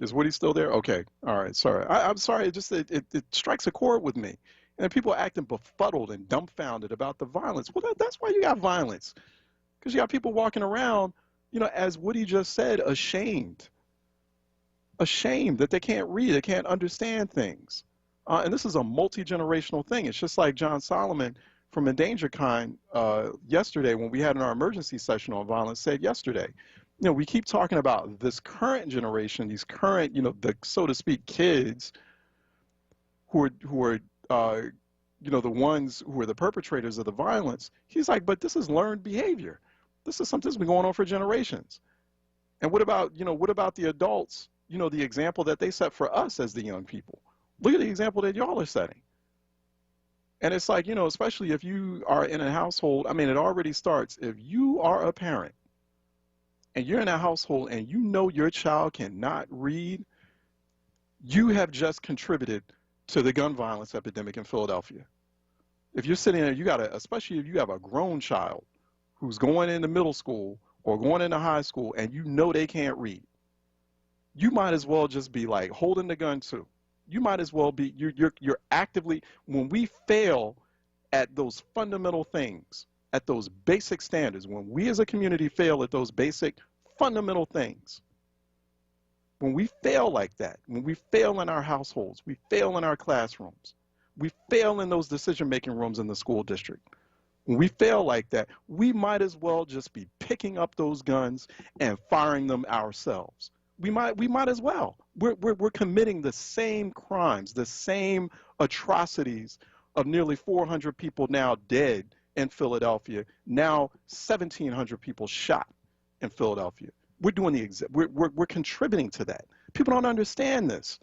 [SPEAKER 4] Is Woody still there? Okay. All right. Sorry. I'm sorry. It strikes a chord with me. And people are acting befuddled and dumbfounded about the violence. Well, that's why you got violence. Because you got people walking around, as Woody just said, ashamed. Ashamed that they can't read, they can't understand things. And this is a multi-generational thing. It's just like John Solomon from Endangered Kind yesterday when we had our emergency session on violence said yesterday. We keep talking about this current generation, these current, the so to speak kids who are the ones who are the perpetrators of the violence. He's like, but this is learned behavior. This is something that's been going on for generations. And what about the adults, the example that they set for us as the young people? Look at the example that y'all are setting. And it's like, especially if you are in a household, I mean, it already starts. If you are a parent and you're in a household and your child cannot read, you have just contributed to the gun violence epidemic in Philadelphia. If you're sitting there, especially if you have a grown child who's going into middle school or going into high school and they can't read, you might as well just be like holding the gun too. You might as well be, you're actively, when we fail at those fundamental things, at those basic standards, when we as a community fail at those basic fundamental things, when we fail like that, when we fail in our households, we fail in our classrooms, we fail in those decision-making rooms in the school district, when we fail like that, we might as well just be picking up those guns and firing them ourselves. We might as well. We're committing the same crimes, the same atrocities of nearly 400 people now dead in Philadelphia, now 1,700 people shot in Philadelphia. We're doing we're contributing to that. People don't understand this.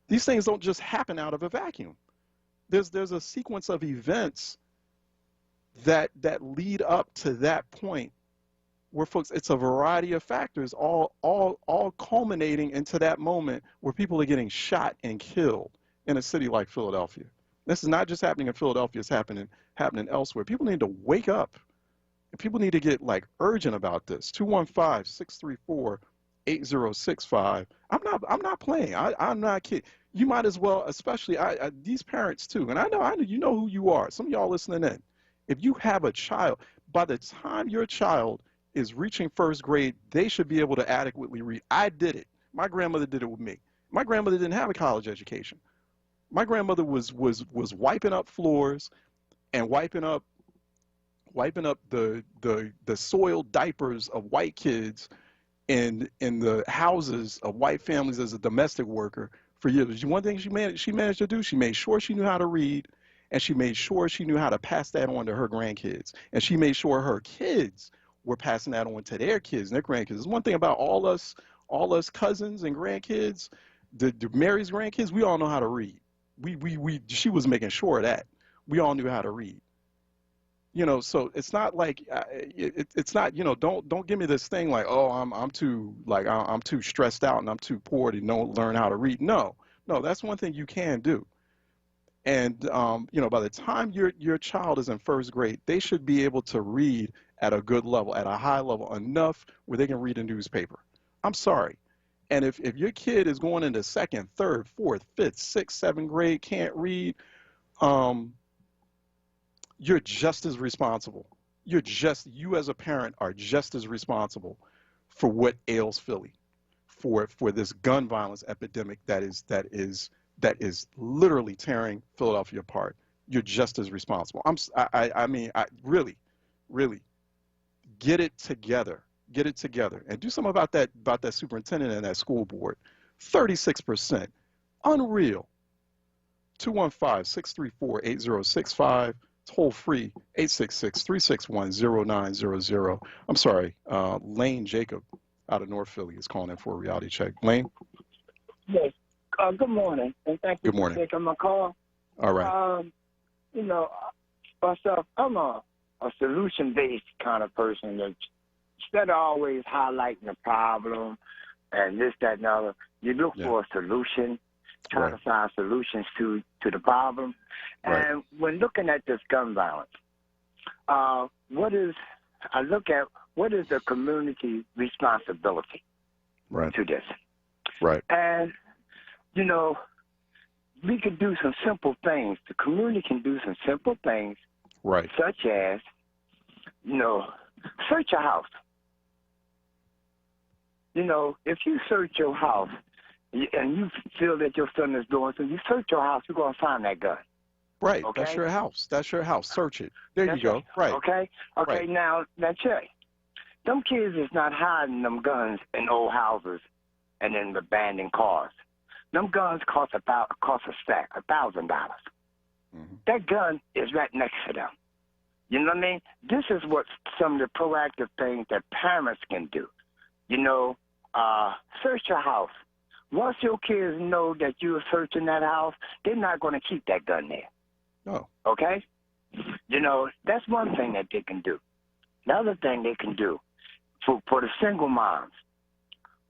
[SPEAKER 4] These things don't just happen out of a vacuum. There's a sequence of events that lead up to that point where folks, it's a variety of factors all culminating into that moment where people are getting shot and killed in a city like Philadelphia. This is not just happening in Philadelphia, it's happening elsewhere. People need to wake up. People need to get urgent about this. 215-634-8065. I'm not playing. I'm not kidding. You might as well, especially these parents too. And I know you know who you are. Some of y'all listening in. If you have a child, by the time your child is reaching first grade, they should be able to adequately read. I did it. My grandmother did it with me. My grandmother didn't have a college education. My grandmother was wiping up floors and wiping up the soiled diapers of white kids in the houses of white families as a domestic worker for years. One thing she managed to do, she made sure she knew how to read, and she made sure she knew how to pass that on to her grandkids. And she made sure her kids were passing that on to their kids and their grandkids. There's one thing about all us cousins and grandkids, the Mary's grandkids, we all know how to read. She was making sure of that. we all knew how to read. So it's not like it's not. Don't give me this thing like, oh, I'm too I'm too stressed out and I'm too poor to learn how to read. No, that's one thing you can do. And by the time your child is in first grade, they should be able to read at a good level, at a high level, enough where they can read a newspaper. I'm sorry. And if your kid is going into second, third, fourth, fifth, sixth, seventh grade, can't read, you're just as responsible. You as a parent are just as responsible for what ails Philly, for this gun violence epidemic that is literally tearing Philadelphia apart. You're just as responsible. I mean, really, get it together. Get it together and do something about that superintendent and that school board. 36%, unreal. 215-634-8065, toll free 866-361-0900. I'm sorry, Lane Jacob out of North Philly is calling in for a reality check. Lane.
[SPEAKER 20] Yes. Good morning, and thank you for taking my call.
[SPEAKER 4] All right.
[SPEAKER 20] Myself, I'm a solution-based kind of person that instead of always highlighting the problem and this, that, and the other, you look for a solution, trying to find solutions to the problem. And when looking at this gun violence, what is the community responsibility to this?
[SPEAKER 4] Right.
[SPEAKER 20] And, we could do some simple things. The community can do some simple things, such as, search your house. If you search your house and you feel that your son is doing something, you search your house, you're going to find that gun.
[SPEAKER 4] Right.
[SPEAKER 20] Okay?
[SPEAKER 4] That's your house. Search it. There you go. Right.
[SPEAKER 20] Okay.
[SPEAKER 4] Right.
[SPEAKER 20] Now check. Them kids is not hiding them guns in old houses and in the abandoned cars. Them guns cost a stack, $1,000. That gun is right next to them. You know what I mean? This is what some of the proactive things that parents can do. Search your house. Once your kids know that you're searching that house, they're not going to keep that gun there.
[SPEAKER 4] No.
[SPEAKER 20] Okay? That's one thing that they can do. The other thing they can do for the single moms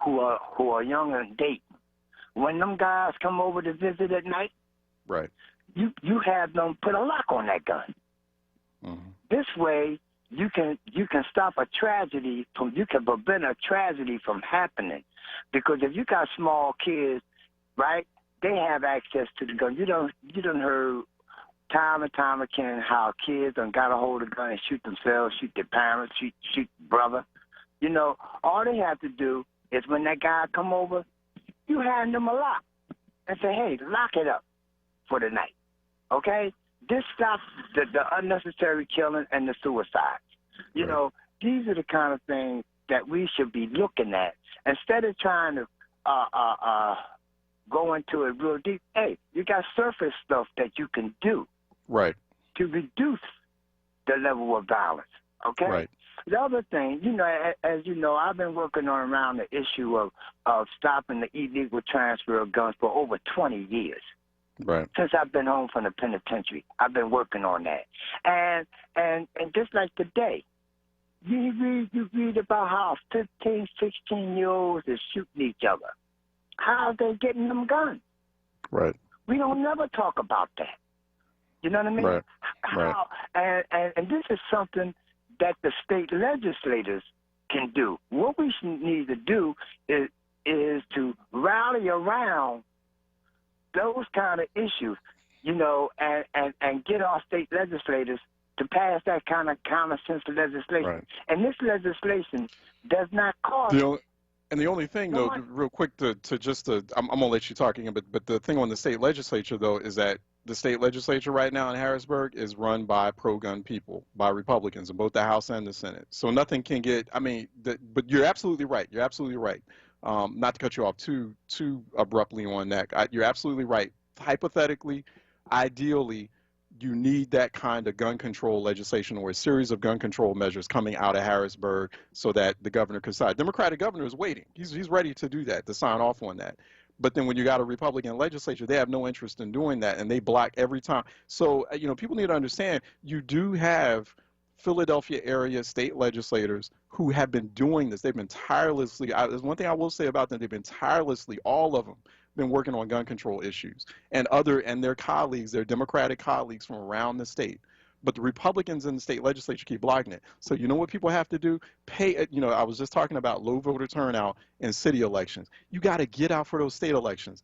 [SPEAKER 20] who are young and date, when them guys come over to visit at night, you have them put a lock on that gun. This way, you can stop a tragedy you can prevent a tragedy from happening, because if you got small kids, they have access to the gun. You done heard time and time again how kids done got a hold of the gun and shoot themselves, shoot their parents, shoot brother. All they have to do is when that guy come over, you hand them a lock and say, hey, lock it up for the night. Okay? This stops the unnecessary killing and the suicides. These are the kind of things that we should be looking at. Instead of trying to go into it real deep, hey, you got surface stuff that you can do to reduce the level of violence. Okay?
[SPEAKER 4] Right.
[SPEAKER 20] The other thing, as you know, I've been working around the issue of stopping the illegal transfer of guns for over 20 years.
[SPEAKER 4] Right.
[SPEAKER 20] Since I've been home from the penitentiary, I've been working on that. And just like today, you read about how 15, 16-year-olds is shooting each other. How are they getting them guns?
[SPEAKER 4] Right.
[SPEAKER 20] We don't never talk about that. You know what I mean?
[SPEAKER 4] Right.
[SPEAKER 20] How, and this is something that the state legislators can do. What we need to do is to rally around those kind of issues, and get our state legislators to pass that kind of common sense legislation.
[SPEAKER 4] Right.
[SPEAKER 20] And this legislation does not cost.
[SPEAKER 4] And the only thing, though, real quick, I'm going to let you talk again, but the thing on the state legislature, though, is that the state legislature right now in Harrisburg is run by pro-gun people, by Republicans in both the House and the Senate. So nothing can get, but you're absolutely right. You're absolutely right. Not to cut you off too abruptly on that. You're absolutely right. Hypothetically, ideally, you need that kind of gun control legislation or a series of gun control measures coming out of Harrisburg so that the governor can sign. Democratic governor is waiting. He's ready to do that, to sign off on that. But then when you got a Republican legislature, they have no interest in doing that, and they block every time. So, people need to understand, you do have Philadelphia area state legislators who have been doing this. They've been tirelessly, there's one thing I will say about them, they've been tirelessly, all of them, been working on gun control issues. And their colleagues, their Democratic colleagues from around the state. But the Republicans in the state legislature keep blocking it. So you know what people have to do? I was just talking about low voter turnout in city elections. You got to get out for those state elections.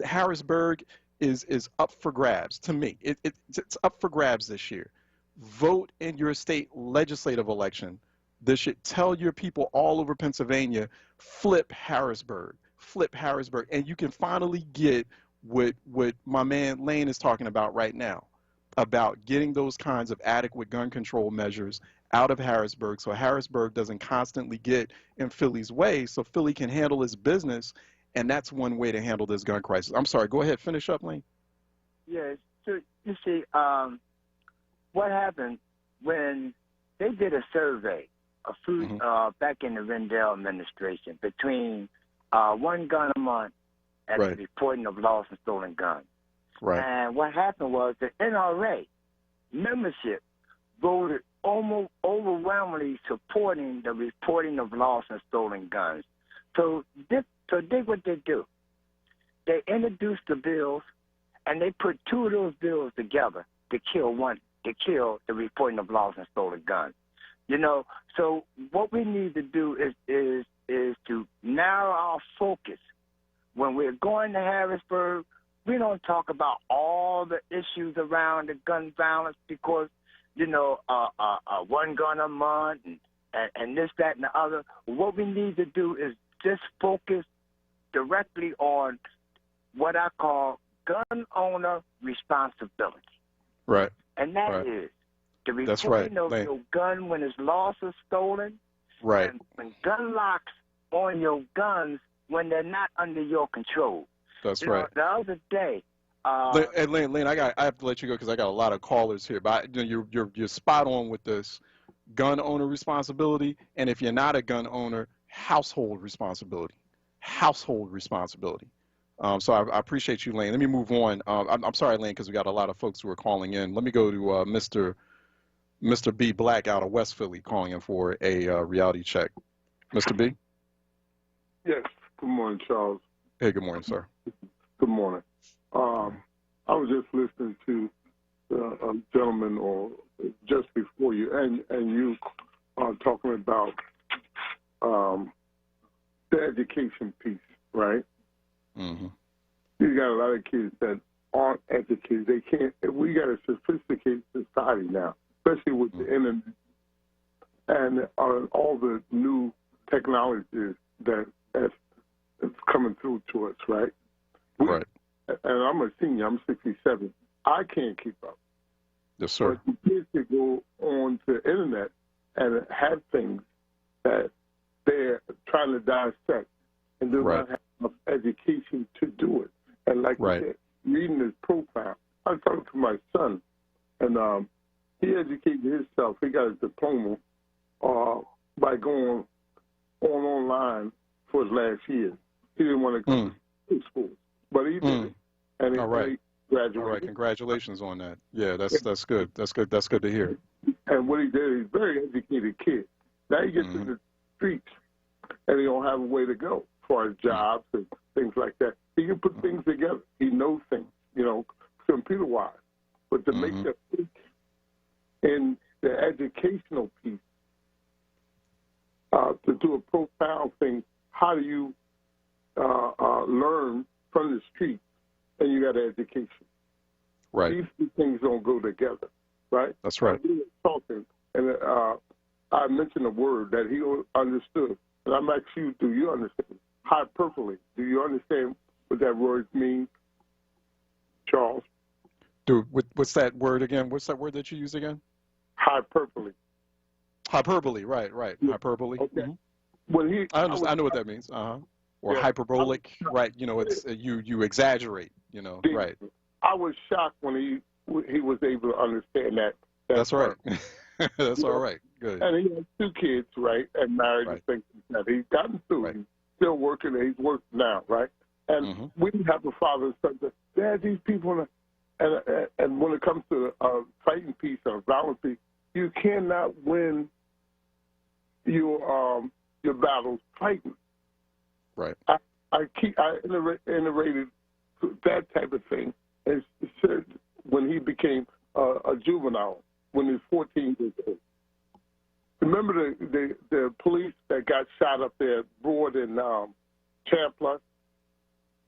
[SPEAKER 4] Harrisburg is up for grabs to me. It's up for grabs this year. Vote in your state legislative election this year. Tell your people all over Pennsylvania, flip Harrisburg, and you can finally get what my man Lane is talking about right now, about getting those kinds of adequate gun control measures out of Harrisburg, so Harrisburg doesn't constantly get in Philly's way, so Philly can handle its business, and that's one way to handle this gun crisis. I'm sorry, go ahead, finish up, Lane.
[SPEAKER 20] Yes, so you see, what happened when they did a survey back in the Rendell administration between one gun a month and the reporting of lost and stolen guns.
[SPEAKER 4] Right.
[SPEAKER 20] And what happened was the NRA membership voted almost overwhelmingly supporting the reporting of lost and stolen guns. So did what they do. They introduced the bills, and they put two of those bills together to kill the reporting of lost and stolen guns. So what we need to do is to narrow our focus. When we're going to Harrisburg, we don't talk about all the issues around the gun violence because, one gun a month and this, that, and the other. What we need to do is just focus directly on what I call gun owner responsibility.
[SPEAKER 4] Right.
[SPEAKER 20] And that is the reporting of your gun when it's lost or stolen.
[SPEAKER 4] Right.
[SPEAKER 20] And when gun locks on your guns when they're not under your control.
[SPEAKER 4] That's right.
[SPEAKER 20] The other day,
[SPEAKER 4] Lane, I have to let you go because I got a lot of callers here. But you're spot on with this gun owner responsibility, and if you're not a gun owner, household responsibility. So I appreciate you, Lane. Let me move on. I'm sorry, Lane, because we got a lot of folks who are calling in. Let me go to Mr. B. Black out of West Philly calling in for a reality check. Mr. B.
[SPEAKER 21] Yes. Good morning, Charles.
[SPEAKER 4] Hey, good morning, sir.
[SPEAKER 21] Good morning. I was just listening to a gentleman or just before you, and you are talking about the education piece, right?
[SPEAKER 4] Mm-hmm.
[SPEAKER 21] You got a lot of kids that aren't educated. They can't. We got a sophisticated society now, especially with the internet and all the new technologies that's coming through to us, right?
[SPEAKER 4] Right.
[SPEAKER 21] And I'm a senior. I'm 67. I can't keep up.
[SPEAKER 4] Yes, sir.
[SPEAKER 21] But the kids that go on to the internet and have things that they're trying to dissect, and do not have enough education to do it. And like you said, reading his profile. I was talking to my son, and he educated himself. He got his diploma by going online for his last year. He didn't want to go to school, but he did it, and he graduated.
[SPEAKER 4] All right, congratulations on that. Yeah, that's good. That's good to hear.
[SPEAKER 21] And what he did, he's a very educated kid. Now he gets to the streets, and he don't have a way to go as far as jobs and things like that. He can put things together. He knows things, computer-wise. But to make that leap in the educational piece, to do a profound thing, how do you learn from the street and you got an education?
[SPEAKER 4] Right.
[SPEAKER 21] These two things don't go together, right?
[SPEAKER 4] That's right.
[SPEAKER 21] We were talking, and I mentioned a word that he understood. And I'm asking you, do you understand? Hyperbole. Do you understand what that word means, Charles?
[SPEAKER 4] Dude, what's that word again? What's that word that you use again?
[SPEAKER 21] Hyperbole.
[SPEAKER 4] Hyperbole, right. Yeah. Hyperbole.
[SPEAKER 21] Okay.
[SPEAKER 4] Mm-hmm. When I know what that means. Or hyperbolic, right? It's you exaggerate. Right.
[SPEAKER 21] I was shocked when he was able to understand that.
[SPEAKER 4] That's right. That's all right. Good.
[SPEAKER 21] And he has 2 kids, right, and married and things like that. He's gotten through. He's still working, and he's working now, right? And we have a father and son that, Dad, these people, and when it comes to fighting peace or violent peace, you cannot win your battles fighting.
[SPEAKER 4] Right.
[SPEAKER 21] I iterated that type of thing, and said when he became a juvenile, when he was 14 years old. Remember the police that got shot up there at Broad and Champlain?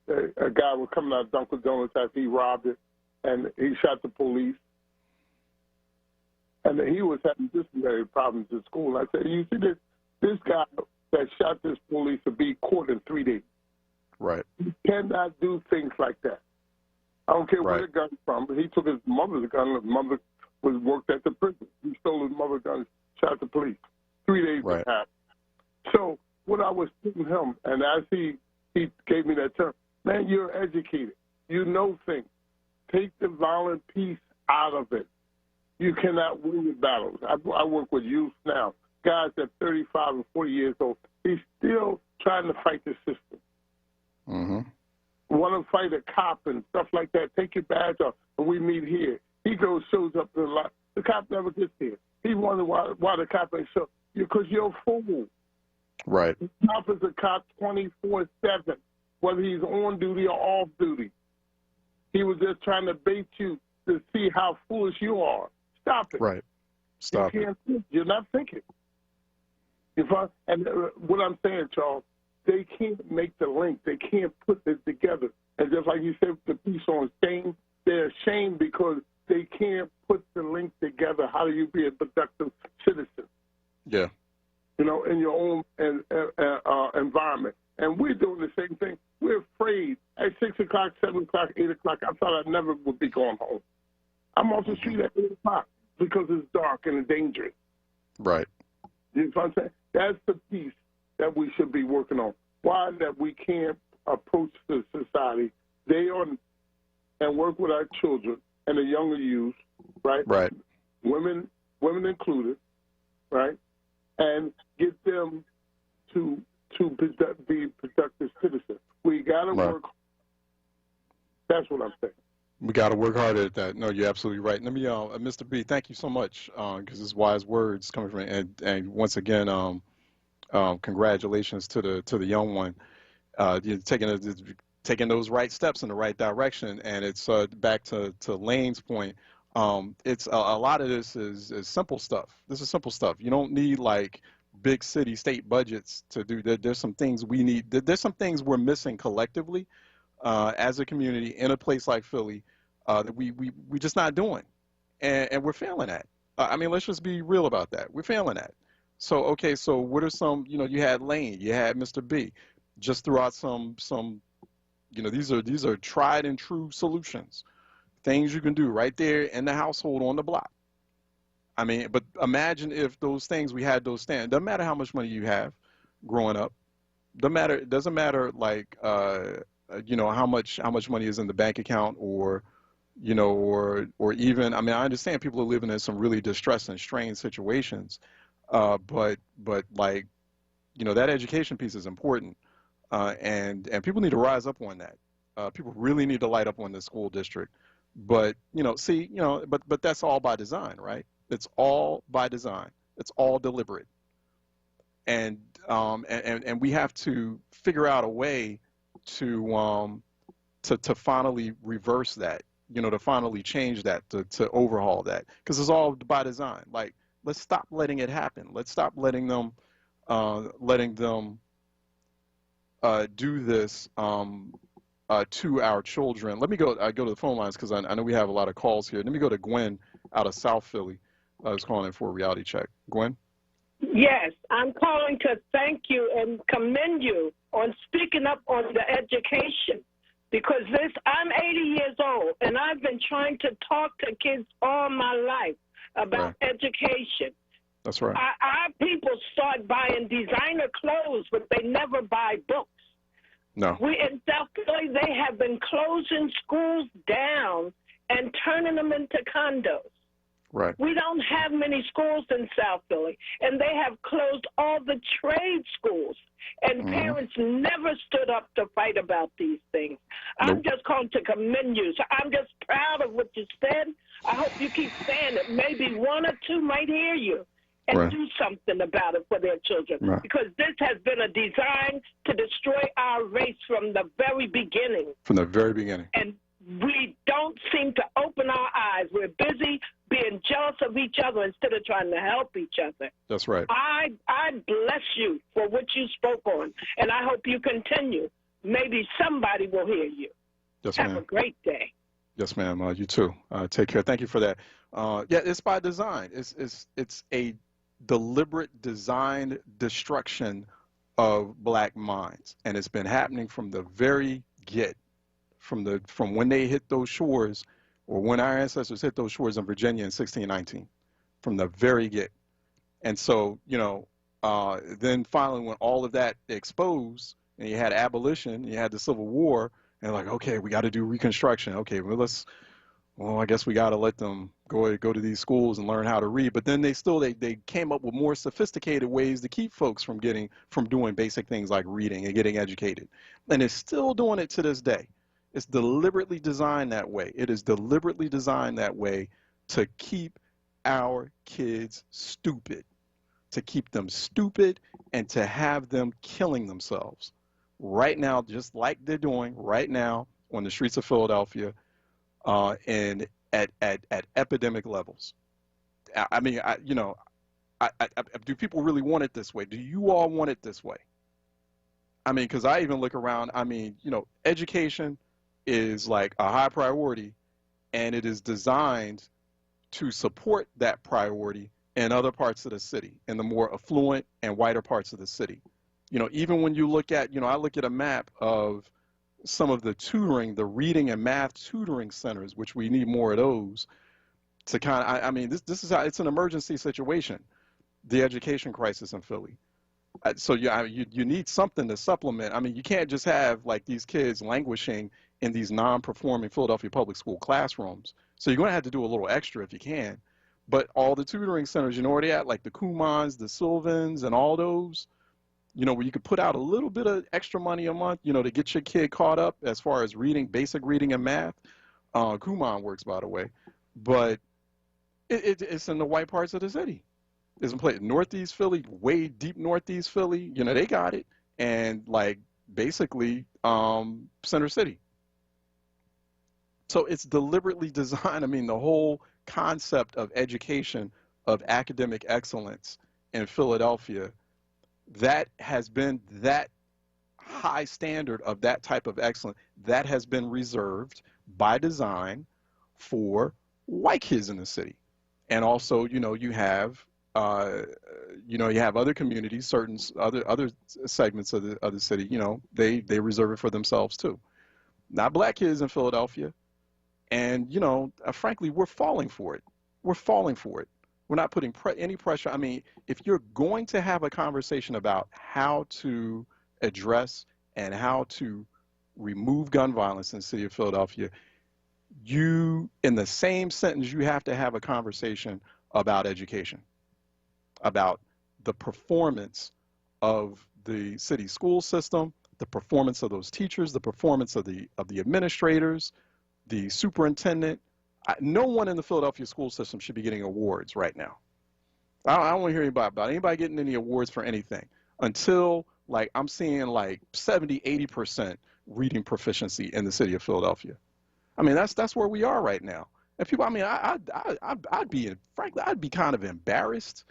[SPEAKER 21] A guy was coming out of Dunkin' Donuts after he robbed it, and he shot the police. And he was having disciplinary problems at school. I said, you see this guy that shot this police will be caught in 3 days.
[SPEAKER 4] Right.
[SPEAKER 21] You cannot do things like that. I don't care where the gun's from, but he took his mother's gun. His mother worked at the prison. He stole his mother's gun, shot the police. 3 days behind. So what I was telling him, and as he gave me that term, man, you're educated. You know things. Take the violent piece out of it. You cannot win your battles. I work with youth now, guys that 35 and 40 years old. He's still trying to fight the system. Want to fight a cop and stuff like that. Take your badge off, and we meet here. He shows up to the lot. The cop never gets here. He wonders why the cop ain't show. Because you're a fool.
[SPEAKER 4] Right.
[SPEAKER 21] The cop is a cop 24/7, whether he's on duty or off duty. He was just trying to bait you to see how foolish you are. Stop it.
[SPEAKER 4] Right. Stop
[SPEAKER 21] you can't think. You're not thinking. And what I'm saying, Charles, they can't make the link. They can't put this together. And just like you said, the piece on shame, they're ashamed because they can't put the link together. How do you be a productive citizen?
[SPEAKER 4] Yeah.
[SPEAKER 21] You know, in your own environment. And we're doing the same thing. We're afraid. At 6 o'clock, 7 o'clock, 8 o'clock, I thought I never would be going home. I'm off the street at 8 o'clock because it's dark and dangerous.
[SPEAKER 4] Right.
[SPEAKER 21] You know what I'm saying? That's the piece that we should be working on. Why that we can't approach the society day on and work with our children and the younger youth, right?
[SPEAKER 4] Right.
[SPEAKER 21] Women included, right? And get them to be productive citizens. We got to work. That's what I'm saying.
[SPEAKER 4] We got to work harder at that. No, you're absolutely right. Let me, Mr. B, thank you so much, because it's wise words coming from you. And once again, congratulations to the young one. You're taking those right steps in the right direction. And it's back to Lane's point. It's a lot of this is simple stuff. This is simple stuff. You don't need like big city state budgets to do that. There's some things we need. There's some things we're missing collectively as a community in a place like Philly that we just not doing, and we're failing at. I mean, let's just be real about that. We're failing at. So okay, so what are some? You know, you had Lane, you had Mr. B, just threw out some. You know, these are tried and true solutions, things you can do right there in the household on the block. I mean, but imagine if those things, we had those stands. Doesn't matter how much money you have growing up. Doesn't matter like you know, how much money is in the bank account, or you know, or even, I mean, I understand people are living in some really distressed and strained situations, but like, you know, that education piece is important, and people need to rise up on that. People really need to light up on the school district, but you know, see, you know, but that's all by design, right? It's all by design. It's all deliberate, and we have to figure out a way to finally reverse that, you know, to finally change that, to overhaul that, because it's all by design. Like, let's stop letting it happen. Let's stop letting them do this to our children. Let me go to the phone lines because I know we have a lot of calls here. Let me go to Gwen out of South Philly. I was calling in for a reality check. Gwen?
[SPEAKER 3] Yes, I'm calling to thank you and commend you on speaking up on the education, because I'm 80 years old and I've been trying to talk to kids all my life about education.
[SPEAKER 4] That's right.
[SPEAKER 3] Our people start buying designer clothes, but they never buy books.
[SPEAKER 4] No.
[SPEAKER 3] We in South Philly, they have been closing schools down and turning them into condos.
[SPEAKER 4] Right.
[SPEAKER 3] We don't have many schools in South Philly, and they have closed all the trade schools. And parents never stood up to fight about these things. I'm just calling to commend you. So I'm just proud of what you said. I hope you keep saying it. Maybe one or two might hear you and do something about it for their children. Because this has been a design to destroy our race from the very beginning.
[SPEAKER 4] From the very beginning.
[SPEAKER 3] And we don't seem to open our eyes. We're busy being jealous of each other instead of trying to help each other.
[SPEAKER 4] That's right.
[SPEAKER 3] I bless you for what you spoke on, and I hope you continue. Maybe somebody will hear you.
[SPEAKER 4] Yes,
[SPEAKER 3] Have
[SPEAKER 4] ma'am.
[SPEAKER 3] a great day.
[SPEAKER 4] Yes, ma'am. You too. Take care. Thank you for that. Yeah, it's by design. It's a deliberate design destruction of black minds, and it's been happening from the very get. From when they hit those shores, or when our ancestors hit those shores in Virginia in 1619, from the very get. And so, then finally when all of that exposed, and you had abolition, you had the Civil War, and like, okay, we got to do Reconstruction. Okay, well, I guess we got to let them go to these schools and learn how to read. But then they came up with more sophisticated ways to keep folks from doing basic things like reading and getting educated. And it's still doing it to this day. It's deliberately designed that way. It is deliberately designed that way to keep our kids stupid, to keep them stupid and to have them killing themselves right now, just like they're doing right now on the streets of Philadelphia and at epidemic levels. I mean, do people really want it this way? Do you all want it this way? I mean, because I even look around, education is like a high priority, and it is designed to support that priority in other parts of the city, in the more affluent and whiter parts of the city. Even when you look at, I look at a map of some of the tutoring, the reading and math tutoring centers, which we need more of those to this is how it's an emergency situation, the education crisis in Philly. So you need something to supplement. I mean, you can't just have like these kids languishing in these non-performing Philadelphia public school classrooms. So you're going to have to do a little extra if you can. But all the tutoring centers, where they at, like the Kumans, the Sylvans, and all those, where you could put out a little bit of extra money a month, to get your kid caught up as far as reading, basic reading and math. Kuman works, by the way. But it's in the white parts of the city. It's in place Northeast Philly, way deep Northeast Philly. They got it. And like basically Center City. So it's deliberately designed. I mean, the whole concept of education, of academic excellence in Philadelphia, that has been that high standard of that type of excellence, that has been reserved by design for white kids in the city. And also, you have other communities, certain other segments of the city, they reserve it for themselves too. Not black kids in Philadelphia. And, frankly, we're falling for it. We're falling for it. We're not putting any pressure. I mean, if you're going to have a conversation about how to address and how to remove gun violence in the city of Philadelphia, in the same sentence, you have to have a conversation about education, about the performance of the city school system, the performance of those teachers, the performance of the administrators, the superintendent. No one in the Philadelphia school system should be getting awards right now. I don't want to hear about anybody getting any awards for anything until like I'm seeing like 70, 80% reading proficiency in the city of Philadelphia. I mean, that's where we are right now. And people, I mean, I'd be kind of embarrassed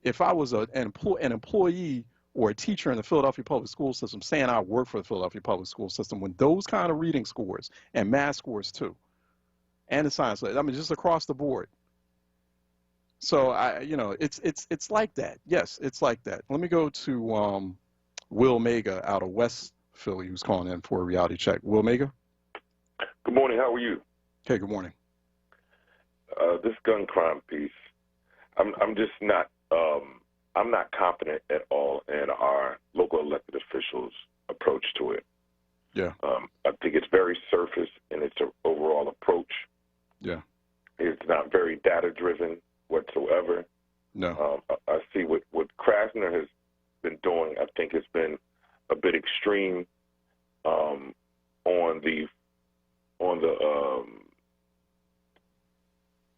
[SPEAKER 4] if I was an employee or a teacher in the Philadelphia public school system saying I work for the Philadelphia public school system when those kind of reading scores and math scores too, and the science, I mean, just across the board. So it's like that. Yes, it's like that. Let me go to Will Mega out of West Philly, who's calling in for a reality check. Will Mega.
[SPEAKER 18] Good morning. How are you?
[SPEAKER 4] Okay. Good morning.
[SPEAKER 18] This gun crime piece, I'm just not. I'm not confident at all in our local elected officials' approach to it.
[SPEAKER 4] Yeah.
[SPEAKER 18] I think it's very surface in its overall approach.
[SPEAKER 4] Yeah.
[SPEAKER 18] It's not very data-driven. whatsoever.
[SPEAKER 4] No.
[SPEAKER 18] I see what Krasner has been doing. I think has been a bit extreme on the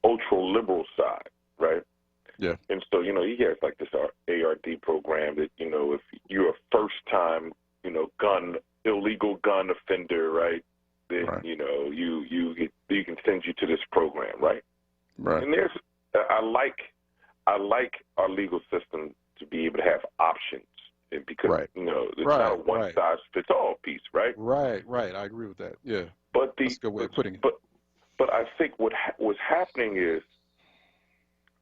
[SPEAKER 18] ultra liberal side, right?
[SPEAKER 4] Yeah.
[SPEAKER 18] And so, he has like this ARD program that, if you're a first time, illegal gun offender, right? Then, you can send you to this program, right?
[SPEAKER 4] Right.
[SPEAKER 18] And I like our legal system to be able to have options, and because it's not a one size fits all piece, right?
[SPEAKER 4] Right. I agree with that. Yeah.
[SPEAKER 18] But
[SPEAKER 4] that's a good way of putting it.
[SPEAKER 18] But I think what's happening is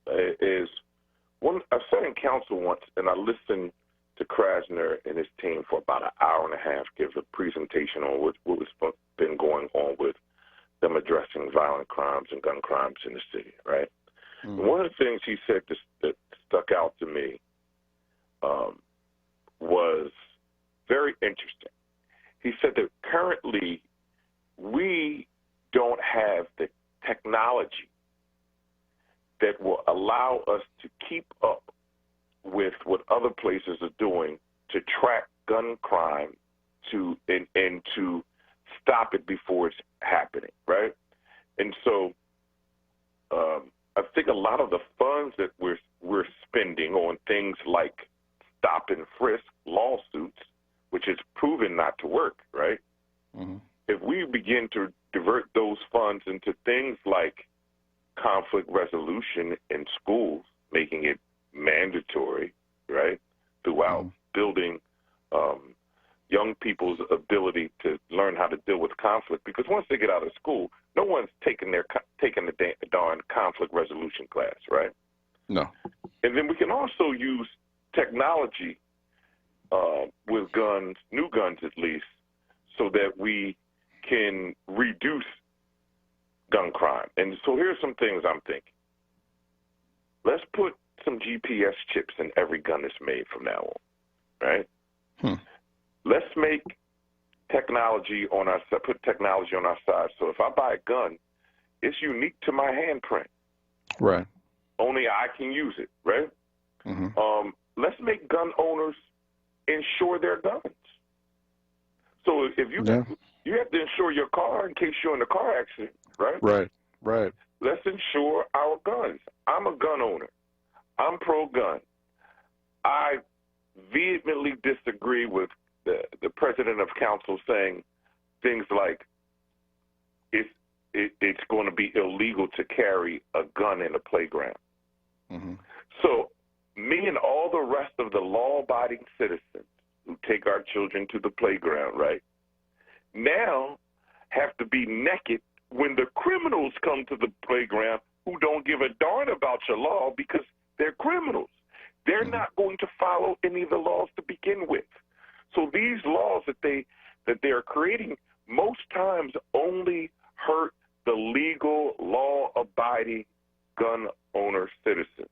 [SPEAKER 18] I sat in council once and I listened to Krasner and his team for about an hour and a half give a presentation on what was been going on with them addressing violent crimes and gun crimes in the city, right? Mm-hmm. One of the things he said that stuck out to me was very interesting. He said that currently we don't have the technology that will allow us to keep up with what other places are doing to track gun crime and to stop it before it's happening, right? And so I think a lot of the funds that we're spending on things like stop and frisk lawsuits, which is proven not to work, right? Mm-hmm. If we begin to divert those funds into things like conflict resolution in schools, making it mandatory, right, throughout building young people's ability to learn how to deal with conflict. Because once they get out of school, no one's taking the darn conflict resolution class, right?
[SPEAKER 4] No.
[SPEAKER 18] And then we can also use technology with guns, new guns at least, so that we can reduce gun crime. And so here's some things I'm thinking. Let's put some GPS chips in every gun that's made from now on, right? Let's make technology on our side, put technology on our side. So if I buy a gun, it's unique to my handprint.
[SPEAKER 4] Right.
[SPEAKER 18] Only I can use it, right? Mm-hmm. Let's make gun owners insure their guns. So if you have to insure your car in case you're in a car accident, right?
[SPEAKER 4] Right.
[SPEAKER 18] Let's insure our guns. I'm a gun owner. I'm pro-gun. I vehemently disagree with the president of council saying things like it's going to be illegal to carry a gun in a playground. Mm-hmm. So me and all the rest of the law-abiding citizens who take our children to the playground, right, now have to be naked when the criminals come to the playground who don't give a darn about your law because they're criminals. They're not going to follow any of the laws to begin with. So these laws that they are creating most times only hurt the legal, law-abiding gun owner citizens.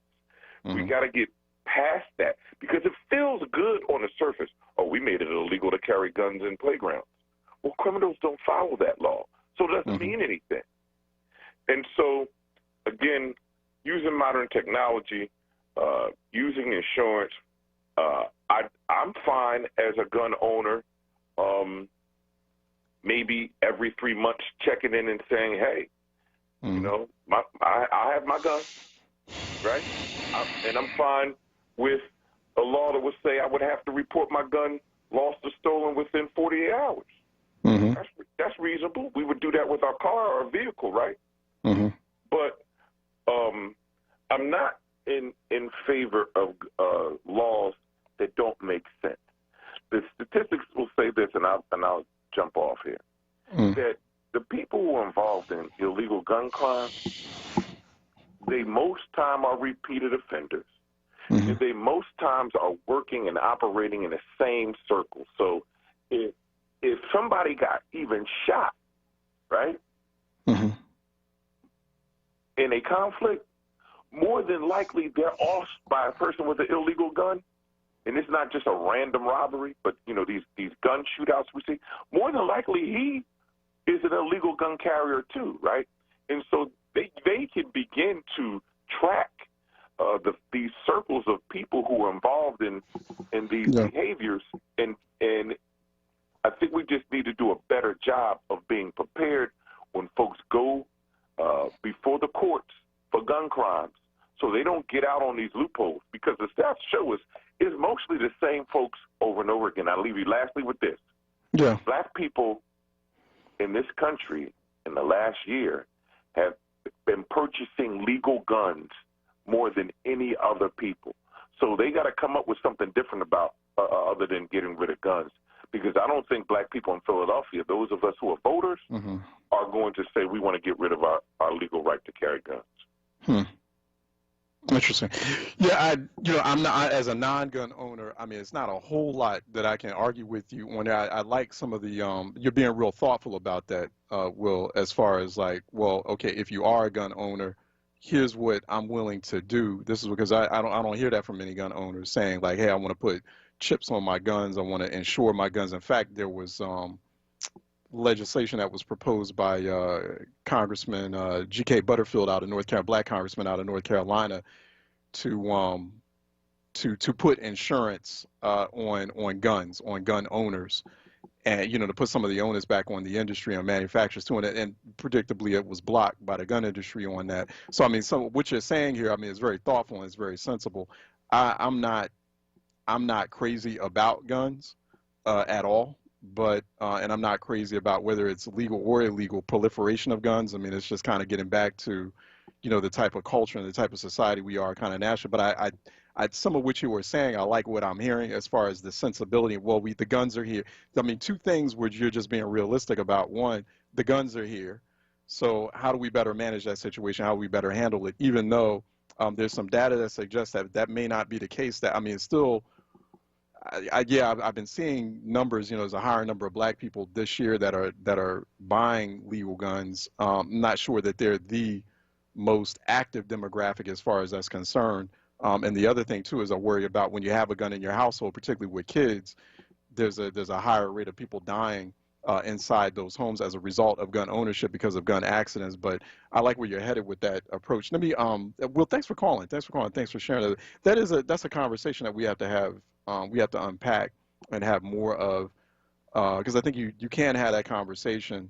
[SPEAKER 18] Mm-hmm. We got to get past that because it feels good on the surface. Oh, we made it illegal to carry guns in playgrounds. Well, criminals don't follow that law, so it doesn't mean anything. And so, again, using modern technology, using insurance, I'm fine as a gun owner, maybe every 3 months checking in and saying, hey, I have my gun, right? And I'm fine with a law that would say I would have to report my gun lost or stolen within 48 hours. Mm-hmm. That's reasonable. We would do that with our car or our vehicle, right? Mm-hmm. But I'm not in favor of laws that don't make sense. The statistics will say this, and I'll jump off here, that the people who are involved in illegal gun crime, they most time are repeated offenders. Mm-hmm. And they most times are working and operating in the same circle. So if somebody got even shot, right, in a conflict, more than likely they're off by a person with an illegal gun. And it's not just a random robbery, but, these gun shootouts we see, more than likely he is an illegal gun carrier too, right? And so they can begin to track these circles of people who are involved in these behaviors, and I think we just need to do a better job of being prepared when folks go before the courts for gun crimes, so they don't get out on these loopholes. Because the stats show us it's mostly the same folks over and over again. I'll leave you lastly with this.
[SPEAKER 4] Yeah.
[SPEAKER 18] Black people in this country in the last year have been purchasing legal guns more than any other people. So they got to come up with something different about other than getting rid of guns. Because I don't think black people in Philadelphia, those of us who are voters, are going to say we want to get rid of our legal right to carry guns.
[SPEAKER 4] Interesting. Yeah, I'm not, as a non-gun owner, I mean, it's not a whole lot that I can argue with you on that. I like some of the, you're being real thoughtful about that, Will, as far as like, well, okay, if you are a gun owner, here's what I'm willing to do. This is because I don't hear that from many gun owners saying like, hey, I want to put chips on my guns. I want to insure my guns. In fact, there was legislation that was proposed by Congressman G.K. Butterfield out of North Carolina, black congressman out of North Carolina, to put insurance on guns, on gun owners, and to put some of the onus back on the industry and manufacturers too. And predictably, it was blocked by the gun industry on that. So I mean, what you're saying here, I mean, is very thoughtful and it's very sensible. I'm not crazy about guns at all. But and I'm not crazy about whether it's legal or illegal proliferation of guns. I mean, it's just kind of getting back to, the type of culture and the type of society we are, kind of national. But I some of what you were saying, I like what I'm hearing as far as the sensibility. Well, the guns are here. I mean, two things which you're just being realistic about. One, the guns are here. So how do we better manage that situation? How do we better handle it? Even though there's some data that suggests that may not be the case. That, I mean, it's still. I've been seeing numbers. There's a higher number of black people this year that are buying legal guns. I'm not sure that they're the most active demographic as far as that's concerned. And the other thing too is I worry about when you have a gun in your household, particularly with kids. There's a higher rate of people dying inside those homes as a result of gun ownership because of gun accidents. But I like where you're headed with that approach. Let me, Will, thanks for calling. Thanks for sharing that. That's a conversation that we have to have. We have to unpack and have more of, because I think you can have that conversation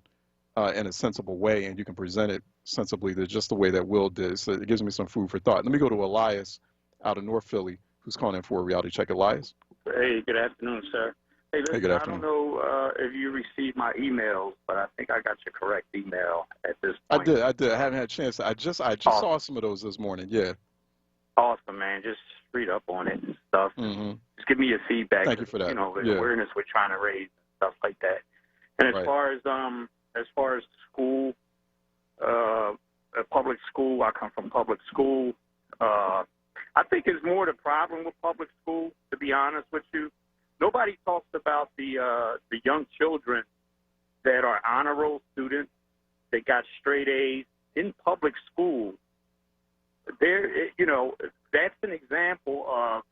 [SPEAKER 4] in a sensible way, and you can present it sensibly, just the way that Will did. So it gives me some food for thought. Let me go to Elias out of North Philly, who's calling in for a reality check. Elias?
[SPEAKER 8] Hey, good afternoon, sir. Hey, listen,
[SPEAKER 4] good afternoon.
[SPEAKER 8] I don't know if you received my emails, but I think I got your correct email at this point.
[SPEAKER 4] I did. I haven't had a chance. I just saw some of those this morning. Yeah.
[SPEAKER 8] Awesome, man. Just read up on it and stuff. Just give me your feedback.
[SPEAKER 4] Thank you for that.
[SPEAKER 8] The awareness we're trying to raise and stuff like that. And as far as school, public school, I come from public school. I think it's more the problem with public school, to be honest with you. Nobody talks about the young children that are honor roll students that got straight A's in public school. That's an example of,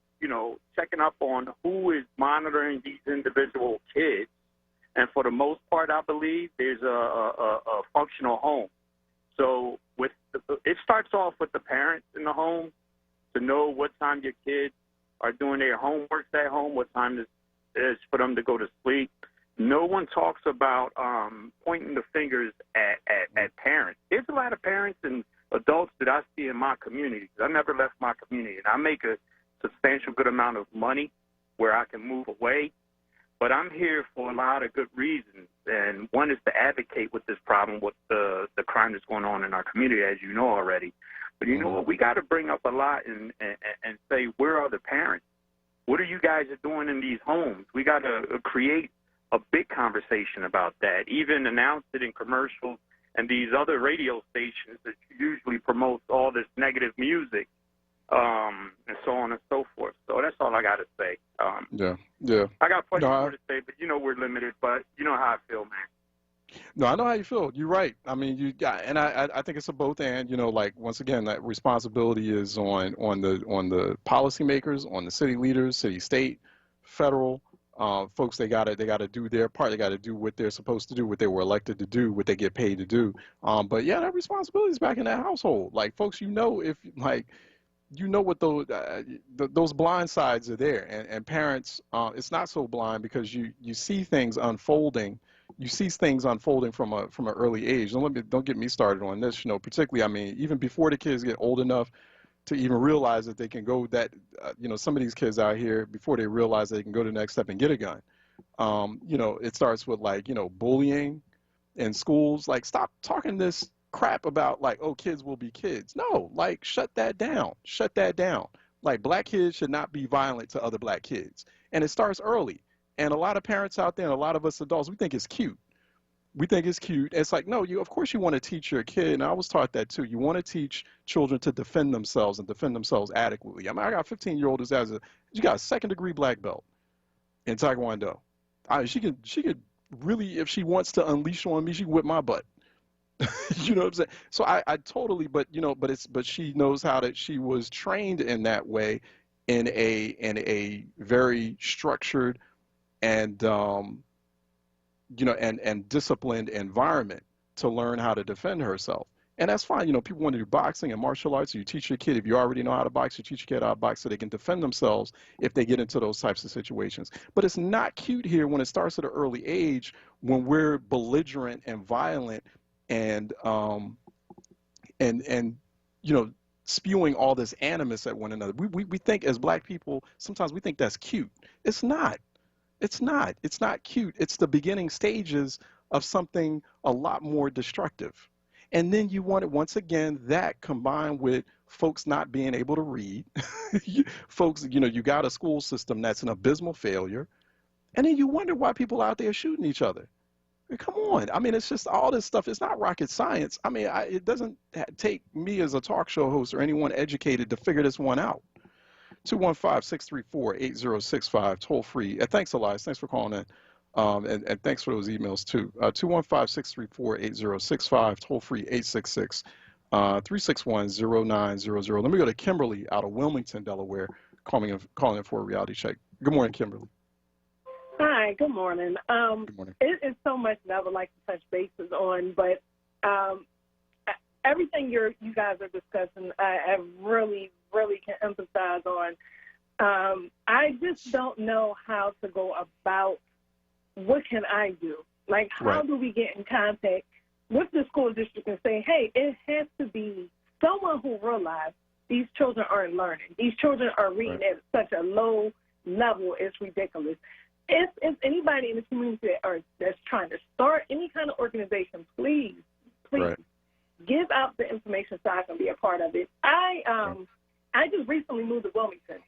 [SPEAKER 8] checking up on who is monitoring these individual kids. And for the most part, I believe there's a functional home. So it starts off with the parents in the home to know what time your kids are doing their homework at home, what time is for them to go to sleep. No one talks about pointing the fingers at parents. There's a lot of parents and adults that I see in my community. I never left my community, and I make a substantial good amount of money where I can move away. But I'm here for a lot of good reasons, and one is to advocate with this problem, with the crime that's going on in our community, as you know already. But you know what? We got to bring up a lot and say, where are the parents? What are you guys doing in these homes? We got to create a big conversation about that, even announce it in commercials and these other radio stations that usually promote all this negative music, and so on and so forth. So that's all I got to say.
[SPEAKER 4] Yeah.
[SPEAKER 8] I got plenty more to say, but we're limited. But you know how I feel, man.
[SPEAKER 4] No, I know how you feel. You're right. I mean, and I think it's a both and. Like once again, that responsibility is on the policymakers, on the city leaders, city, state, federal, folks, they gotta do their part. They gotta do what they're supposed to do, what they were elected to do, what they get paid to do. But yeah, that responsibility is back in that household. Like, folks, if like, what those blind sides are there, and parents, it's not so blind because you see things unfolding. You see things unfolding from an early age. Don't get me started on this. Particularly, I mean, even before the kids get old enough to even realize that they can go some of these kids out here, before they realize they can go to the next step and get a gun. It starts with bullying in schools. Like, stop talking this crap about kids will be kids. No, shut that down. Shut that down. Like, black kids should not be violent to other black kids. And it starts early. And a lot of parents out there and a lot of us adults, we think it's cute. We think it's cute. It's like, no, of course you want to teach your kid, and I was taught that too. You want to teach children to defend themselves and defend themselves adequately. I mean, I got a 15-year-old who she got a second-degree black belt in Taekwondo. She could really, if she wants to unleash on me, she whip my butt. You know what I'm saying? So I totally, but she knows she was trained in that way, in a very structured and and disciplined environment to learn how to defend herself. And that's fine. People want to do boxing and martial arts. So you teach your kid, if you already know how to box, you teach your kid how to box so they can defend themselves if they get into those types of situations. But it's not cute here when it starts at an early age, when we're belligerent and violent and spewing all this animus at one another. We think, as black people, sometimes we think that's cute. It's not. It's not. It's not cute. It's the beginning stages of something a lot more destructive. And then you want it, once again, that combined with folks not being able to read. Folks, you got a school system that's an abysmal failure. And then you wonder why people out there shooting each other. I mean, come on. I mean, it's just all this stuff. It's not rocket science. I mean, it doesn't take me as a talk show host or anyone educated to figure this one out. 215-634-8065, toll free. And thanks, Elias. Thanks for calling in. And thanks for those emails, too. 215-634-8065, toll free 866-361-0900. Let me go to Kimberly out of Wilmington, Delaware, calling in for a reality check. Good morning, Kimberly.
[SPEAKER 9] Hi, good morning.
[SPEAKER 4] Good morning.
[SPEAKER 9] It is so much that I would like to touch bases on, but everything you guys are discussing, I really can empathize on. I just don't know how to go about what can I do. Like, how do we get in contact with the school district and say, hey, it has to be someone who realizes these children aren't learning. These children are reading at such a low level, it's ridiculous. If anybody in the community that's trying to start any kind of organization, please give out the information so I can be a part of it. I just recently moved to Wilmington,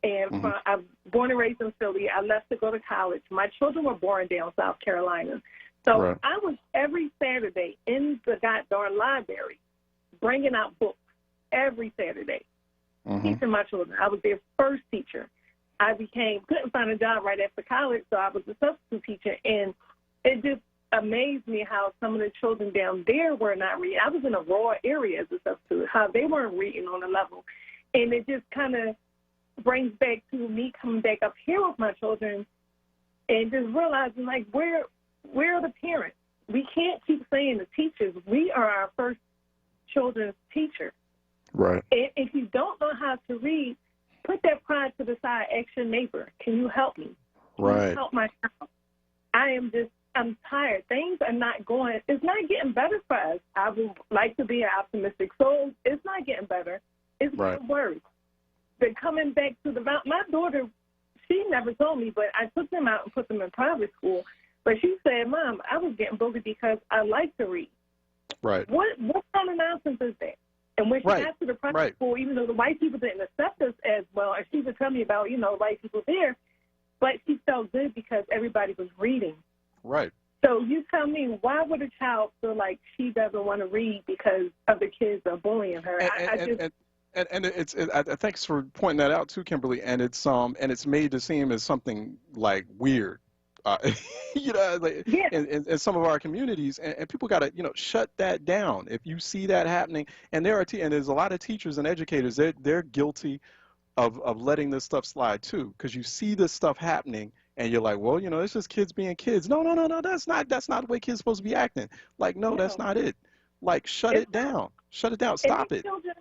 [SPEAKER 9] and I'm born and raised in Philly. I left to go to college. My children were born down South Carolina. So I was every Saturday in the goddamn library bringing out books every Saturday, teaching my children. I was their first teacher. I couldn't find a job right after college, so I was a substitute teacher, and it just amazed me how some of the children down there were not reading. I was in a rural area as a substitute, how they weren't reading on a level. And it just kind of brings back to me coming back up here with my children and just realizing, like, where are the parents? We can't keep saying the teachers. We are our first children's teacher.
[SPEAKER 4] Right.
[SPEAKER 9] And if you don't know how to read, put that pride to the side. Ask your neighbor, can you help me? Can you help my child? I'm tired. Things are not going, it's not getting better for us. I would like to be an optimistic soul. It's not getting better. It's getting worse. But coming back to my daughter, she never told me, but I took them out and put them in private school. But she said, Mom, I was getting bullied because I like to read.
[SPEAKER 4] Right.
[SPEAKER 9] What kind of nonsense is that? And when she got to the private school, even though the white people didn't accept us as well, and she would tell me about, white people there, but she felt good because everybody was reading. Right. So you tell me, why would a child feel like she doesn't want to read because other kids are bullying her?
[SPEAKER 4] Thanks for pointing that out too, Kimberly. And it's made to seem as something like weird. In some of our communities, and people got to shut that down. If you see that happening, and there's a lot of teachers and educators, they're guilty of letting this stuff slide too, because you see this stuff happening And you're like, well, you know, it's just kids being kids. No, that's not the way kids are supposed to be acting. Like, no, that's not it. Like, shut it down. Shut it down. Stop it.
[SPEAKER 9] Children,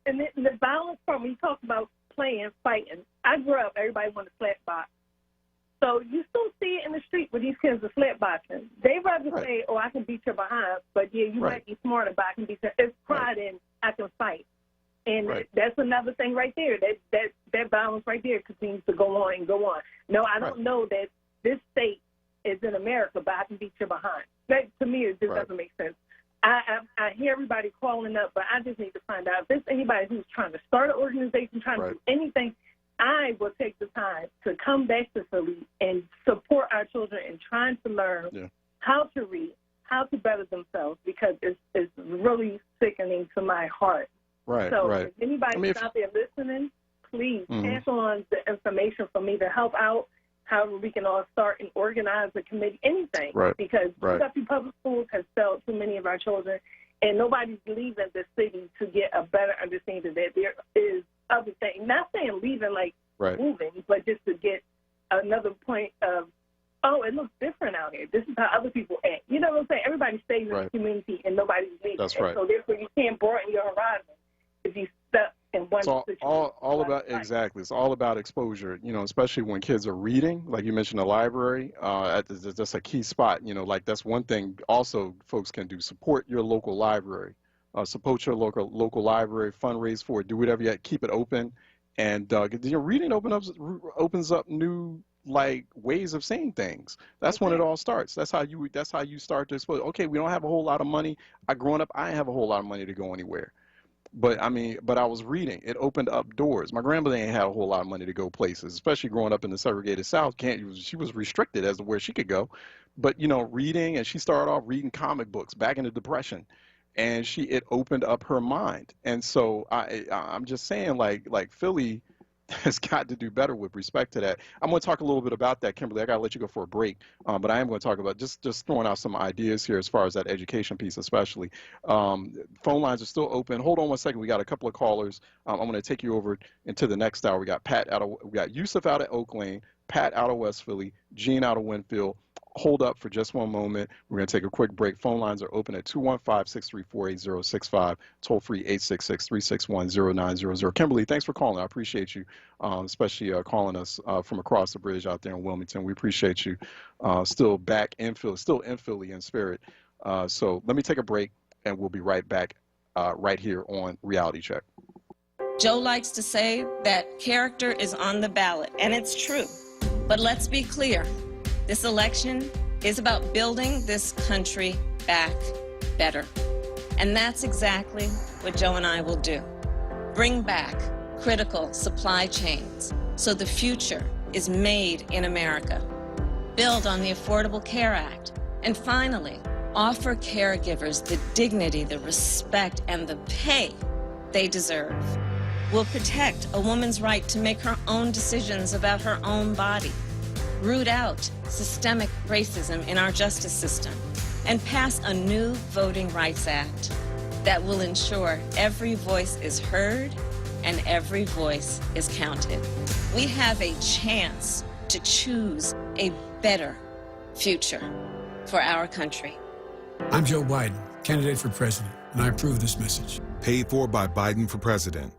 [SPEAKER 9] and the violence part, when you talk about playing, fighting, I grew up, everybody wanted to slap box. So you still see it in the street where these kids are slap boxing. They rather say, oh, I can beat your behind, but yeah, you might be smarter, but I can beat your. It's pride in I can fight. And that's another thing right there. That balance right there continues to go on and go on. No, I don't know that this state is in America, but I can beat your behind. That, to me, it just doesn't make sense. I hear everybody calling up, but I just need to find out if there's anybody who's trying to start an organization, trying to do anything. I will take the time to come back to Philly and support our children in trying to learn how to read, how to better themselves, because it's really sickening to my heart. So if anybody's out there listening, please pass on the information for me to help out, however we can all start and organize a committee, anything. Because UW Public Schools has failed too many of our children, and nobody's leaving the city to get a better understanding that there is other things. Not saying leaving like moving, but just to get another point of, oh, it looks different out here. This is how other people act. You know what I'm saying? Everybody stays in the community and nobody's leaving.
[SPEAKER 4] That's right.
[SPEAKER 9] So therefore you can't broaden your horizon if you stuck in one situation.
[SPEAKER 4] All about exactly. It's all about exposure. You know, especially when kids are reading, like you mentioned, the library. That's a key spot. You know, like that's one thing. Also, folks can do support your local library. Support your local library. Fundraise for it. Do whatever you keep it open, and reading opens up new like ways of saying things. That's when it all starts. That's how you start to expose. Okay, we don't have a whole lot of money. Growing up, I didn't have a whole lot of money to go anywhere. But I was reading. It opened up doors. My grandmother ain't had a whole lot of money to go places, especially growing up in the segregated South. She was restricted as to where she could go. But you know, reading, and she started off reading comic books back in the Depression, and it opened up her mind. And so I'm just saying, like Philly has got to do better with respect to that. I'm going to talk a little bit about that, Kimberly. I got to let you go for a break, but I am going to talk about just throwing out some ideas here as far as that education piece, especially. Phone lines are still open. Hold on one second. We got a couple of callers. I'm going to take you over into the next hour. We got Yusuf out of Oak Lane, Pat out of West Philly, Gene out of Winfield. Hold up for just one moment. We're going to take a quick break. Phone lines are open at 215-634-8065, toll free 866-361-0900. Kimberly, thanks for calling. I appreciate you, especially calling us from across the bridge out there in Wilmington. We appreciate you. Still in Philly in spirit. So let me take a break, and we'll be right back right here on Reality Check.
[SPEAKER 11] Joe likes to say that character is on the ballot, and it's true. But let's be clear. This election is about building this country back better. And that's exactly what Joe and I will do. Bring back critical supply chains so the future is made in America. Build on the Affordable Care Act. And finally, offer caregivers the dignity, the respect, and the pay they deserve. We'll protect a woman's right to make her own decisions about her own body. Root out systemic racism in our justice system, and pass a new Voting Rights Act that will ensure every voice is heard and every voice is counted. We have a chance to choose a better future for our country.
[SPEAKER 22] I'm Joe Biden, candidate for president, and I approve this message.
[SPEAKER 23] Paid for by Biden for president.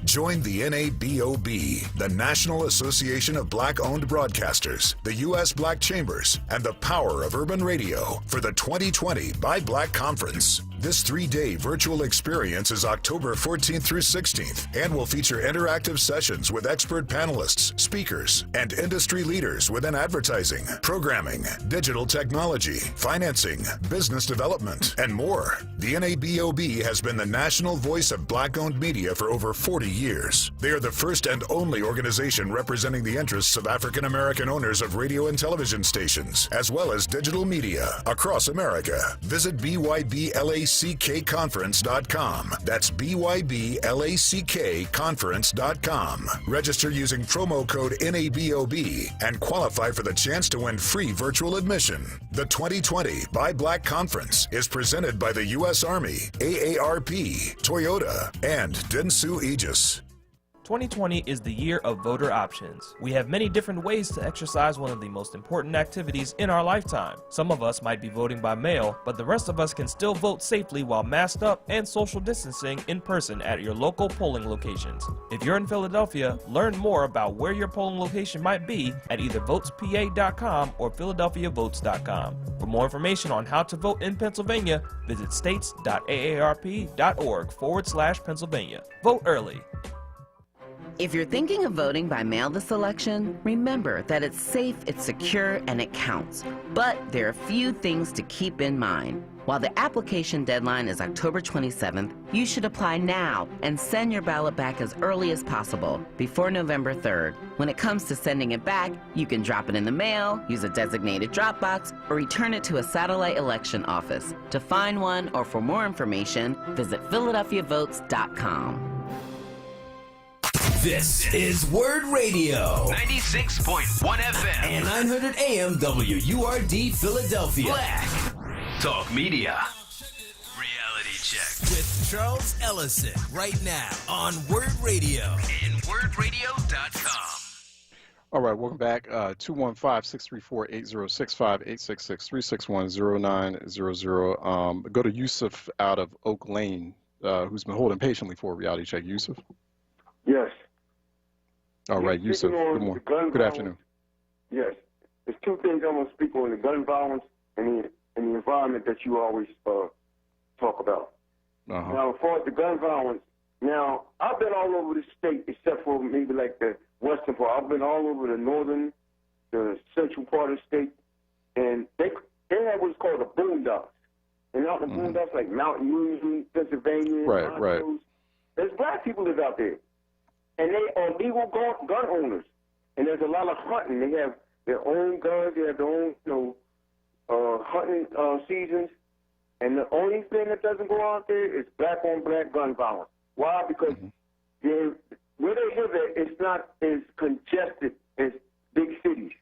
[SPEAKER 23] Join the NABOB, the National Association of Black-Owned Broadcasters, the U.S. Black Chambers, and the Power of Urban Radio for the 2020 Buy Black Conference. This 3-day virtual experience is October 14th through 16th and will feature interactive sessions with expert panelists, speakers, and industry leaders within advertising, programming, digital technology, financing, business development, and more. The NABOB has been the national voice of Black-owned media for over 40 years. They are the first and only organization representing the interests of African American owners of radio and television stations, as well as digital media across America. Visit BYBLACKconference.com. That's BYBLACKconference.com. Register using promo code NABOB and qualify for the chance to win free virtual admission. The 2020 Buy Black Conference is presented by the U.S. Army, AARP, Toyota, and Dentsu Aegis.
[SPEAKER 5] 2020 is the year of voter options. We have many different ways to exercise one of the most important activities in our lifetime. Some of us might be voting by mail, but the rest of us can still vote safely while masked up and social distancing in person at your local polling locations. If you're in Philadelphia, learn more about where your polling location might be at either votespa.com or philadelphiavotes.com. For more information on how to vote in Pennsylvania, visit states.aarp.org/Pennsylvania. Vote early.
[SPEAKER 12] If you're thinking of voting by mail this election, remember that it's safe, it's secure, and it counts. But there are a few things to keep in mind. While the application deadline is October 27th, you should apply now and send your ballot back as early as possible, before November 3rd. When it comes to sending it back, you can drop it in the mail, use a designated drop box, or return it to a satellite election office. To find one or for more information, visit philadelphiavotes.com.
[SPEAKER 2] This is WURD Radio,
[SPEAKER 15] 96.1 FM
[SPEAKER 2] and 900 AM WURD Philadelphia.
[SPEAKER 15] Black Talk Media.
[SPEAKER 2] Reality Check with Charles Ellison right now on WURD Radio and WURDradio.com.
[SPEAKER 4] All right, welcome back. 215-634-8065, 866-361-0900. Go to Yusuf out of Oak Lane, who's been holding patiently for a reality check. Yusuf?
[SPEAKER 24] Yes.
[SPEAKER 4] All right, Yusuf. Good morning. Good afternoon.
[SPEAKER 24] Yes. There's two things I'm going to speak on: the gun violence and the environment that you always talk about. Now, as far as the gun violence, now I've been all over the state except for maybe like the western part. I've been all over the northern, the central part of the state, and they have what's called the boondocks. And out in the boondocks, like Mountain Union, Pennsylvania,
[SPEAKER 4] right.
[SPEAKER 24] There's black people live out there. And they are legal gun owners. And there's a lot of hunting. They have their own guns. They have their own, hunting seasons. And the only thing that doesn't go out there is black-on-black gun violence. Why? Because where they live at, it's not as congested as big cities.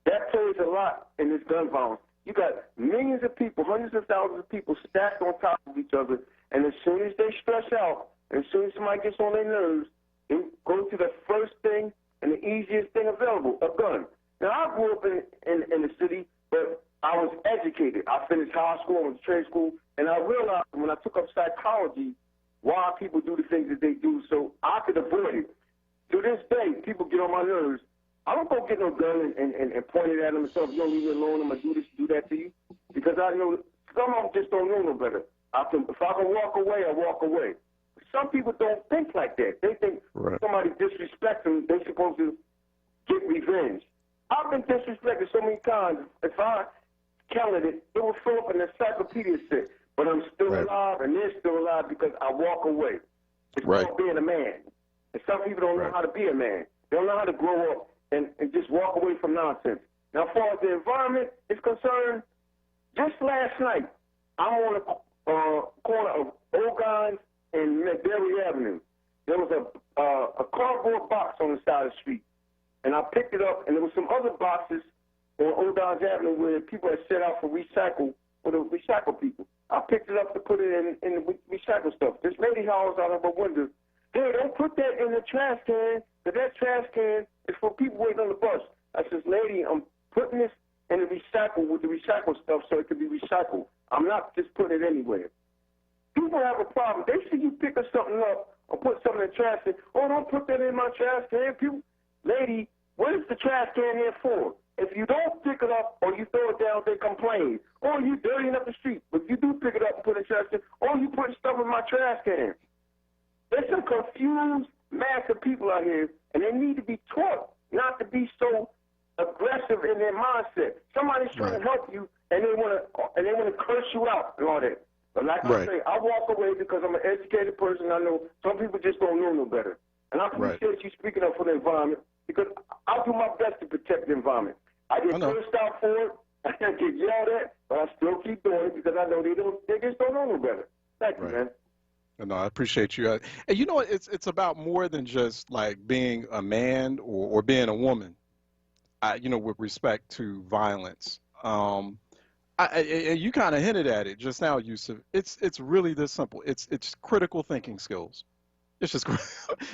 [SPEAKER 24] That plays a lot in this gun violence. You got millions of people, hundreds of thousands of people stacked on top of each other. And as soon as they stress out, and as soon as somebody gets on their nerves, they go to the first thing and the easiest thing available, a gun. Now, I grew up in the city, but I was educated. I finished high school, I went to trade school, and I realized when I took up psychology why people do the things that they do so I could avoid it. To this day, people get on my nerves. I don't go get no gun and point it at them and say, you don't leave me alone, I'm going to do this, do that to you. Because I know some of them just don't know no better. If I can walk away, I walk away. Some people don't think like that. They think somebody disrespects them, they're supposed to get revenge. I've been disrespected so many times. If I counted it, it would fill up an encyclopedia set. But I'm still alive, and they're still alive because I walk away. It's called being a man. And some people don't know how to be a man. They don't know how to grow up and just walk away from nonsense. Now, as far as the environment is concerned, just last night, I'm on the corner of Ogon and McBerry Avenue. There was a cardboard box on the side of the street, and I picked it up, and there was some other boxes on Ogon Avenue where people had set out for the recycle people. I picked it up to put it in the recycle stuff. This lady hollers out of her window, "Hey, don't put that in the trash can, because that trash can is for people waiting on the bus." I says, "Lady, I'm putting this in the recycle with the recycle stuff so it can be recycled. I'm not just putting it anywhere." People have a problem. They see you picking something up or put something in the trash can. "Oh, don't put that in my trash can." People, lady, what is the trash can here for? If you don't pick it up or you throw it down, they complain. "Oh, you dirtying up the street." But if you do pick it up and put it in the trash can, "Oh, you putting stuff in my trash can." There's some confused mass of people out here, and they need to be taught not to be so aggressive in their mindset. Somebody's trying to help you, and they want to curse you out and all that. But like I say, I walk away because I'm an educated person. I know some people just don't know no better. And I appreciate you speaking up for the environment because I'll do my best to protect the environment. I get cursed out for it. I get yelled at, but I still keep doing it because I know they just don't know no better. Thank you, man.
[SPEAKER 4] No, I appreciate you. And you know, it's about more than just like being a man or being a woman, with respect to violence. You kind of hinted at it just now, Yusuf. It's really this simple. It's critical thinking skills. It's just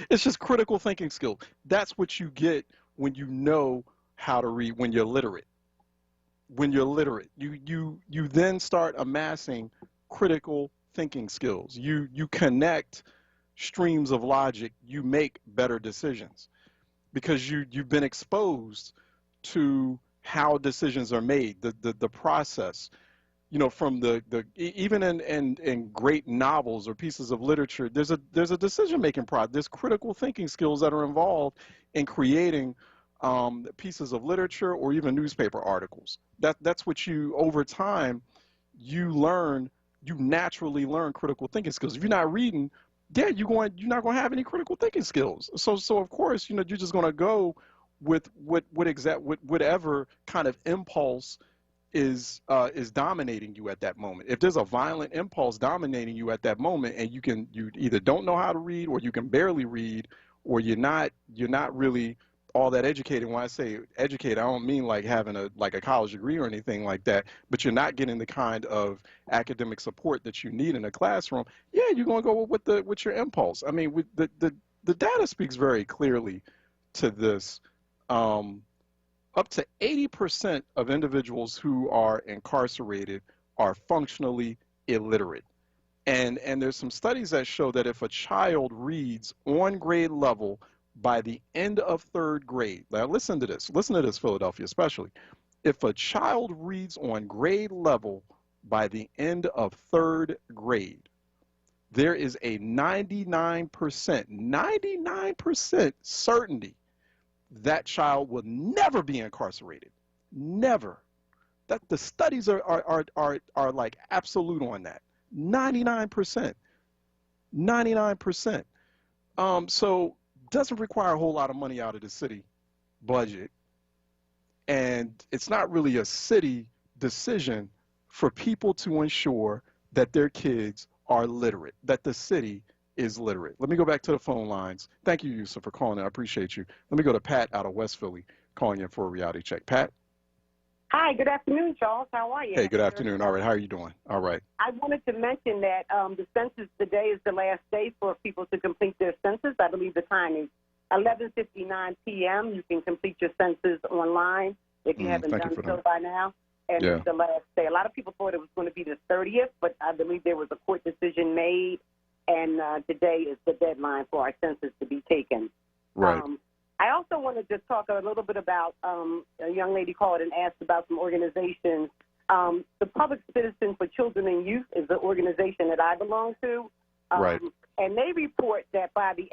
[SPEAKER 4] it's just critical thinking skill. That's what you get when you know how to read. When you're literate. When you're literate, you then start amassing critical thinking skills. You connect streams of logic. You make better decisions because you've been exposed to how decisions are made. The process. You know, from even in great novels or pieces of literature, there's a decision making process. There's critical thinking skills that are involved in creating pieces of literature or even newspaper articles. That's what you over time you naturally learn critical thinking skills. If you're not reading, you're not going to have any critical thinking skills. So of course, you're just going to go with whatever kind of impulse is dominating you at that moment. If there's a violent impulse dominating you at that moment, and you either don't know how to read, or you can barely read, or you're not really all that educated. When I say educated, I don't mean like having a college degree or anything like that, but you're not getting the kind of academic support that you need in a classroom. Yeah, you're going to go with your impulse. I mean, the data speaks very clearly to this. Up to 80% of individuals who are incarcerated are functionally illiterate. And there's some studies that show that if a child reads on grade level by the end of 3rd grade, now listen to this, Philadelphia especially. If a child reads on grade level by the end of 3rd grade, there is a 99% certainty that child will never be incarcerated. Never. That the studies are like absolute on that. 99%. 99%. So doesn't require a whole lot of money out of the city budget. And it's not really a city decision for people to ensure that their kids are literate, that the city is literate. Let me go back to the phone lines. Thank you, Yusuf, for calling in. I appreciate you. Let me go to Pat out of West Philly calling in for a reality check. Pat?
[SPEAKER 7] Hi, good afternoon, Charles. How are you?
[SPEAKER 4] Hey, good afternoon. All right, how are you doing? All right.
[SPEAKER 7] I wanted to mention that the census today is the last day for people to complete their census. I believe the time is 11:59 p.m. You can complete your census online if you haven't done so by now. And it's the last day. A lot of people thought it was going to be the 30th, but I believe there was a court decision made, and today is the deadline for our census to be taken.
[SPEAKER 4] Right.
[SPEAKER 7] I also wanted to talk a little bit about a young lady called and asked about some organizations. The Public Citizen for Children and Youth is the organization that I belong to.
[SPEAKER 4] Right.
[SPEAKER 7] And they report that by the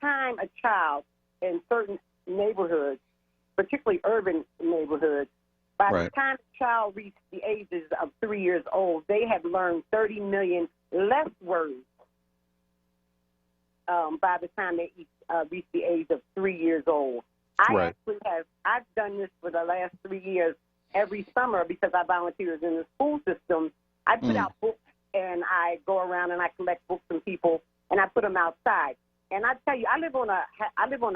[SPEAKER 7] time a child in certain neighborhoods, particularly urban neighborhoods, by the time a child reaches the ages of 3 years old, they have learned 30 million less words by the time they reach the age of 3 years old. I've done this for the last 3 years every summer because I volunteer in the school system. I put out books, and I go around and I collect books from people, and I put them outside. And I tell you, I live on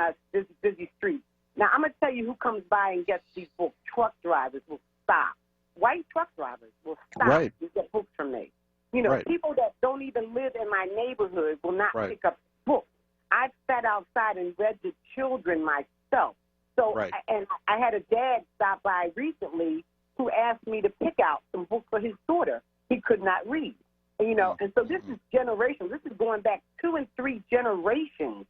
[SPEAKER 7] a busy street. Now, I'm going to tell you who comes by and gets these books. Truck drivers will stop. White truck drivers will stop and get books from me. You know, people that don't even live in my neighborhood will not pick up books. I've sat outside and read to children myself. So, and I had a dad stop by recently who asked me to pick out some books for his daughter. He could not read, you know. And so this is generations. This is going back 2 and 3 generations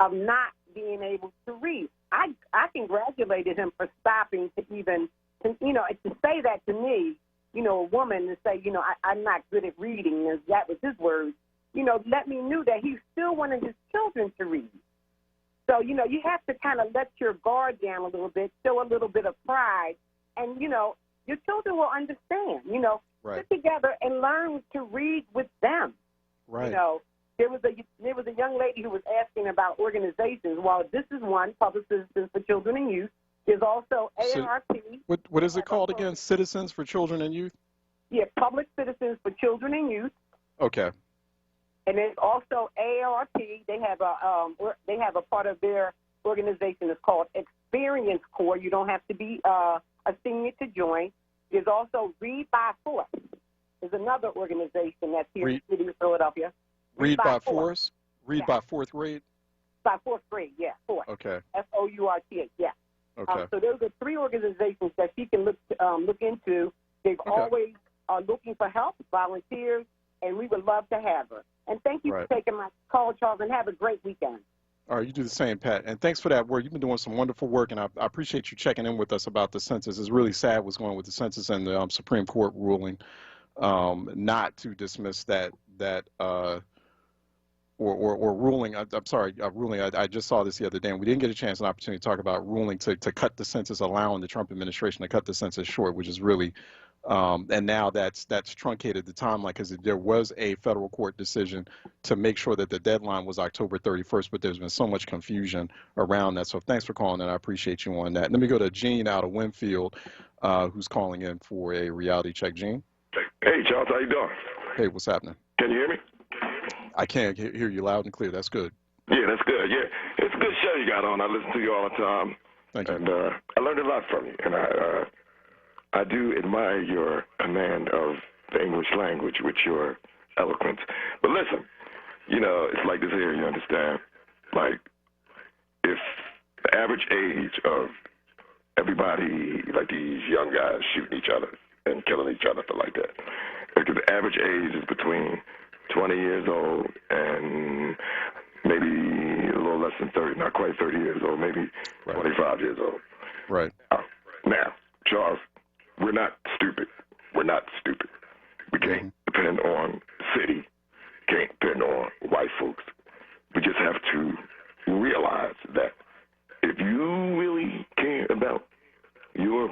[SPEAKER 7] of not being able to read. I congratulated him for stopping to even, you know, to say that to me, you know, a woman to say, you know, I'm not good at reading, and that was his words, you know, let me know that he still wanted his children to read. So, you know, you have to kind of let your guard down a little bit, show a little bit of pride, and, you know, your children will understand, you know, sit together and learn to read with them.
[SPEAKER 4] Right.
[SPEAKER 7] You know, there was a young lady who was asking about organizations. Well, this is one, Public Citizens for Children and Youth. There's also AARP.
[SPEAKER 4] What is it called again? Citizens for Children and Youth?
[SPEAKER 7] Yeah, Public Citizens for Children and Youth.
[SPEAKER 4] Okay.
[SPEAKER 7] And there's also AARP. They have a part of their organization is called Experience Corps. You don't have to be a senior to join. There's also Read by Force. There's another organization that's here in the city of Philadelphia.
[SPEAKER 4] Read by Force? Read by fourth grade?
[SPEAKER 7] By fourth grade, yeah, fourth.
[SPEAKER 4] Okay.
[SPEAKER 7] FOURTH, yeah.
[SPEAKER 4] Okay.
[SPEAKER 7] So those are 3 organizations that she can look into. They've always are looking for help, volunteers, and we would love to have her. And thank you for taking my call, Charles, and have a great weekend.
[SPEAKER 4] All right, you do the same, Pat. And thanks for that work. You've been doing some wonderful work, and I appreciate you checking in with us about the census. It's really sad what's going on with the census and the Supreme Court ruling not to dismiss that or ruling. I'm sorry, ruling. I just saw this the other day, and we didn't get a chance, an opportunity to talk about ruling to cut the census, allowing the Trump administration to cut the census short, which is really and now that's truncated the timeline because there was a federal court decision to make sure that the deadline was October 31st, but there's been so much confusion around that. So thanks for calling, and I appreciate you on that. Let me go to Gene out of Winfield, who's calling in for a reality check. Gene.
[SPEAKER 6] Hey, Charles, how you doing?
[SPEAKER 4] Hey, what's happening?
[SPEAKER 6] Can you hear me?
[SPEAKER 4] I can hear you loud and clear. That's good.
[SPEAKER 6] Yeah, that's good. Yeah, it's a good show you got on. I listen to you all the time.
[SPEAKER 4] Thank you.
[SPEAKER 6] And I learned a lot from you, and I do admire your command of the English language with your eloquence. But listen, it's like this here, you understand? Like, if the average age of everybody, like these young guys shooting each other and killing each other, stuff like that, because the average age is between 20 years old and maybe a little less than 30, not quite 30 years old, maybe 25 years old.
[SPEAKER 4] Right.
[SPEAKER 6] Now, Charles, we're not stupid. We're not stupid. We can't depend on the city. Can't depend on white folks. We just have to realize that if you really care about your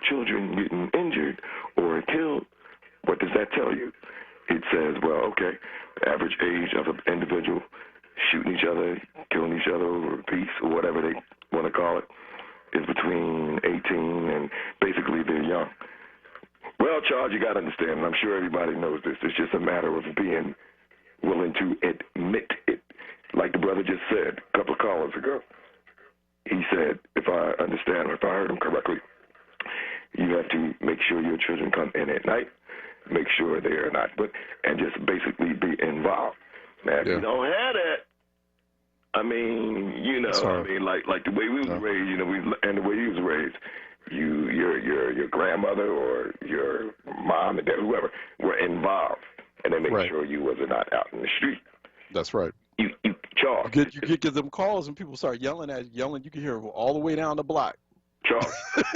[SPEAKER 6] children getting injured or killed, what does that tell you? It says, well, okay, the average age of an individual shooting each other, killing each other over peace or whatever they want to call it, is between 18 and basically they're young. Well, Charles, you got to understand, and I'm sure everybody knows this, it's just a matter of being willing to admit it. Like the brother just said a couple of callers ago. He said, if I understand, or if I heard him correctly, you have to make sure your children come in at night, make sure they are not, and just basically be involved. Now, if you don't have that, I mean, like the way we was raised, and the way you was raised, your grandmother or your mom and dad, whoever, were involved, and they make sure you was not out in the street.
[SPEAKER 4] That's right.
[SPEAKER 6] You Charles.
[SPEAKER 4] You get them calls and people start yelling. You can hear them all the way down the block.
[SPEAKER 6] Charles.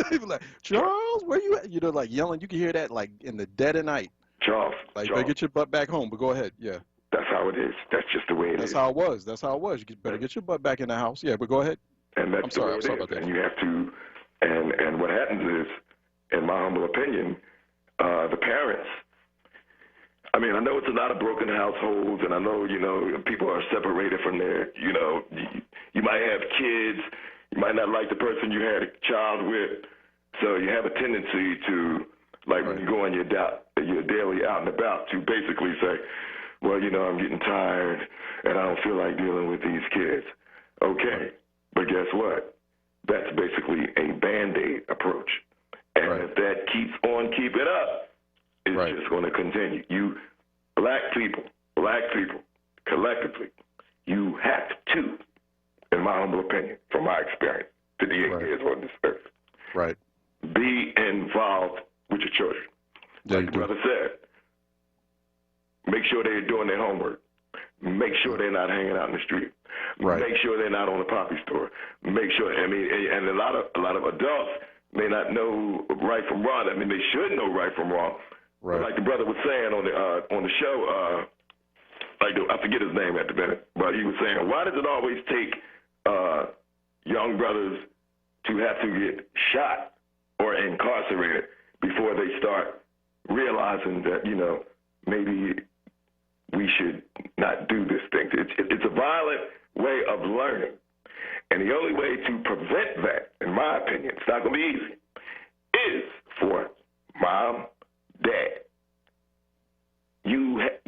[SPEAKER 4] People like, Charles, where you at? Like yelling. You can hear that like in the dead of night.
[SPEAKER 6] Charles.
[SPEAKER 4] Like,
[SPEAKER 6] Charles.
[SPEAKER 4] better get your butt back home. But go ahead. Yeah.
[SPEAKER 6] That's how it is. That's just the way it is.
[SPEAKER 4] That's how it was. That's how it was. You better get your butt back in the house. Yeah, but go ahead.
[SPEAKER 6] And that's
[SPEAKER 4] I'm sorry about that.
[SPEAKER 6] And you have to, and what happens is, in my humble opinion, the parents, I mean, I know it's a lot of broken households, and I know, people are separated from their, you might have kids, you might not like the person you had a child with, so you have a tendency to, like when you go on your daily out and about, to basically say, well, I'm getting tired, and I don't feel like dealing with these kids. Okay, but guess what? That's basically a Band-Aid approach. And if that keeps on keeping up, it's just going to continue. You, black people, collectively, you have to, in my humble opinion, from my experience, 58 years on this earth, be involved with your children. Like the brother said, make sure they're doing their homework. Make sure they're not hanging out in the street. Make sure they're not on the poppy store. Make sure, and a lot of adults may not know right from wrong. I mean, they should know right from wrong. But like the brother was saying on the show, I forget his name at the minute, but he was saying, why does it always take young brothers to have to get shot or incarcerated before they start realizing that, maybe we should not do this thing? It's a violent way of learning. And the only way to prevent that, in my opinion, it's not going to be easy, is for mom, dad. You have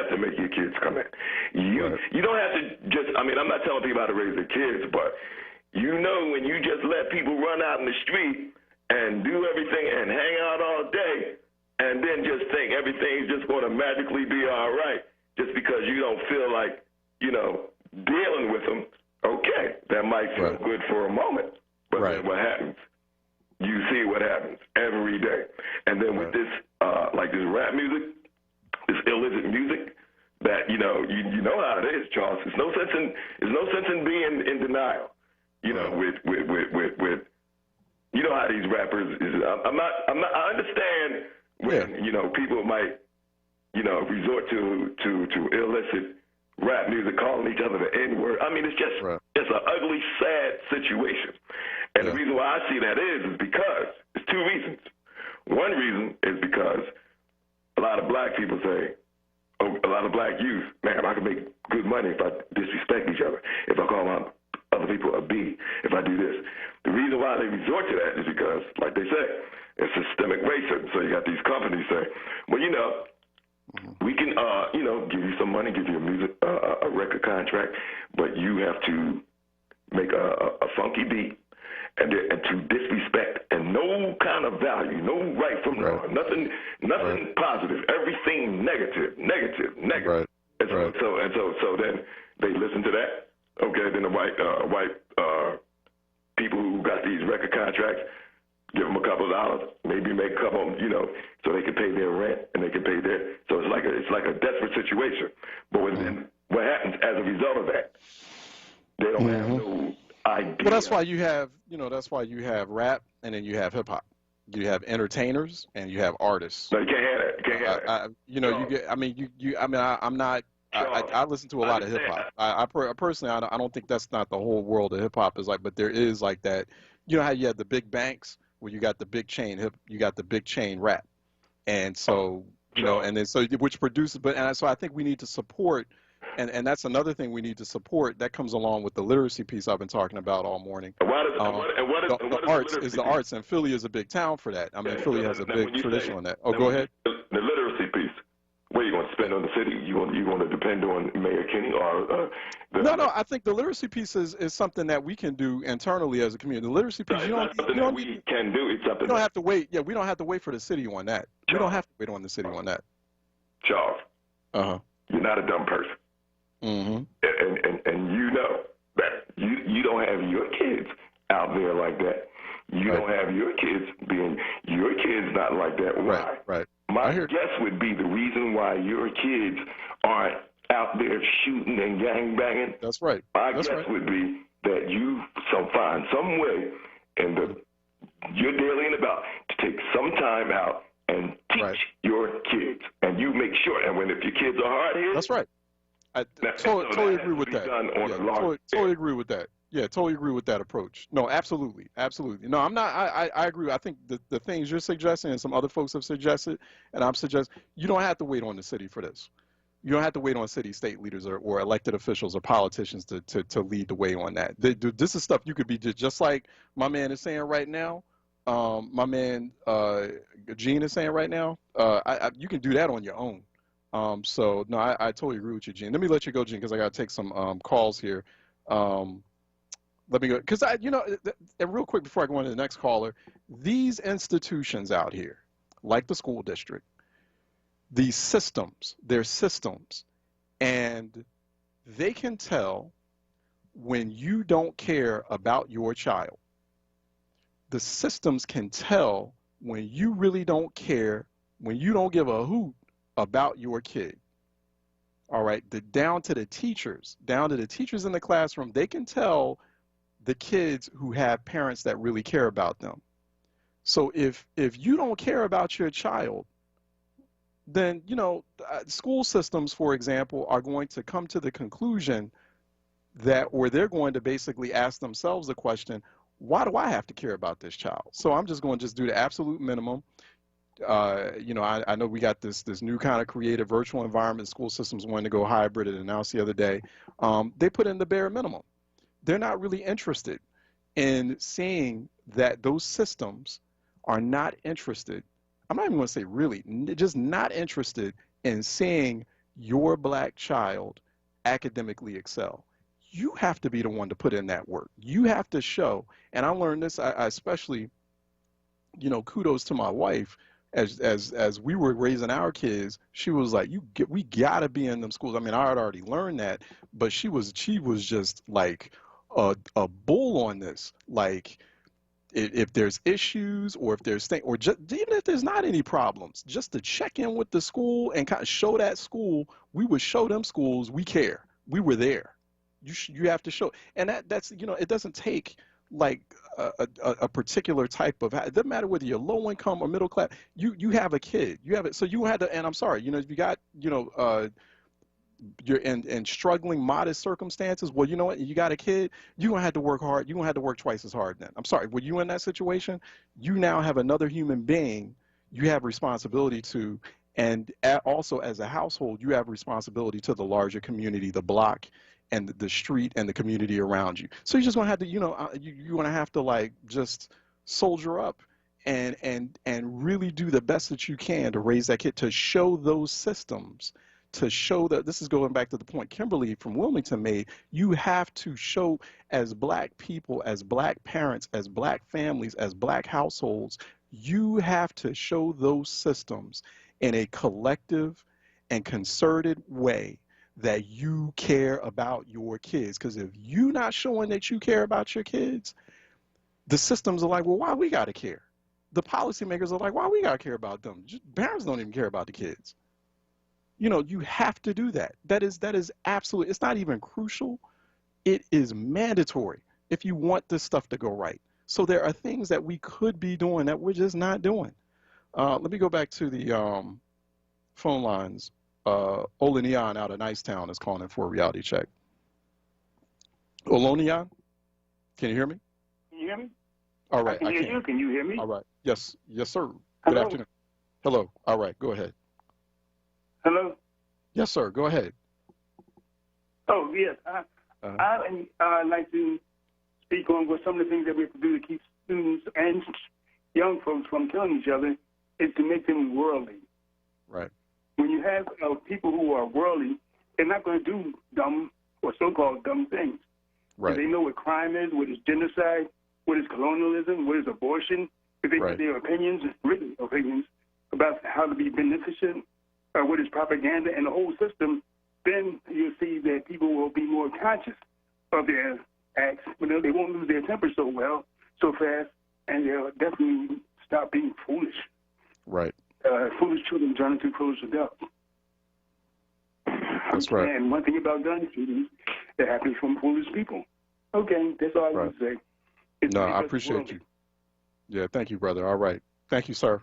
[SPEAKER 6] to make your kids come in. You don't have to just, I'm not telling people how to raise their kids, but when you just let people run out in the street and do everything and hang out all day and then just think everything's just going to magically be all right, just because you don't feel like, dealing with them, okay, that might feel good for a moment. But then what happens? You see what happens every day. And then with this, like this rap music, this illicit music, that, you know how it is, Charles. There's no sense in being in denial. With you know how these rappers is. I understand when people might resort to illicit rap music, calling each other the N-word. I mean, it's just it's an ugly, sad situation. And the reason why I see that is because there's two reasons. One reason is because a lot of black people say, a lot of black youth, man, I can make good money if I disrespect each other, if I call my other people a B, if I do this. The reason why they resort to that is because, like they say, it's systemic racism. So you got these companies say, well, we can, give you some money, give you a record contract, but you have to make a funky beat and to disrespect and no kind of value, no right from wrong, nothing positive, everything negative. And so then they listen to that. Okay, then the white people who got these record contracts, give them a couple of dollars, maybe make a couple, so they can pay their rent and they can pay their. So it's like a desperate situation. But what happens as a result of that? They don't have no idea.
[SPEAKER 4] Well, that's why you have rap and then you have hip hop. You have entertainers and you have artists.
[SPEAKER 6] No, you can't have that. You can't have that.
[SPEAKER 4] I'm not. I listen to a lot of hip hop. I personally, I don't think that's not the whole world of hip hop is like, but there is like that. You know how you have the big banks where you got the big chain rap, and so and then so which produces. So I think we need to support, and that's another thing we need to support. That comes along with the literacy piece I've been talking about all morning. The arts, and Philly is a big town for that. I mean, Philly has a big tradition on that. Oh, go ahead.
[SPEAKER 6] The literacy piece. What are you going to spend on the city? You going to depend on Mayor Kenny or
[SPEAKER 4] No. I think the literacy piece is something that we can do internally as a community. The literacy piece,
[SPEAKER 6] we can do. It's something.
[SPEAKER 4] We don't have to wait. Yeah, we don't have to wait for the city on that. We don't have to wait on the city on that.
[SPEAKER 6] Charles. You're not a dumb person. And you know that you don't have your kids out there like that. You don't have your kids not like that. Why?
[SPEAKER 4] Right.
[SPEAKER 6] My guess would be the reason why your kids aren't out there shooting and gang banging.
[SPEAKER 4] That's right.
[SPEAKER 6] My guess would be that you find some way you're daily and about to take some time out and teach your kids, and you make sure. And if your kids are hard headed,
[SPEAKER 4] that's right. I totally agree with that. Totally agree with that. Yeah, totally agree with that approach. No, absolutely. No, I'm not. I agree. I think the things you're suggesting and some other folks have suggested, and I'm suggesting, you don't have to wait on the city for this. You don't have to wait on city, state leaders, or elected officials or politicians to lead the way on that. This is stuff you could be just like my man is saying right now. My man Gene is saying right now. You can do that on your own. So no, I totally agree with you, Gene. Let me let you go, Gene, because I got to take some calls here. Let me go, because and real quick before I go on to the next caller, these institutions out here, like the school district, these systems, they're systems, and they can tell when you don't care about your child. The systems can tell when you really don't care, when you don't give a hoot about your kid. All right, down to the teachers in the classroom, they can tell the kids who have parents that really care about them. So if you don't care about your child, then school systems, for example, are going to come to the conclusion or they're going to basically ask themselves the question, why do I have to care about this child? So I'm just going to do the absolute minimum. I know we got this new kind of creative virtual environment. School systems wanting to go hybrid, and announced the other day. They put in the bare minimum. They're not really interested in seeing that those systems are not interested. I'm not even going to say really, just not interested in seeing your black child academically excel. You have to be the one to put in that work. You have to show, and I learned this, I especially, kudos to my wife as we were raising our kids, she was like, we gotta be in them schools. I mean, I had already learned that, but she was just like a bull on this. Like, if there's issues, or if there's things, or just even if there's not any problems, just to check in with the school and kind of show that school, we would show them schools we care. We were there. You have to show, and that's it doesn't take like a particular type of, it doesn't matter whether you're low income or middle class. You have a kid, you have it, so you had to, and I'm sorry, if you got you're in struggling, modest circumstances, well, you know what, you got a kid, you're gonna have to work hard, you're gonna have to work twice as hard then. I'm sorry, were you in that situation? You now have another human being you have responsibility to, and also as a household, you have responsibility to the larger community, the block, and the street, and the community around you. So you're just gonna have to, you're gonna have to like just soldier up and really do the best that you can to raise that kid, to show those systems, to show that, this is going back to the point Kimberly from Wilmington made, you have to show, as black people, as black parents, as black families, as black households, you have to show those systems in a collective and concerted way that you care about your kids. Because if you're not showing that you care about your kids, the systems are like, well, why we got to care? The policymakers are like, why we got to care about them? Parents don't even care about the kids. You have to do that. That is absolutely, it's not even crucial. It is mandatory if you want this stuff to go right. So there are things that we could be doing that we're just not doing. Let me go back to the phone lines. Olanian out of Nicetown is calling in for a reality check. Olanian, can you hear me?
[SPEAKER 10] Can you hear me?
[SPEAKER 4] All right,
[SPEAKER 10] I can hear you. Can you hear me?
[SPEAKER 4] All right. Yes, sir. Good
[SPEAKER 10] Hello?
[SPEAKER 4] afternoon. Hello. All right, go ahead.
[SPEAKER 10] Hello?
[SPEAKER 4] Yes, sir. Go ahead.
[SPEAKER 10] Oh, yes. I'd like to speak on what some of the things that we have to do to keep students and young folks from killing each other is to make them worldly.
[SPEAKER 4] Right.
[SPEAKER 10] When you have people who are worldly, they're not going to do dumb or so-called dumb things.
[SPEAKER 4] Right.
[SPEAKER 10] If they know what crime is, what is genocide, what is colonialism, what is abortion, if they have their opinions, written opinions, about how to be beneficent, what is propaganda and the whole system, then you'll see that people will be more conscious of their acts. They won't lose their temper so fast, and they'll definitely stop being foolish.
[SPEAKER 4] Right.
[SPEAKER 10] Foolish children turn into foolish adults.
[SPEAKER 4] That's right.
[SPEAKER 10] And one thing about gun shootings, that happens from foolish people. Okay, that's all I want to say.
[SPEAKER 4] No, I appreciate you. Yeah, thank you, brother. All right. Thank you, sir.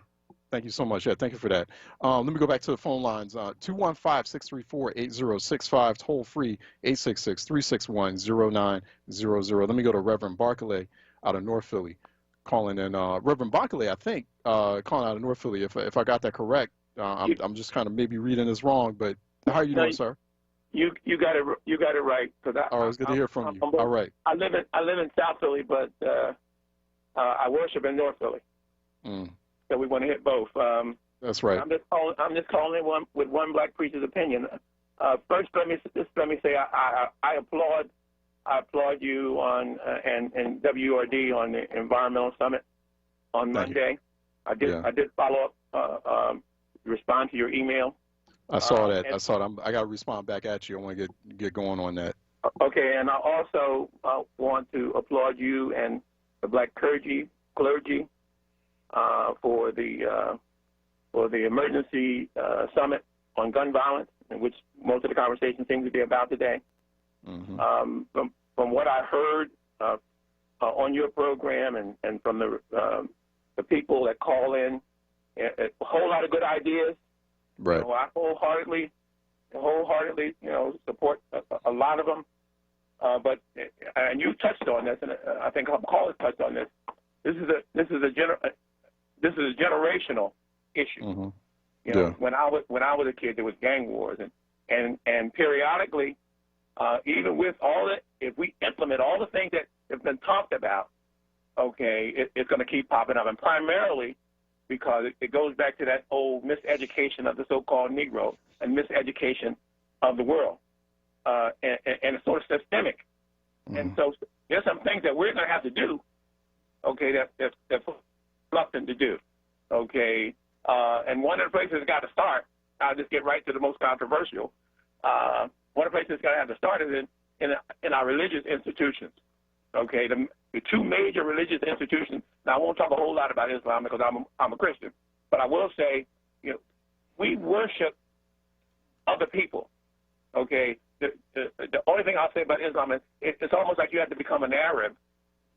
[SPEAKER 4] Thank you so much. Yeah, thank you for that. Let me go back to the phone lines. 215-634-8065, toll free, 866-361-0900. Let me go to Reverend Barclay out of North Philly, calling in. Reverend Barclay, I think, calling out of North Philly, if I got that correct. I'm just kind of maybe reading this wrong, but how are you doing, sir?
[SPEAKER 13] You got it right.
[SPEAKER 4] It's good to hear from you. All right.
[SPEAKER 13] I live in South Philly, but I worship in North Philly. So we want to hit both.
[SPEAKER 4] That's right.
[SPEAKER 13] I'm just calling in with one black preacher's opinion. First, let me say I applaud you on and WURD on the environmental summit on Monday. I did follow up, respond to your email.
[SPEAKER 4] I saw that. I got to respond back at you. I want to get going on that.
[SPEAKER 13] Okay, and I also want to applaud you and the black clergy for the emergency summit on gun violence, in which most of the conversation seems to be about today. From what I heard on your program and from the people that call in, a whole lot of good ideas.
[SPEAKER 4] Right.
[SPEAKER 13] I wholeheartedly, support a lot of them. But you touched on this, and I think our callers touched on this. This is a generational issue. When I was a kid, there was gang wars, and periodically, even with all that, if we implement all the things that have been talked about, it's going to keep popping up, and primarily because it goes back to that old miseducation of the so-called Negro and miseducation of the world, and it's sort of systemic. And so there's some things that we're going to have to do, that's reluctant to do. And one of the places it's got to start, I'll just get right to the most controversial. One of the places it's got to have to start is in our religious institutions. Okay, the two major religious institutions. Now, I won't talk a whole lot about Islam because I'm a Christian, but I will say, we worship other people. Okay, the only thing I'll say about Islam is it's almost like you have to become an Arab,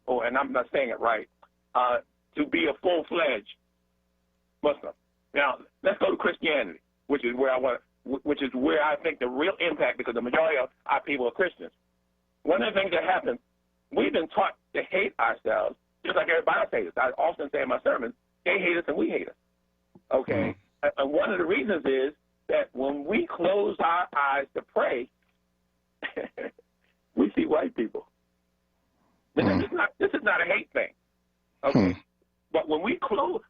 [SPEAKER 13] and I'm not saying it right, to be a full-fledged Muslim. Now, let's go to Christianity, which is where I think the real impact, because the majority of our people are Christians. One of the things that happens, we've been taught to hate ourselves, just like everybody else hates us. I often say in my sermons, they hate us and we hate us. Okay? And one of the reasons is that when we close our eyes to pray, we see white people. This is not a hate thing. Okay? But when we close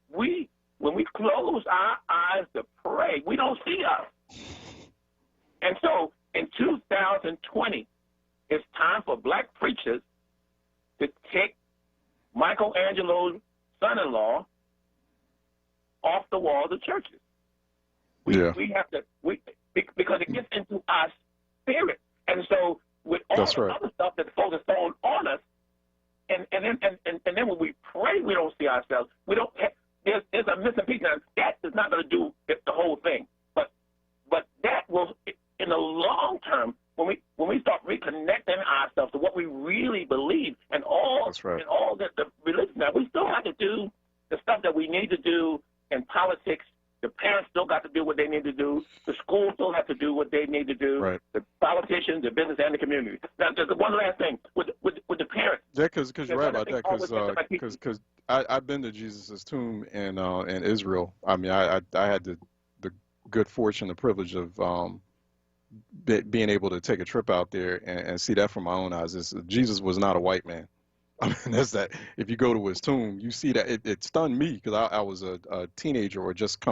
[SPEAKER 13] our eyes to pray, we don't see us. And so in 2020, it's time for black preachers to take Michelangelo's son-in-law off the walls of churches. We have to, because it gets into our spirit. And so with all the other stuff that folks are throwing on us, and then when we pray, we don't see ourselves. We don't. There's a missing piece. Now, that is not going to do the whole thing, but that will, in the long term, when we start reconnecting ourselves to what we really believe, and all the religion. Now, we still have to do the stuff that we need to do in politics. The parents still got to do what they need to do. The schools still have to do what they need to do.
[SPEAKER 4] Right.
[SPEAKER 13] The politicians, the business, and the community. Now, there's one last thing with the parents.
[SPEAKER 4] Yeah, because you're right about that. Because I've been to Jesus' tomb in Israel. I mean, I had the good fortune, the privilege of being able to take a trip out there and see that from my own eyes. Jesus was not a white man. I mean, that's that. If you go to his tomb, you see that it stunned me because I was a teenager or just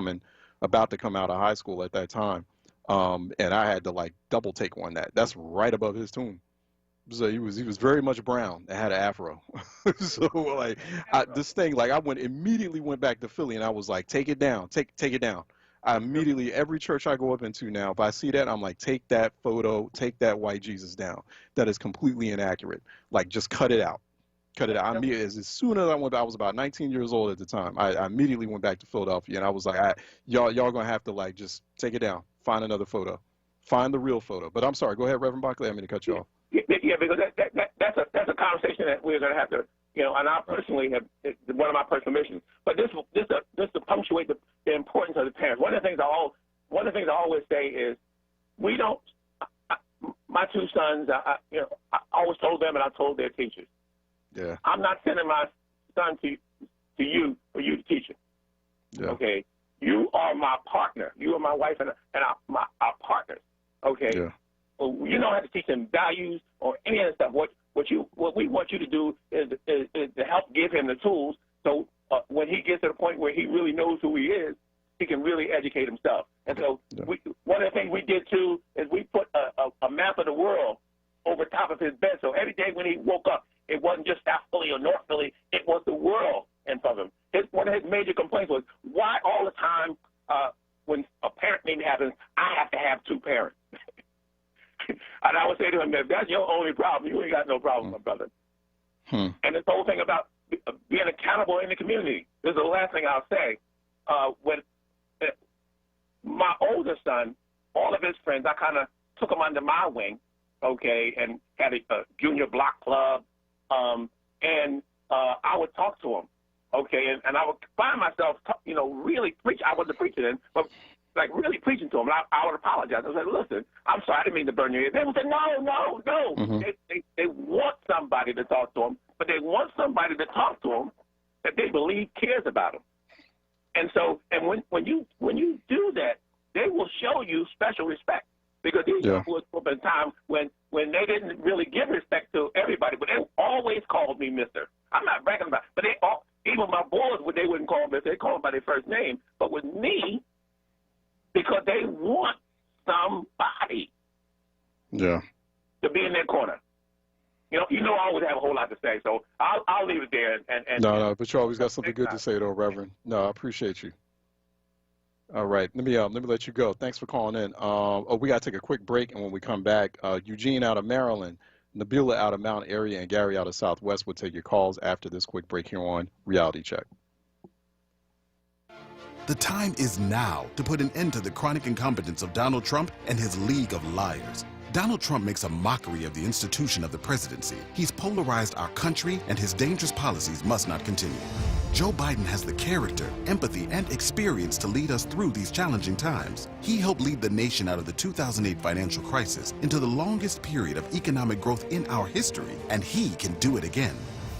[SPEAKER 4] about to come out of high school at that time, and I had to like double take on that. That's right above his tomb. So he was very much brown and had an afro. So like this thing, like I immediately went back to Philly and I was like, take it down, take it down. I immediately, every church I go up into now, if I see that, I'm like, take that photo, take that white Jesus down. That is completely inaccurate. Like, just cut it out. Cut it out. As soon as I was about 19 years old at the time. I immediately went back to Philadelphia and I was like, y'all gonna have to like just take it down, find another photo, find the real photo. But I'm sorry, go ahead, Reverend Buckley. I mean to cut you off.
[SPEAKER 13] Yeah, because that's a conversation that we're gonna have to, and I personally have one of my personal missions. But this to punctuate the importance of the parents. One of the things I always say is, we don't. My two sons, I always told them, and I told their teachers.
[SPEAKER 4] Yeah.
[SPEAKER 13] I'm not sending my son to you for you to teach him. Yeah. Okay. You are my partner. You are my wife and our partners. Okay. Yeah. Well, you don't have to teach him values or any of that stuff. What we want you to do is to help give him the tools so when he gets to the point where he really knows who he is, he can really educate himself. And so one of the things we did too is we put a map of the world over top of his bed. So every day when he woke up, it wasn't just South Philly or North Philly. It was the world in front of him. One of his major complaints was, why all the time when a parent meeting happens, I have to have two parents? And I would say to him, if that's your only problem, you ain't got no problem, my brother. And this whole thing about being accountable in the community. This is the last thing I'll say. When my older son, all of his friends, I kind of took them under my wing, okay, and had a junior block club. And I would talk to him, okay, and I would find myself, really preach. I wasn't a preacher then, but like really preaching to him. And I would apologize. I was like, listen, I'm sorry, I didn't mean to burn your ear. They would say, no. Mm-hmm. They want somebody to talk to them, but they want somebody to talk to them that they believe cares about them. And so, and when you do that, they will show you special respect. Because these people was from a time when they didn't really give respect to everybody, but they always called me Mister. I'm not bragging about it, but even my boys, they wouldn't call me Mister. They called me by their first name. But with me, because they want somebody to be in their corner. I always have a whole lot to say, so I'll leave it there. And
[SPEAKER 4] no, but you always got something good to say, though, Reverend. No, I appreciate you. All right, let me let you go. Thanks for calling in. We got to take a quick break, and when we come back, Eugene out of Maryland, Nabila out of Mount Airy, and Gary out of Southwest will take your calls after this quick break here on Reality Check.
[SPEAKER 1] The time is now to put an end to the chronic incompetence of Donald Trump and his League of Liars. Donald Trump makes a mockery of the institution of the presidency. He's polarized our country, and his dangerous policies must not continue. Joe Biden has the character, empathy, and experience to lead us through these challenging times. He helped lead the nation out of the 2008 financial crisis into the longest period of economic growth in our history, and he can do it again.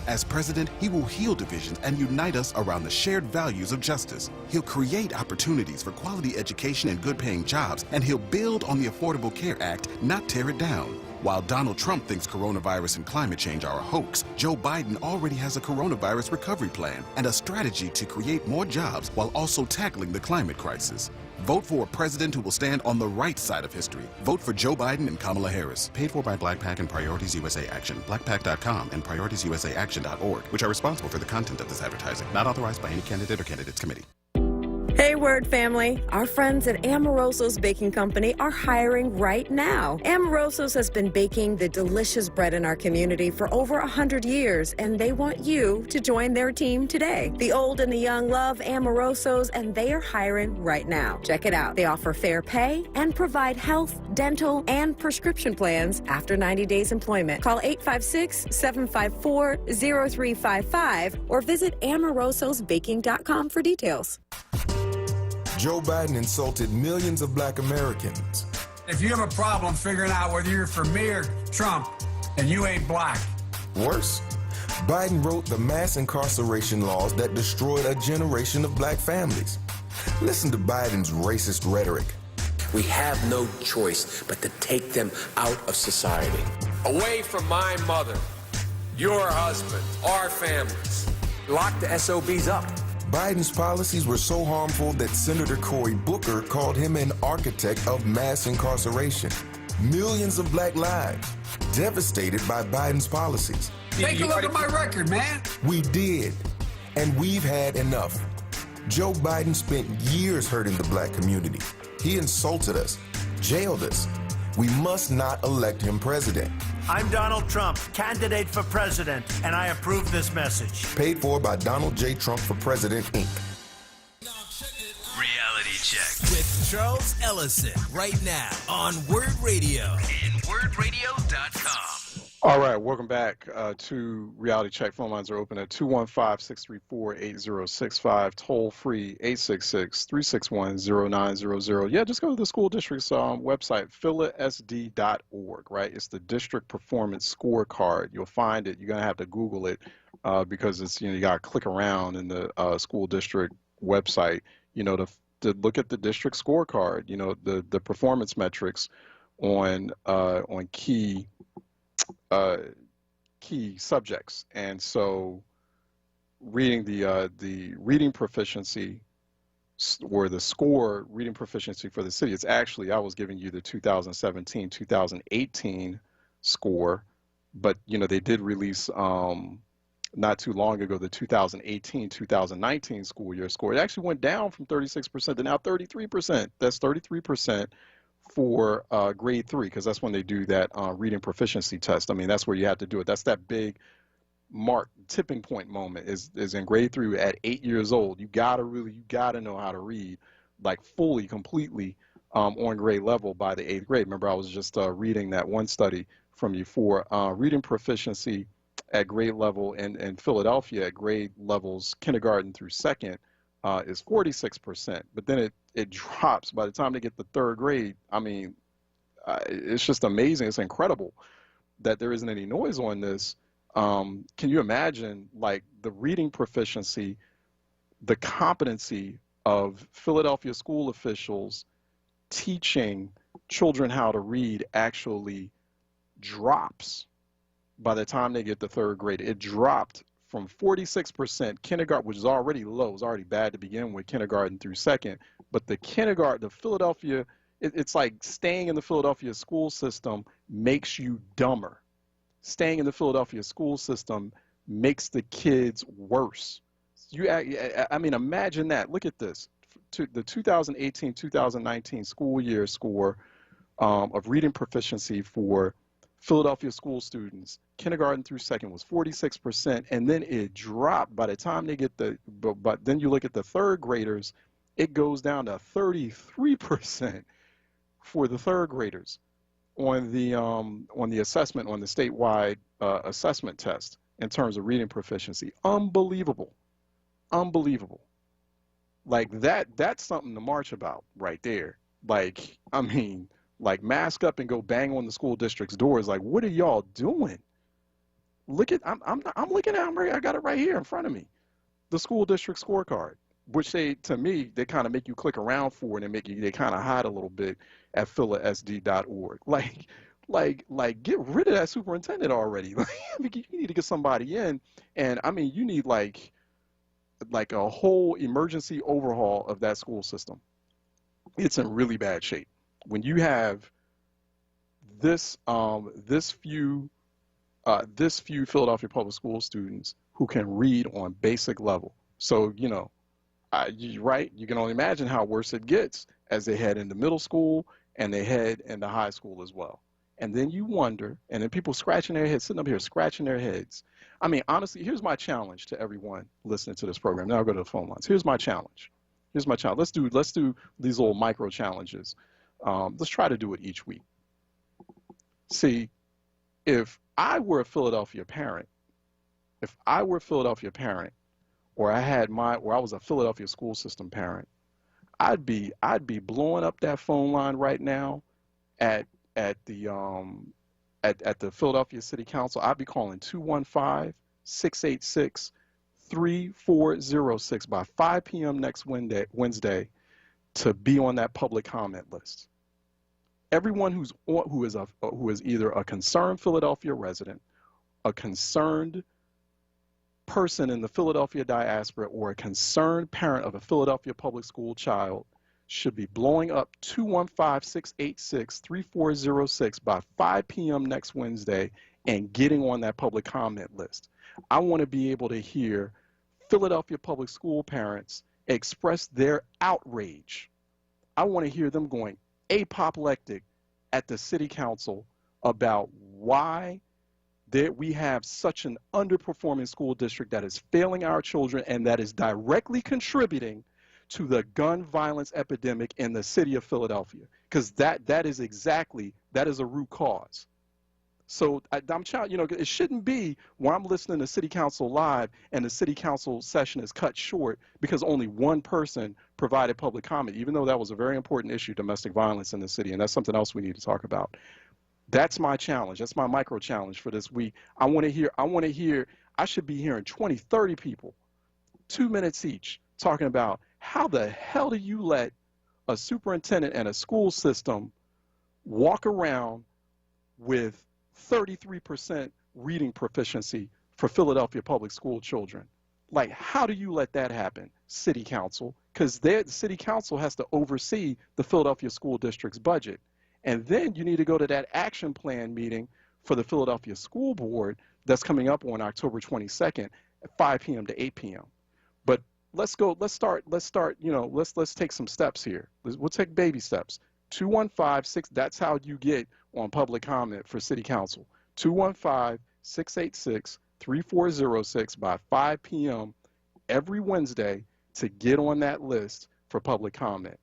[SPEAKER 1] As president, he will heal divisions and unite us around the shared values of justice. He'll create opportunities for quality education and good-paying jobs, and he'll build on the Affordable Care Act, not tear it down. While Donald Trump thinks coronavirus and climate change are a hoax, Joe Biden already has a coronavirus recovery plan and a strategy to create more jobs while also tackling the climate crisis. Vote for a president who will stand on the right side of history. Vote for Joe Biden and Kamala Harris. Paid for by Black PAC and Priorities USA Action. BlackPAC.com and PrioritiesUSAAction.org, which are responsible for the content of this advertising. Not authorized by any candidate or candidates committee.
[SPEAKER 14] Hey, WURD family. Our friends at Amoroso's Baking Company are hiring right now. Amoroso's has been baking the delicious bread in our community for over 100 years, and they want you to join their team today. The old and the young love Amoroso's, and they are hiring right now. Check it out. They offer fair pay and provide health, dental, and prescription plans after 90 days employment. Call 856-754-0355 or visit amorososbaking.com for details.
[SPEAKER 16] Joe Biden insulted millions of black Americans.
[SPEAKER 17] If you have a problem figuring out whether you're for me or Trump, and you ain't black.
[SPEAKER 16] Worse, Biden wrote the mass incarceration laws that destroyed a generation of black families. Listen to Biden's racist rhetoric.
[SPEAKER 25] We have no choice but to take them out of society. Away from my mother, your husband, our families. Lock the SOBs up.
[SPEAKER 16] Biden's policies were so harmful that Senator Cory Booker called him an architect of mass incarceration. Millions of black lives devastated by Biden's policies.
[SPEAKER 17] Take a look at my record, man.
[SPEAKER 16] We did, and we've had enough. Joe Biden spent years hurting the black community. He insulted us, jailed us. We must not elect him president.
[SPEAKER 26] I'm Donald Trump, candidate for president, and I approve this message.
[SPEAKER 16] Paid for by Donald J. Trump for President, Inc.
[SPEAKER 15] Reality Check
[SPEAKER 2] with Charles Ellison right now on WURD Radio and WURDradio.com.
[SPEAKER 4] All right, welcome back to Reality Check. Phone lines are open at 215-634-8065, toll free 866-361-0900. Yeah, just go to the school district's website, philasd.org, right? It's the district performance scorecard. You'll find it. You're going to have to Google it because it's, you got to click around in the school district website, to look at the district scorecard, the performance metrics on key subjects. And so reading the reading proficiency or the score reading proficiency for the city, it's actually, I was giving you the 2017-2018 score, but they did release not too long ago the 2018-2019 school year score. It actually went down from 36% to now 33%. That's 33% for grade 3, because that's when they do that reading proficiency test. I mean, that's where you have to do it. That's that big mark, tipping point moment is in grade 3 at 8 years old. You gotta know how to read, like fully, completely on grade level by the 8th grade. Remember, I was just reading that one study from you for reading proficiency at grade level in Philadelphia at grade levels kindergarten through 2nd is 46%, but then it drops by the time they get to 3rd grade. I mean, it's just amazing. It's incredible that there isn't any noise on this. Can you imagine, like, the reading proficiency, the competency of Philadelphia school officials teaching children how to read actually drops by the time they get to 3rd grade? It dropped from 46% kindergarten, which is already low, it's already bad to begin with, kindergarten through 2nd. But the Philadelphia, it's like staying in the Philadelphia school system makes you dumber. Staying in the Philadelphia school system makes the kids worse. I mean, imagine that. Look at this. the 2018-2019 school year score of reading proficiency for Philadelphia school students, kindergarten through second, was 46%, and then it dropped by the time they get but then you look at the third graders, it goes down to 33% for the third graders on the assessment, on the statewide assessment test in terms of reading proficiency. Unbelievable. Unbelievable. Like that's something to march about right there. Like, I mean, like, mask up and go bang on the school district's doors. Like, what are y'all doing? Look at, I'm looking at it. I got it right here in front of me. The school district scorecard, which to me, they kind of make you click around for it and they kind of hide a little bit at philasd.org. Like, get rid of that superintendent already. Like, you need to get somebody in, and I mean, you need like a whole emergency overhaul of that school system. It's in really bad shape. When you have this few Philadelphia public school students who can read on basic level, so you know, right? You can only imagine how worse it gets as they head into middle school and they head into high school as well. And then you wonder, and then people scratching their heads, sitting up here scratching their heads. I mean, honestly, here's my challenge to everyone listening to this program. Now I'll go to the phone lines. Here's my challenge. Let's do these little micro challenges. Let's try to do it each week. See, if I were a Philadelphia parent, or I was a Philadelphia school system parent, I'd be blowing up that phone line right now at the Philadelphia City Council. I'd be calling 215-686-3406 by 5 p.m. next Wednesday to be on that public comment list. Everyone who is either a concerned Philadelphia resident, a concerned person in the Philadelphia diaspora, or a concerned parent of a Philadelphia public school child should be blowing up 215-686-3406 by 5 p.m. next Wednesday and getting on that public comment list. I want to be able to hear Philadelphia public school parents express their outrage. I want to hear them going apoplectic at the city council about why we have such an underperforming school district that is failing our children and that is directly contributing to the gun violence epidemic in the city of Philadelphia, because that is a root cause. So I'm trying, it shouldn't be where I'm listening to City Council Live and the City Council session is cut short because only one person provided public comment, even though that was a very important issue, domestic violence in the city, and that's something else we need to talk about. That's my challenge. That's my micro challenge for this week. I should be hearing 20, 30 people, 2 minutes each, talking about how the hell do you let a superintendent and a school system walk around with 33% reading proficiency for Philadelphia public school children? Like, how do you let that happen, City Council? Because the City Council has to oversee the Philadelphia School District's budget. And then you need to go to that action plan meeting for the Philadelphia School Board that's coming up on October 22nd at 5 p.m. to 8 p.m. But let's take some steps here. We'll take baby steps. 215-6, that's how you get on public comment for City Council. 215-686-3406 by 5 p.m. every Wednesday to get on that list for public comment.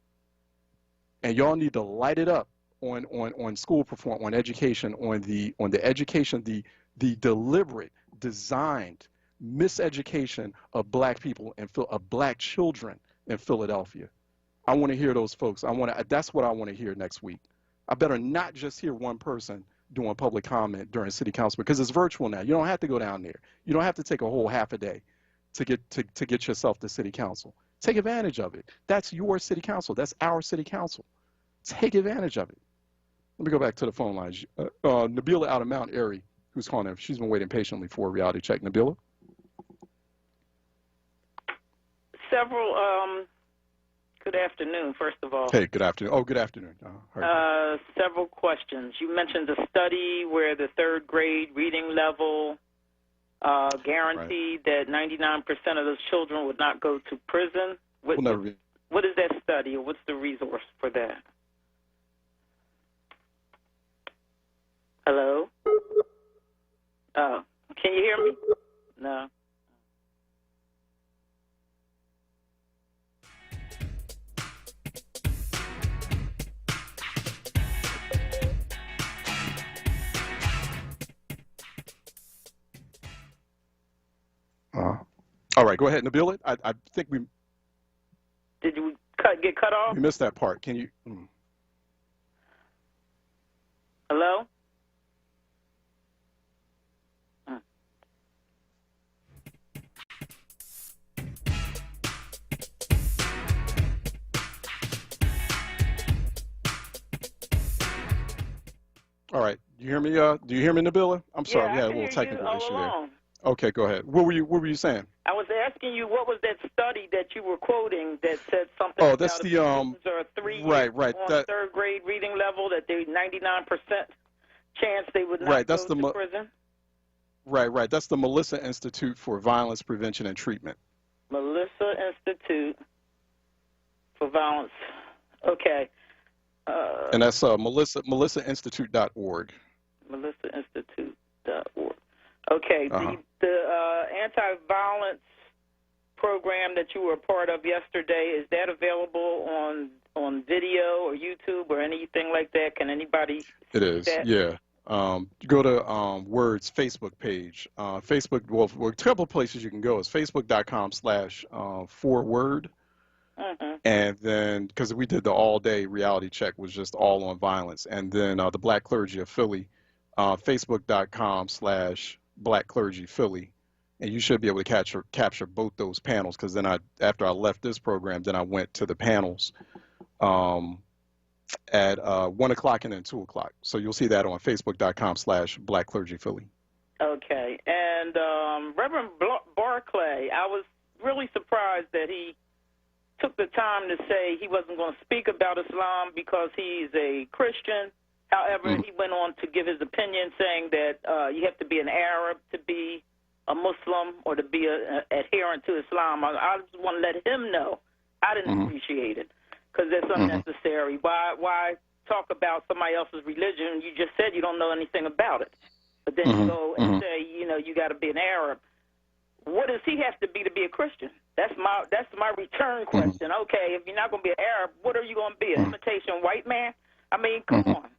[SPEAKER 4] And y'all need to light it up on school performance, on education, on the education, the deliberate, designed miseducation of black people and of black children in Philadelphia. I want to hear those folks. That's what I want to hear next week. I better not just hear one person doing public comment during City Council, because it's virtual now. You don't have to go down there. You don't have to take a whole half a day to get yourself to City Council. Take advantage of it. That's your City Council. That's our City Council. Take advantage of it. Let me go back to the phone lines. Nabila out of Mount Airy, who's calling in. She's been waiting patiently for a reality check. Nabila?
[SPEAKER 3] Good afternoon, first of all.
[SPEAKER 4] Hey, good afternoon. Oh, good afternoon.
[SPEAKER 3] Several questions. You mentioned a study where the third grade reading level guaranteed that 99% of those children would not go to prison.
[SPEAKER 4] Will never be.
[SPEAKER 3] What is that study, or what's the resource for that? Hello? Oh, can you hear me? No.
[SPEAKER 4] All right, go ahead, Nabila. I think we...
[SPEAKER 3] Did you get cut off?
[SPEAKER 4] We missed that part. Can you...
[SPEAKER 3] Hello?
[SPEAKER 4] All right. Do you hear me? Do you hear me, Nabila? I'm sorry, we had a little technical issue there. Okay, go ahead. What were you saying?
[SPEAKER 3] I was asking you, what was that study that you were quoting that said something
[SPEAKER 4] Oh,
[SPEAKER 3] about
[SPEAKER 4] that's the
[SPEAKER 3] or 3 years
[SPEAKER 4] right.
[SPEAKER 3] on
[SPEAKER 4] That,
[SPEAKER 3] third grade reading level, that they 99% chance they would not
[SPEAKER 4] right. That's
[SPEAKER 3] go
[SPEAKER 4] the
[SPEAKER 3] to prison?
[SPEAKER 4] Right. That's the Melissa Institute for Violence Prevention and Treatment.
[SPEAKER 3] Melissa Institute for Violence. Okay.
[SPEAKER 4] And that's melissainstitute.org.
[SPEAKER 3] melissainstitute.org. Okay. The anti-violence program that you were a part of yesterday, is that available on video or YouTube or anything like that? Can anybody see
[SPEAKER 4] It is,
[SPEAKER 3] that?
[SPEAKER 4] yeah. Go to WURD's Facebook page. Facebook, well, a couple of places you can go is facebook.com/4WURD. And then, because we did the all-day reality check, was just all on violence. And then the Black Clergy of Philly, facebook.com/Black Clergy Philly. And you should be able to capture both those panels, because then after I left this program, then I went to the panels at 1 o'clock and then 2 o'clock. So you'll see that on facebook.com/Black Clergy Philly.
[SPEAKER 3] Okay. And Reverend Barclay, I was really surprised that he took the time to say he wasn't going to speak about Islam because he's a Christian. However, he went on to give his opinion, saying that you have to be an Arab to be a Muslim or to be an adherent to Islam. I just want to let him know I didn't appreciate it, because that's unnecessary. Why talk about somebody else's religion? You just said you don't know anything about it. But then you go and say, you got to be an Arab. What does he have to be a Christian? That's my return question. Okay, if you're not going to be an Arab, what are you going to be? An imitation white man? I mean, come on.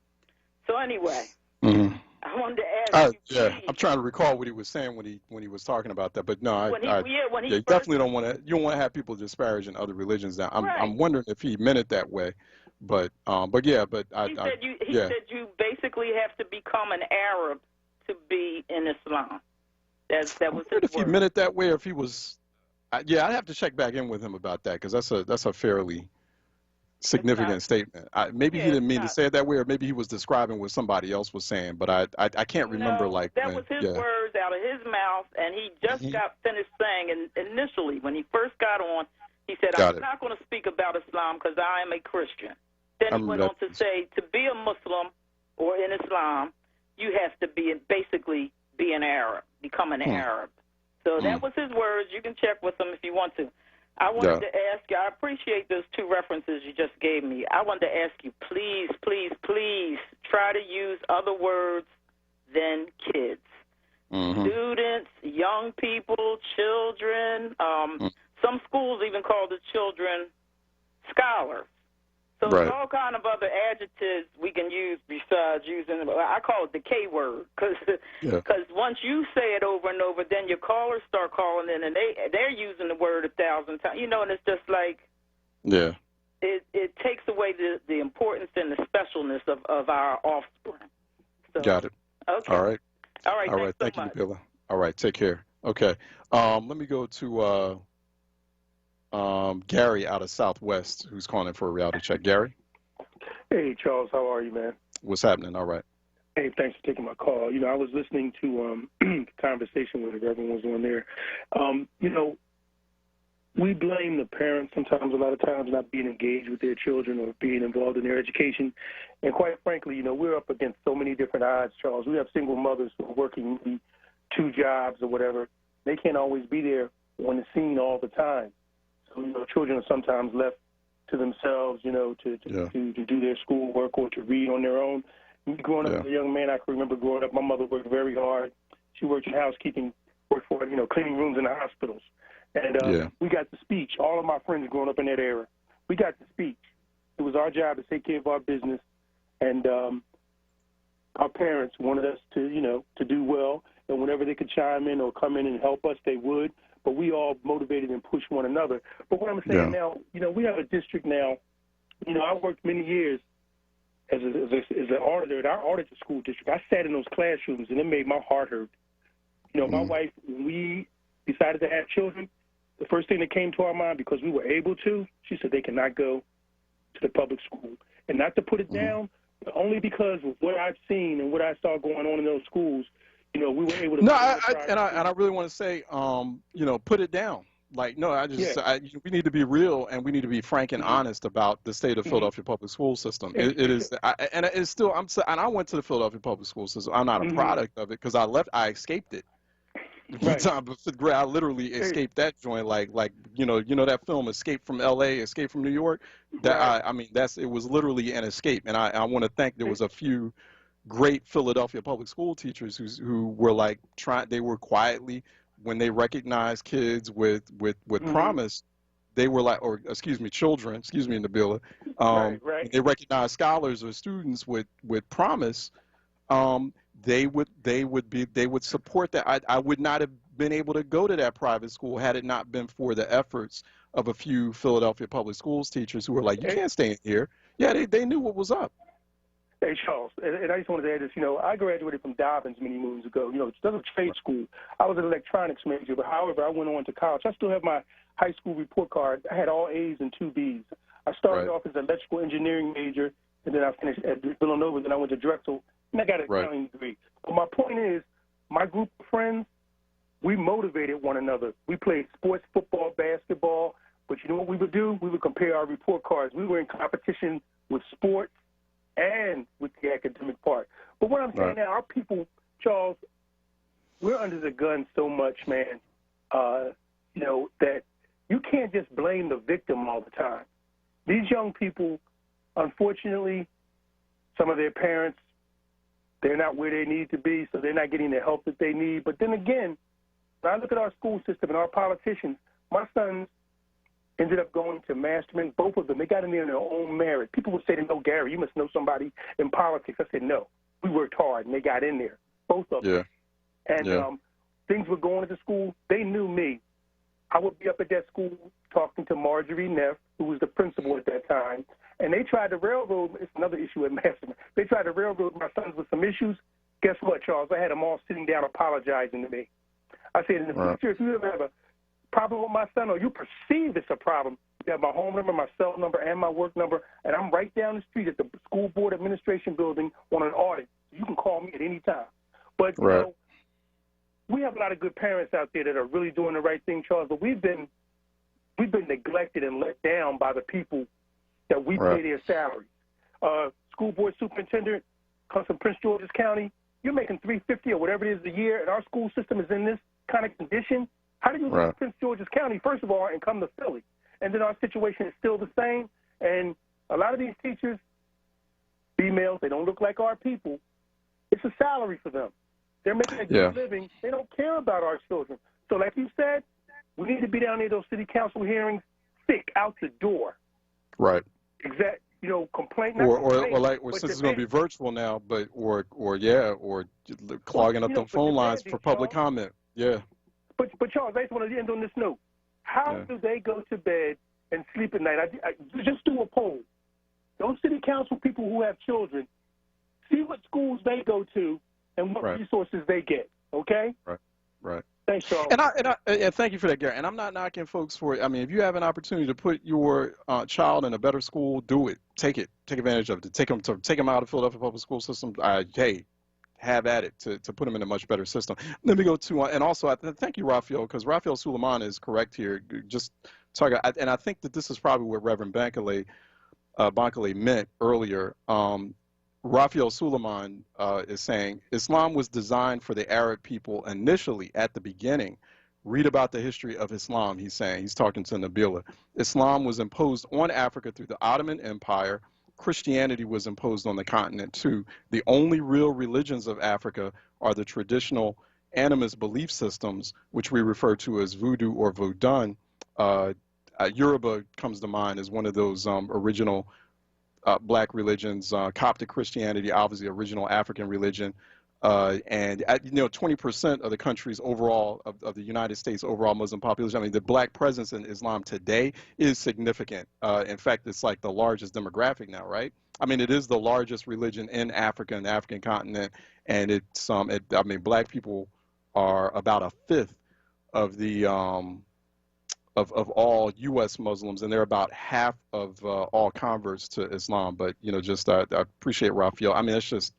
[SPEAKER 3] So anyway, I wanted to ask you.
[SPEAKER 4] Yeah, I'm trying to recall what he was saying when he was talking about that. But no, you definitely don't want to. You don't want to have people disparaging other religions. Now, I'm wondering if he meant it that way. But yeah, but
[SPEAKER 3] he said you basically have to become an Arab to be in Islam. That was his
[SPEAKER 4] if he meant it that way, or if he was, I'd have to check back in with him about that, because that's a fairly significant statement. Maybe he didn't mean to say it that way, or maybe he was describing what somebody else was saying. But I can't remember
[SPEAKER 3] that was his words out of his mouth, and he just got finished saying initially when he first got on, he said, "I'm not going to speak about Islam because I am a Christian." Then he went on to say, to be a Muslim or in Islam, you have to basically be an Arab, become an Arab. So that was his words. You can check with him if you want to. I wanted to ask you, I appreciate those 2 references you just gave me. I wanted to ask you, please, please, please try to use other words than kids. Students, young people, children. Some schools even call the children scholars. So there's all kind of other adjectives we can use besides using, I call it the K word, because once you say it over and over, then your callers start calling in, and they're using the word 1,000 times, and it's just like, it takes away the importance and the specialness of our offspring. So,
[SPEAKER 4] got it.
[SPEAKER 3] Okay.
[SPEAKER 4] All right.
[SPEAKER 3] Thank
[SPEAKER 4] you, Nabila. All right, take care. Okay. Let me go to Gary out of Southwest, who's calling in for a reality check. Gary?
[SPEAKER 8] Hey, Charles, how are you, man?
[SPEAKER 4] What's happening? All right.
[SPEAKER 8] Hey, thanks for taking my call. I was listening to the conversation where the Reverend was on there. We blame the parents sometimes, a lot of times, not being engaged with their children or being involved in their education. And quite frankly, we're up against so many different odds, Charles. We have single mothers who are working maybe 2 jobs or whatever. They can't always be there on the scene all the time. So, children are sometimes left to themselves, you know, to do their schoolwork or to read on their own. Growing up as a young man, I can remember growing up, my mother worked very hard. She worked in housekeeping, worked for, you know, cleaning rooms in the hospitals. And we got the speech. All of my friends growing up in that era, we got the speech. It was our job to take care of our business. And our parents wanted us to, you know, to do well. And whenever they could chime in or come in and help us, they would. But we all motivated and pushed one another. But what I'm saying now, you know, we have a district now. You know, I worked many years as an auditor at our auditor school district. I sat in those classrooms, and it made my heart hurt. You know, my wife, when we decided to have children, the first thing that came to our mind, because we were able to, she said they cannot go to the public school. And not to put it down, but only because of what I've seen and what I saw going on in those schools, you know, we were able to.
[SPEAKER 4] No, I really want to say, you know, put it down. Like, no, we need to be real, and we need to be frank and honest about the state of Philadelphia public school system. It is, and it's still. And I went to the Philadelphia public school system. I'm not a product of it because I escaped it. Right. I literally escaped that joint, like you know that film Escape from L.A., Escape from New York. That I mean, it was literally an escape, and I want to thank there was a few great Philadelphia public school teachers who were like they were quietly, when they recognized kids with promise, they were like, or excuse me, children, excuse me, Nabila, they recognized scholars or students with promise. They would support that. I would not have been able to go to that private school had it not been for the efforts of a few Philadelphia public schools teachers who were like, you can't stay in here. Yeah, they knew what was up.
[SPEAKER 8] Hey, Charles, and I just wanted to add this, you know, I graduated from Dobbins many moons ago. You know, it's a trade school. I was an electronics major, but however, I went on to college. I still have my high school report card. I had all A's and 2 B's. I started off as an electrical engineering major, and then I finished at Villanova, then I went to Drexel, and I got an accounting degree. But my point is, my group of friends, we motivated one another. We played sports, football, basketball, but you know what we would do? We would compare our report cards. We were in competition with sports and with the academic part. But what I'm saying now, our people, Charles, we're under the gun so much, man, you know, that you can't just blame the victim all the time. These young people, unfortunately, some of their parents, they're not where they need to be, so they're not getting the help that they need. But then again, when I look at our school system and our politicians, my sons ended up going to Masterman, both of them. They got in there on their own merit. People would say to me, Gary, you must know somebody in politics. I said, no, we worked hard, and they got in there, both of them. And things were going to school. They knew me. I would be up at that school talking to Marjorie Neff, who was the principal at that time, and they tried to railroad me. It's another issue at Masterman. They tried to railroad my sons with some issues. Guess what, Charles? I had them all sitting down apologizing to me. I said, in the future, if you ever have a problem with my son or you perceive it's a problem, you have my home number, my cell number, and my work number, and I'm right down the street at the school board administration building on an audit. You can call me at any time. But, you know, we have a lot of good parents out there that are really doing the right thing, Charles, but we've been neglected and let down by the people that we pay their salaries. School board superintendent comes from Prince George's County. You're making $350 or whatever it is a year, and our school system is in this kind of condition. How do you leave Prince George's County, first of all, and come to Philly? And then our situation is still the same. And a lot of these teachers, females, they don't look like our people. It's a salary for them. They're making a good living. They don't care about our children. So like you said, we need to be down there, those city council hearings, thick out the door.
[SPEAKER 4] Right.
[SPEAKER 8] Exact. You know, complaint.
[SPEAKER 4] Or since it's going to be virtual now, but or clogging up the phone lines for public comment. Yeah.
[SPEAKER 8] But Charles, I just want to end on this note. How do they go to bed and sleep at night? I just do a poll. Those city council people who have children, see what schools they go to and what resources they get. Okay.
[SPEAKER 4] Right.
[SPEAKER 8] Thanks, Charles.
[SPEAKER 4] And thank you for that, Gary. And I'm not knocking folks for it. I mean, if you have an opportunity to put your child in a better school, do it. Take it. Take advantage of it. Take them out of Philadelphia public school system. Hey, have at it to put them in a much better system. Let me go to and also thank you, Raphael, because Raphael Suleiman is correct here. Just talking, and I think that this is probably what Reverend Bankole meant earlier. Raphael Suleiman is saying Islam was designed for the Arab people initially at the beginning, Read about the history of Islam, he's saying. He's talking to Nabila. Islam was imposed on Africa through the Ottoman Empire. Christianity was imposed on the continent too. The only real religions of Africa are the traditional animist belief systems, which we refer to as voodoo or vodun. Yoruba comes to mind as one of those original black religions. Coptic Christianity, obviously original African religion. And 20% of the country's overall, of the United States overall Muslim population, I mean, the black presence in Islam today is significant. In fact, it's like the largest demographic now, right? I mean, it is the largest religion in Africa and the African continent. And it's, I mean, black people are about a fifth of the, of all U.S. Muslims, and they're about half of all converts to Islam. But, just I appreciate Raphael. I mean, it's just,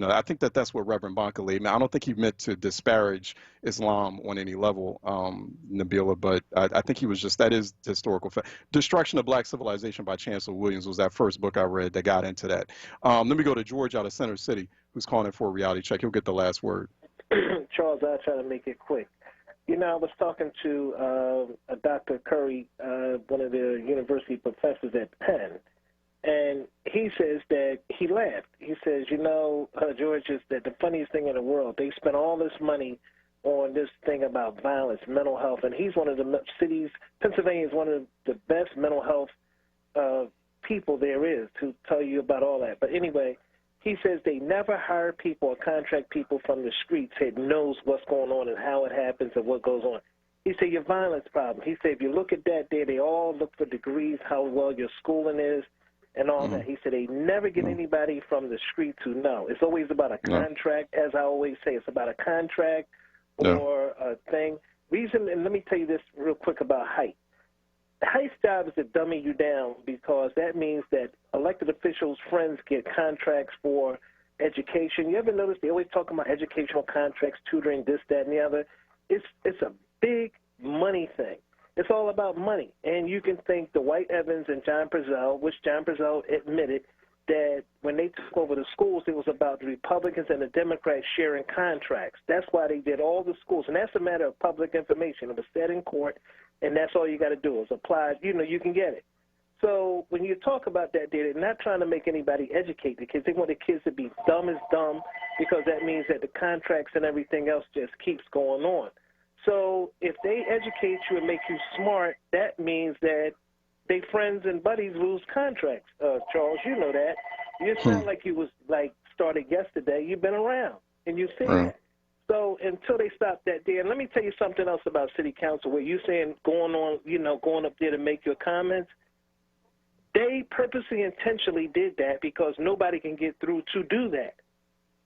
[SPEAKER 4] I think that's what Reverend Bonka laid. I don't think he meant to disparage Islam on any level, Nabila, but I think he was just, that is historical fact. Destruction of Black Civilization by Chancellor Williams was that first book I read that got into that. Let me go to George out of Center City, who's calling in for a reality check. He'll get the last word.
[SPEAKER 9] Charles, I'll try to make it quick. I was talking to Dr. Curry, one of the university professors at Penn, and he says that he laughed. He says, George, is that the funniest thing in the world. They spent all this money on this thing about violence, mental health, and he's one of the cities, Pennsylvania is one of the best mental health people there is to tell you about all that. But anyway, he says they never hire people or contract people from the streets that knows what's going on and how it happens and what goes on. He said your violence problem. He said if you look at that there, they all look for degrees, how well your schooling is, and all that. He said they never get anybody from the streets who know. It's always about a contract, as I always say. It's about a contract or a thing. Reason, and let me tell you this real quick about height. Height's job is to dummy you down because that means that elected officials' friends get contracts for education. You ever notice they always talk about educational contracts, tutoring, this, that, and the other? It's a big money thing. It's all about money. And you can thank Dwight Evans and John Prezell, which John Prezell admitted that when they took over the schools, it was about the Republicans and the Democrats sharing contracts. That's why they did all the schools. And that's a matter of public information. It was said in court, and that's all you got to do is apply. You can get it. So when you talk about that, they're not trying to make anybody educate the kids. They want the kids to be dumb as dumb because that means that the contracts and everything else just keeps going on. So if they educate you and make you smart, that means that they friends and buddies lose contracts. Charles, you know that. You sound like you was started yesterday. You've been around, and you've seen that. So until they stop that there, and let me tell you something else about city council where you saying going up there to make your comments. They purposely, intentionally did that because nobody can get through to do that.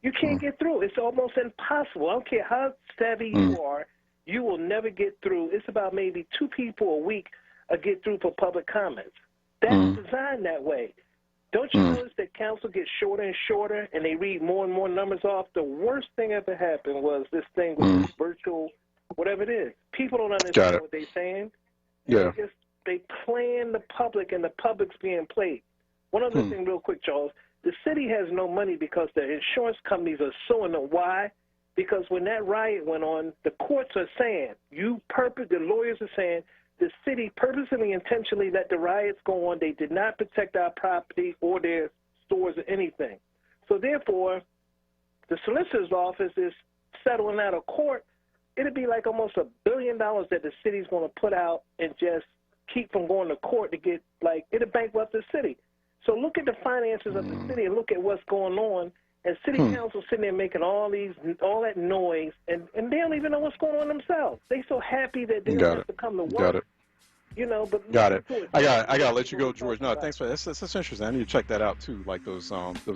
[SPEAKER 9] You can't get through. It's almost impossible. I don't care how savvy you are. You will never get through. It's about maybe 2 people a week get through for public comments. That's designed that way. Don't you notice that council gets shorter and shorter and they read more and more numbers off? The worst thing ever happened was this thing with this virtual, whatever it is. People don't understand what they're saying.
[SPEAKER 4] Yeah.
[SPEAKER 9] They plan the public and the public's being played. One other thing real quick, Charles. The city has no money because the insurance companies are suing them. Why? Because when that riot went on, the courts are saying, the lawyers are saying, the city purposely, intentionally let the riots go on. They did not protect our property or their stores or anything. So therefore, the solicitor's office is settling out of court. It'd be like almost $1 billion that the city's going to put out and just keep from going to court to get, it'll bankrupt the city. So look at the finances of the city and look at what's going on. And city council sitting there making all that noise, and they don't even know what's going on themselves. They so happy that they don't have to come to work.
[SPEAKER 4] Got it.
[SPEAKER 9] But
[SPEAKER 4] got it. I gotta let you go, George. No, thanks for that. That's interesting. I need to check that out too, like those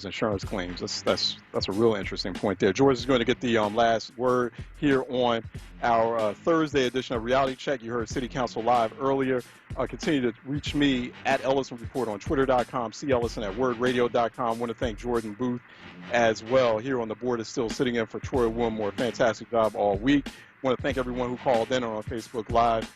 [SPEAKER 4] insurance claims. That's a real interesting point there. George is going to get the last word here on our Thursday edition of Reality Check. You heard City Council Live earlier. Continue to reach me at Ellison Report on Twitter.com, Ellison at WordRadio.com. I want to thank Jordan Booth as well. Here on the board is still sitting in for Troy Wilmore. Fantastic job all week. I want to thank everyone who called in on Facebook Live.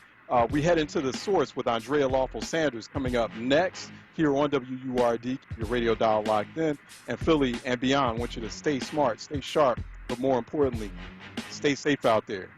[SPEAKER 4] We head into The Source with Andrea Lawful Sanders coming up next here on WURD. Keep your radio dial locked in. And Philly and beyond, I want you to stay smart, stay sharp, but more importantly, stay safe out there.